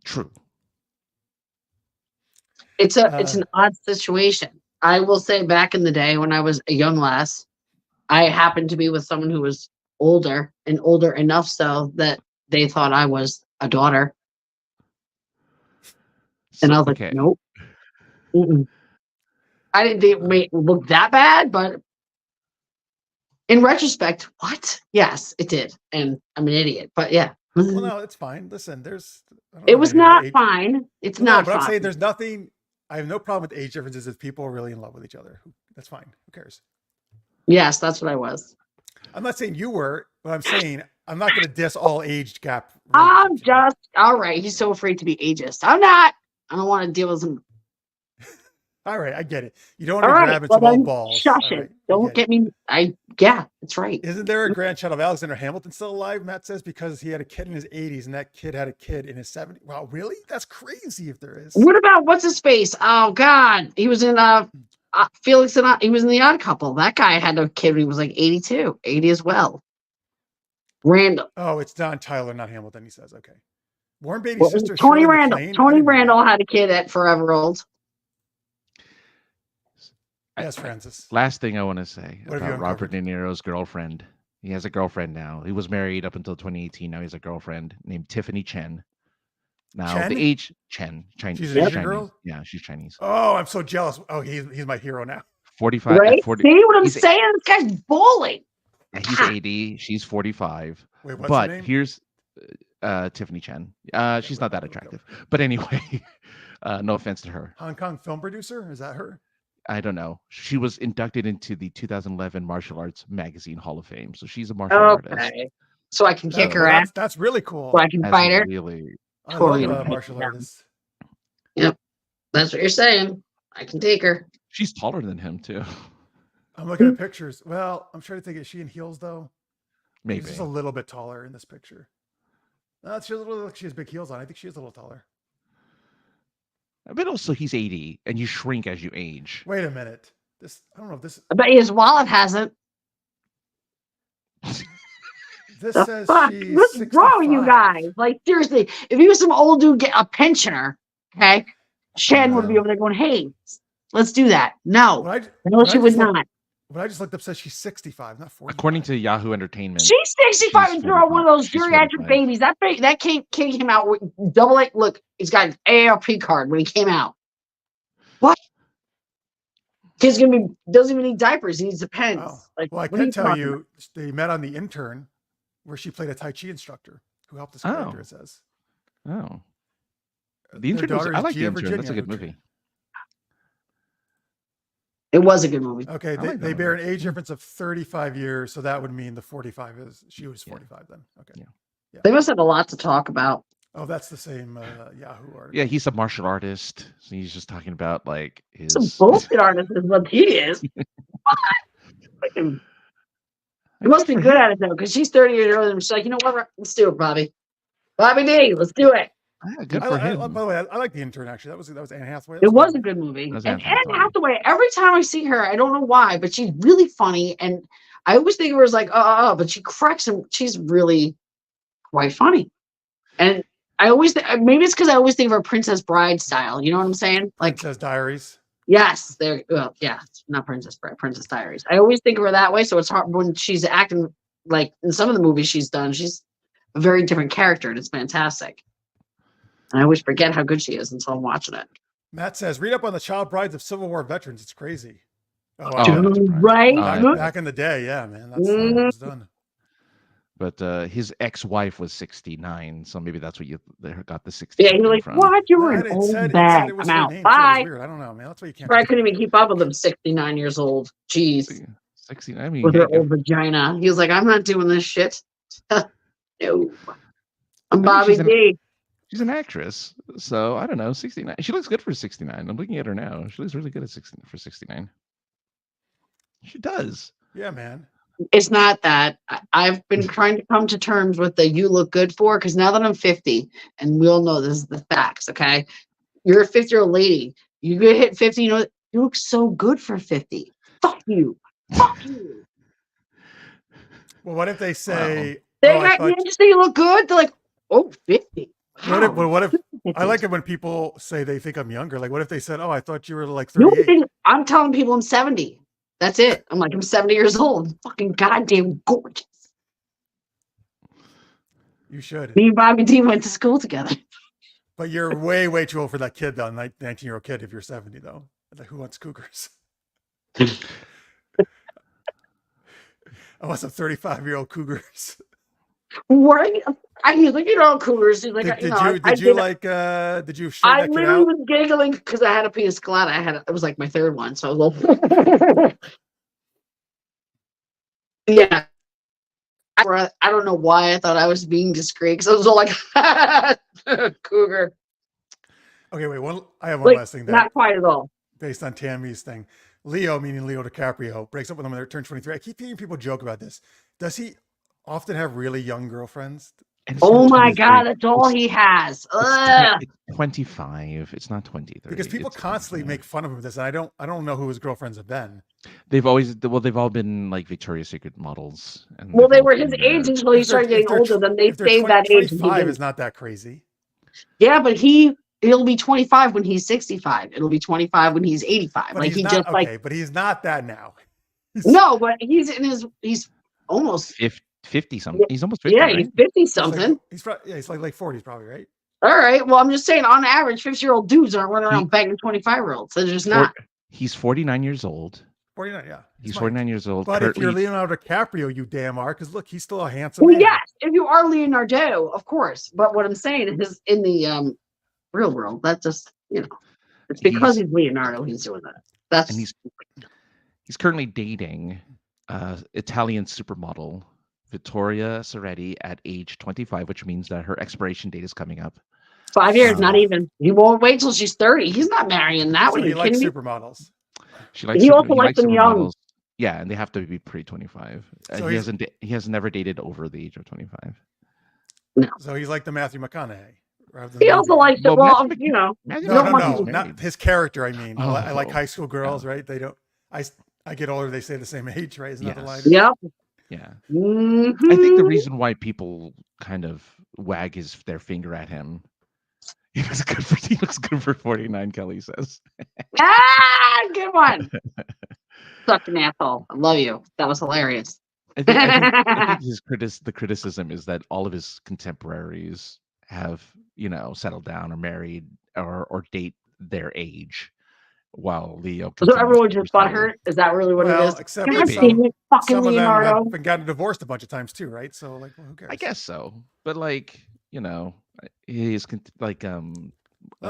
True. It's an odd situation. I will say back in the day when I was a young lass, I happened to be with someone who was older and older enough so that they thought I was a daughter. And I was like, okay. nope. Mm-mm. I didn't think it looked that bad, but in retrospect, what? Yes, it did. And I'm an idiot, but yeah. Well, no, it's fine. Listen, I don't It have was any not age- fine. It's No, not but fine. I'm saying there's nothing. I have no problem with age differences if people are really in love with each other. That's fine. Who cares? Yes, that's what I was. I'm not saying you were, but I'm saying I'm not going to diss all age gap. I'm relationships. just all right. He's so afraid to be ageist. I'm not. I don't want to deal with him. All right, I get it. You don't want All to be right, grabbing well some old then, balls. shush All it. right, I Don't get get me. Yeah, it's right. Isn't there a grandchild of Alexander Hamilton still alive? Matt says because he had a kid in his 80s and that kid had a kid in his 70s. Wow, really? That's crazy. If there is. What about what's his face? Oh God, he was in Felix and he was in The Odd Couple. That guy had a kid when he was like 82, 80 as well. Randall. Oh, it's Don Tyler, not Hamilton. He says, okay. Warren Beatty's Well, sister. Tony Shirley Randall. MacLaine? I Tony didn't know that. Randall had a kid at Forever Old. Yes, Francis. Last thing I want to say What have you about Robert uncovered? De Niro's girlfriend. He has a girlfriend now. He was married up until 2018. Now he has a girlfriend named Tiffany Chen. Now Chen? the age Chen, Chinese. She's an Asian Chinese. girl? Yeah, she's Chinese. Oh, I'm so jealous. Oh, he's my hero now. 45. Right? 40, See what I'm he's- saying? This guy's bowling. he's 80. She's 45. Wait, what's But her name? here's Tiffany Chen. She's not that attractive. But anyway, no offense to her. Hong Kong film producer? Is that her? I don't know. She was inducted into the 2011 Martial Arts Magazine Hall of Fame. So she's a martial artist. Okay. So I can kick Oh, her ass. That's really cool. So I can That's fight her. really I totally love gonna take martial her down. artists. That's what you're saying. I can take her. she's taller than him too. I'm looking at pictures. Well, I'm trying to think. Is she in heels though? Maybe. She's just a little bit taller in this picture. She has big heels on. I think she is a little taller. But also he's 80 and you shrink as you age. Wait a minute. I don't know if this I bet his wallet hasn't. This The says fuck? she's What's 65. wrong with you guys? Like, seriously, if he was some old dude, get a pensioner, okay? Shen would be No. over there going, hey, let's do that. No. What No, what she I would just looked- not. What I just looked up says she's 65, not 45. According to Yahoo Entertainment, She's 65 she's and throw out one of those 45. She's geriatric 45. babies. That kid came out with double A. Look, he's got an AARP card when he came out. What? Kid's doesn't even need diapers. He needs the pens. Oh. Like, Well, I what are could tell talking you they met on The Intern, where she played a Tai Chi instructor who helped this character, Oh. it says. Oh, The Their Intern. daughter I is like The Gia Intern. That's a Virginia, good movie. It was a good movie. Okay, like they that bear one. an age difference of 35 years, so that would mean the 45 is she was 45 then. Okay. Yeah. They must have a lot to talk about. Oh, that's the same Yahoo article. Yeah, he's a martial artist. So he's just talking about like his Some bullshit artist is what he is. What? Fucking- He must be good at it though, because she's 30 years older. And she's like, you know what? Let's do it, Bobby. Bobby D, let's do it. Yeah, good for him. By the way, I like The Intern actually. That was Anne Hathaway. It was a good movie. That's And Anne Anne Hathaway, every time I see her, I don't know why, but she's really funny. And I always think of her as like, but she cracks and she's really quite funny. And I always maybe it's because I always think of her Princess Bride style. You know what I'm saying? Like, Princess Diaries. yes, not Princess Bride, Princess Diaries. I always think of her that way. So it's hard when she's acting like in some of the movies she's done, she's a very different character, and it's fantastic. And I always forget how good she is until I'm watching it. Matt says, read up on the child brides of Civil War veterans. It's crazy. Oh, Oh, wow. that's Right? Back in the day, yeah, man. That's how it was done. But his ex-wife was 69, so maybe that's what you got the 60. Yeah, you're like, from. what? You were No, an it old said bag. it was I'm her out. name, too. It was Bye. weird. I don't know, man. That's why you can't. I couldn't even keep up with him. 69 years old. Jeez. 60. I mean, With yeah, her old vagina. He was like, I'm not doing this shit. No. I'm Bobby D. she's an actress, so I don't know. 69. She looks good for 69. I'm looking at her now. She looks really good at 69 for 69. She does. Yeah, man. It's not that. I've been trying to come to terms with the you look good for, because now that I'm 50, and we all know this is the facts, okay? You're a 50-year-old lady. You get hit 50, you look so good for 50. Fuck you. Fuck you. Well, what if they say, You just say you look good? They're like, oh, 50. Wow. what if I like it when people say they think I'm younger. Like, what if they said, oh, I thought you were like You 38? I'm telling people I'm 70. That's it. I'm like, I'm 70 years old. I'm fucking goddamn gorgeous. You should. Me and Bobby D went to school together. But you're way, way too old for that kid, though. 19-year-old kid, if you're 70, though. Like, who wants cougars? I want some 35-year-old cougars. Right? He's like, cougars. He's like, Did you I I literally was giggling because I had a pina colada. It was like my third one. So I was like, yeah. I don't know why I thought I was being discreet because I was all like, cougar. Okay, wait. I have one last thing. Not quite at all. Based on Tammy's thing. Leo, meaning Leo DiCaprio, breaks up with them when they turn 23. I keep hearing people joke about this. Does he often have really young girlfriends? Oh my God, that's all he has. It's 25. It's not 20. 30. Because people constantly make fun of him with this, and I don't know who his girlfriends have been. They've all been like Victoria's Secret models. And Well, they were his age until he started getting older. Then they saved that age. 25 is not that crazy. Yeah, but he'll be 25 when he's 65. It'll be 25 when he's 85. But like he's not, okay, but he's not that now. No, but he's almost 50 something. He's almost 50. Yeah, right? he's 50 something. He's like late 40s, probably, right? All right. Well, I'm just saying, on average, 50-year-old dudes aren't running around banging 25-year-olds. They're just not. He's 49 years old. 49, yeah. He's 49 years old. But currently, if you're Leonardo DiCaprio, you damn are, because look, he's still a handsome Well, man. yes, if you are Leonardo, of course. But what I'm saying is, in the real world, that just it's because he's Leonardo, he's doing that. And he's currently dating Italian supermodel Vittoria Soretti at age 25, which means that her expiration date is coming up. 5 years, not even. He won't wait till she's 30. He's not marrying that So one. he likes supermodels. He also likes them young. Yeah, and they have to be pre-25. So he has never dated over the age of 25. No. So he's like the Matthew McConaughey. He also likes it. Well, No, not his character. I mean, Oh. I like high school girls, right? They don't. I get older, they stay the same age, right? Isn't that the line? Yep. Yeah. Mhm. I think the reason why people kind of wag their finger at him, he looks good for 49, Kelly says. Good one. Such an asshole. I love you. That was hilarious. I think the criticism is that all of his contemporaries have, settled down or married or date their age, while Leo So continues everyone to just pursue. butthurt? Is that really what it Well, is? except God for damn it, fucking some of them Leonardo. have been gotten divorced a bunch of times too, right? So like, well, who cares? I guess so, but like, he's like Let him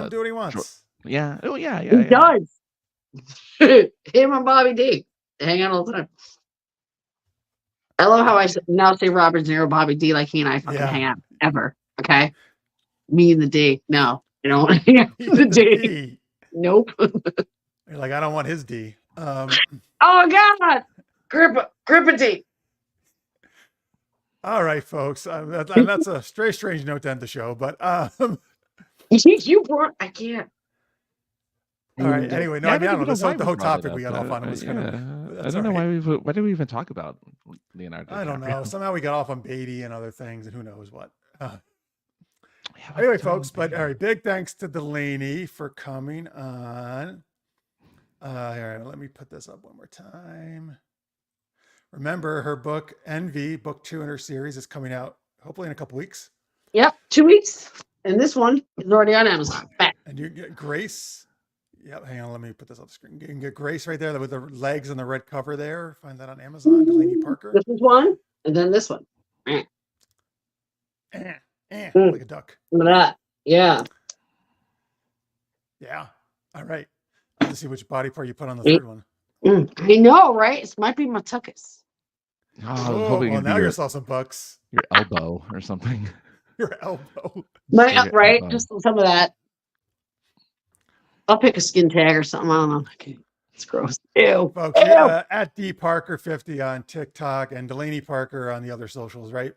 do what he wants. yeah, oh yeah, He does. Him and Bobby D. They hang out all the time. I love how I now say Robert De Niro, Bobby D, like he and I fucking hang out ever. Okay, me and the D. No, you don't want to hang out with the D. Nope. You're like, I don't want his D. Oh God, grip D. All right, folks. That's a very strange note to end the show, but You brought. I can't. all right. Anyway, no, Yeah, I mean, I don't know. why The whole we brought it topic we got up. off on was kind of. I don't know why did we even talk about Leonardo. I don't know. DiCaprio? Somehow we got off on Beatty and other things, and who knows what. Yeah, Anyway, folks, but all right, big thanks to Delaney for coming on. All right, let me put this up one more time. Remember, her book Envy, book 2 in her series, is coming out hopefully in a couple weeks. Yep, 2 weeks, and this one is already on Amazon. Back. And you get Grace. Yep, hang on, let me put this up the screen. You can get Grace right there with the legs and the red cover there. Find that on Amazon. Delaney Parker. This is one, and then this one. Like a duck. Look at that. Yeah. Yeah. All right. I'll just see which body part you put on the third one. I know, right? It might be my tuckus. Oh, well, now you saw some bucks. Your elbow or something. Your elbow. Right? Elbow. Just some of that. I'll pick a skin tag or something. I don't know. Okay. It's gross. Ew. Folks, at DParker50 on TikTok and Delaney Parker on the other socials, right?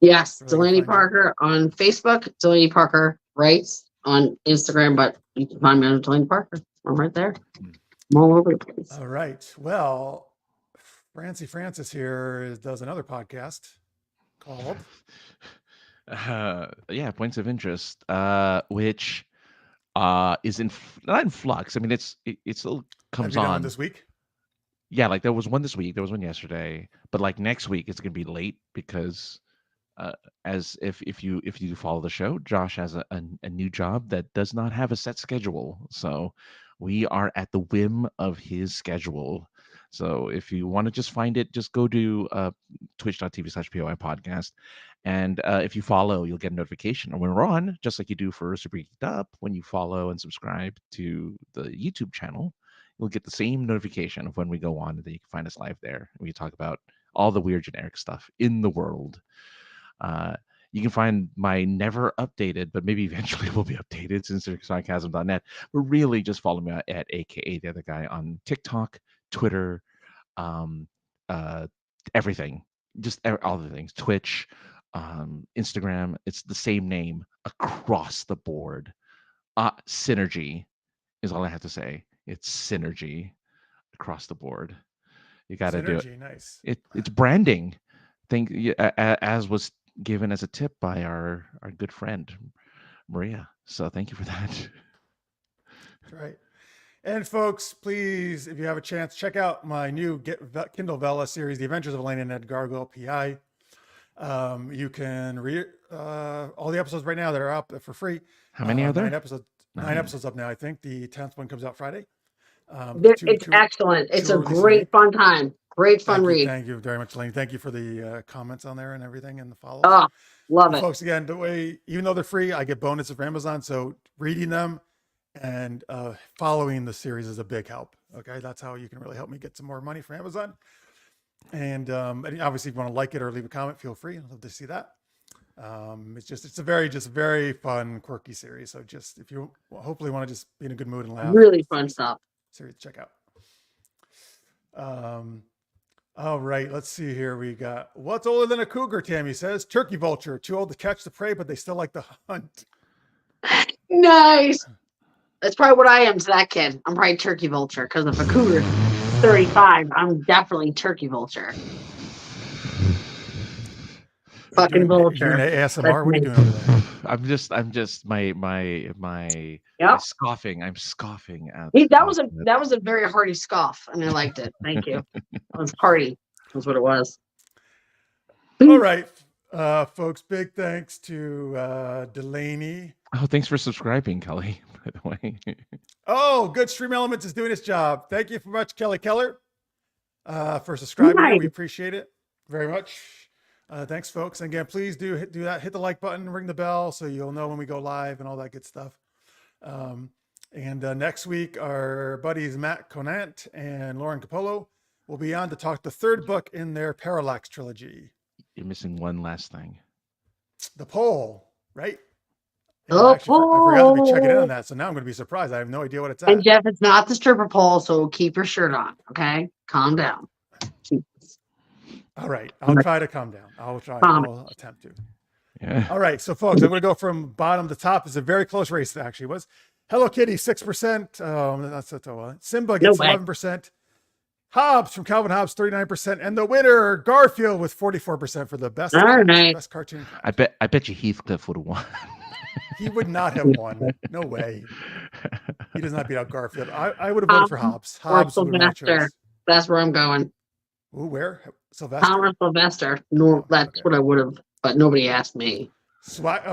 Yes. Where they can Delaney find you. Parker on Facebook. Delaney Parker writes on Instagram, but you can find me on Delaney Parker. I'm right there. I'm all over the place. All right. Well, Francis here does another podcast called Points of Interest, which is not in flux. I mean, it still comes Have you done one on this week. Yeah, like there was one this week, there was one yesterday, but like next week it's gonna be late because as if you follow the show, Josh has a new job that does not have a set schedule, so we are at the whim of his schedule. So if you want to just find it, just go to twitch.tv/POI podcast. And if you follow, you'll get a notification when we're on, just like you do for Super Geeked Up. When you follow and subscribe to the YouTube channel, you'll get the same notification of when we go on, and then you can find us live there. We talk about all the weird generic stuff in the world. You can find my never updated, but maybe eventually will be updated, sarcasm.net. But really just follow me at AKA the other guy on TikTok, Twitter, everything, just all the things, Twitch, Instagram. It's the same name across the board. Synergy is all I have to say. It's synergy across the board. You got to do it. Nice. It's branding. As was given as a tip by our good friend Maria. So thank you for that. That's right. And folks, please, if you have a chance, check out my new Kindle Vella series, The Adventures of Elaine and Ed Gargoyle PI. You can read all the episodes right now that are up for free. How many are there? 9 episodes. 9 episodes up now, I think. The 10th one comes out Friday. It's excellent. It's a great fun time. Great fun read. Thank you very much, Elaine. Thank you for the comments on there and everything and the follows. Oh, love it. Folks, again, the way, even though they're free, I get bonuses from Amazon. So reading them and following the series is a big help. Okay, that's how you can really help me get some more money from Amazon. And obviously, if you want to like it or leave a comment, feel free. I'd love to see that. It's a very fun, quirky series. So just if you hopefully want to just be in a good mood and laugh, really fun stuff. Series to check out. All right, let's see here. We got what's older than a cougar, Tammy says. Turkey vulture, too old to catch the prey, but they still like to hunt. Nice. That's probably what I am to that kid. I'm probably turkey vulture because if a cougar's 35, I'm definitely turkey vulture. fucking vulture. Doing ASMR? That's What are me. you doing over there? I'm just my Yep. scoffing. I'm scoffing at That was a very hearty scoff, and I liked it. Thank you. It was hearty. That's what it was. All right, folks. Big thanks to Delaney. Oh, thanks for subscribing, Kelly, by the way. Oh, good. Stream Elements is doing its job. Thank you very much, Kelly Keller, for subscribing. Nice. We appreciate it very much. Thanks, folks. And again, please do that. Hit the like button, ring the bell, so you'll know when we go live and all that good stuff. And next week, our buddies Matt Conant and Lauren Capolo will be on to talk the third book in their Parallax trilogy. You're missing one last thing. The poll, right? The I forgot to be checking in poll. on that, so now I'm going to be surprised. I have no idea what it's at. And Jeff, it's not the stripper pole, so keep your shirt on. Okay, calm down. All right, I'll try to calm down. I'll attempt to. Yeah. All right, so folks, I'm going to go from bottom to top. It's a very close race, it actually was. Hello Kitty, 6%. That's Simba gets 11%. Hobbs from Calvin Hobbs, 39%, and the winner, Garfield, with 44% for the best cartoon. I bet you Heathcliff would have won. He would not have won. No way. He does not beat out Garfield. I would have voted for Hobbs. Hobbs would have Sylvester. That's where I'm going. Ooh, where? Sylvester? Tom or Sylvester. No, that's what I would have, but nobody asked me. SWAT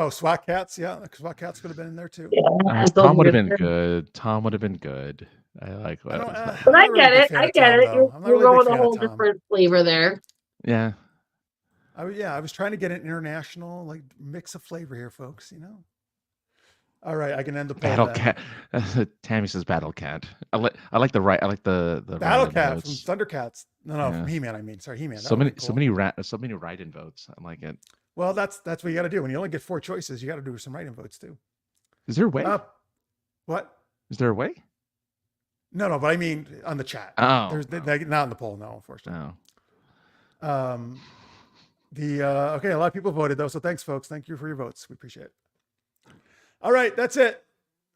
Cats. Yeah, SWAT Cats could have been in there too. Yeah, Tom would have been good. Tom would have been good. I like that. But I get it. I get it. You're going with a whole different flavor there. Yeah. I was trying to get an international mix of flavor here, folks. All right, I can end the poll. Battle Cat. Tammy says Battle Cat. I like the Battle Cat from Thundercats. No, from He-Man. I mean, sorry, He-Man. So many write-in votes. I like it. Well, that's what you got to do. When you only get 4 choices, you got to do some write-in votes too. Is there a way? What? Is there a way? No, but I mean on the chat. Oh, not in the poll. No, unfortunately. Oh. Okay, a lot of people voted though, so thanks, folks. Thank you for your votes. We appreciate it. All right, that's it.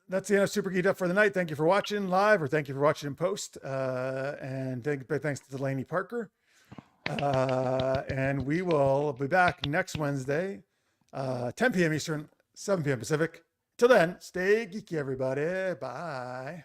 That's the end of Super Geeked Up for the night. Thank you for watching live, or thank you for watching in post. And thanks to Delaney Parker. And we will be back next Wednesday, 10 p.m. Eastern, 7 p.m. Pacific. Till then, stay geeky, everybody. Bye.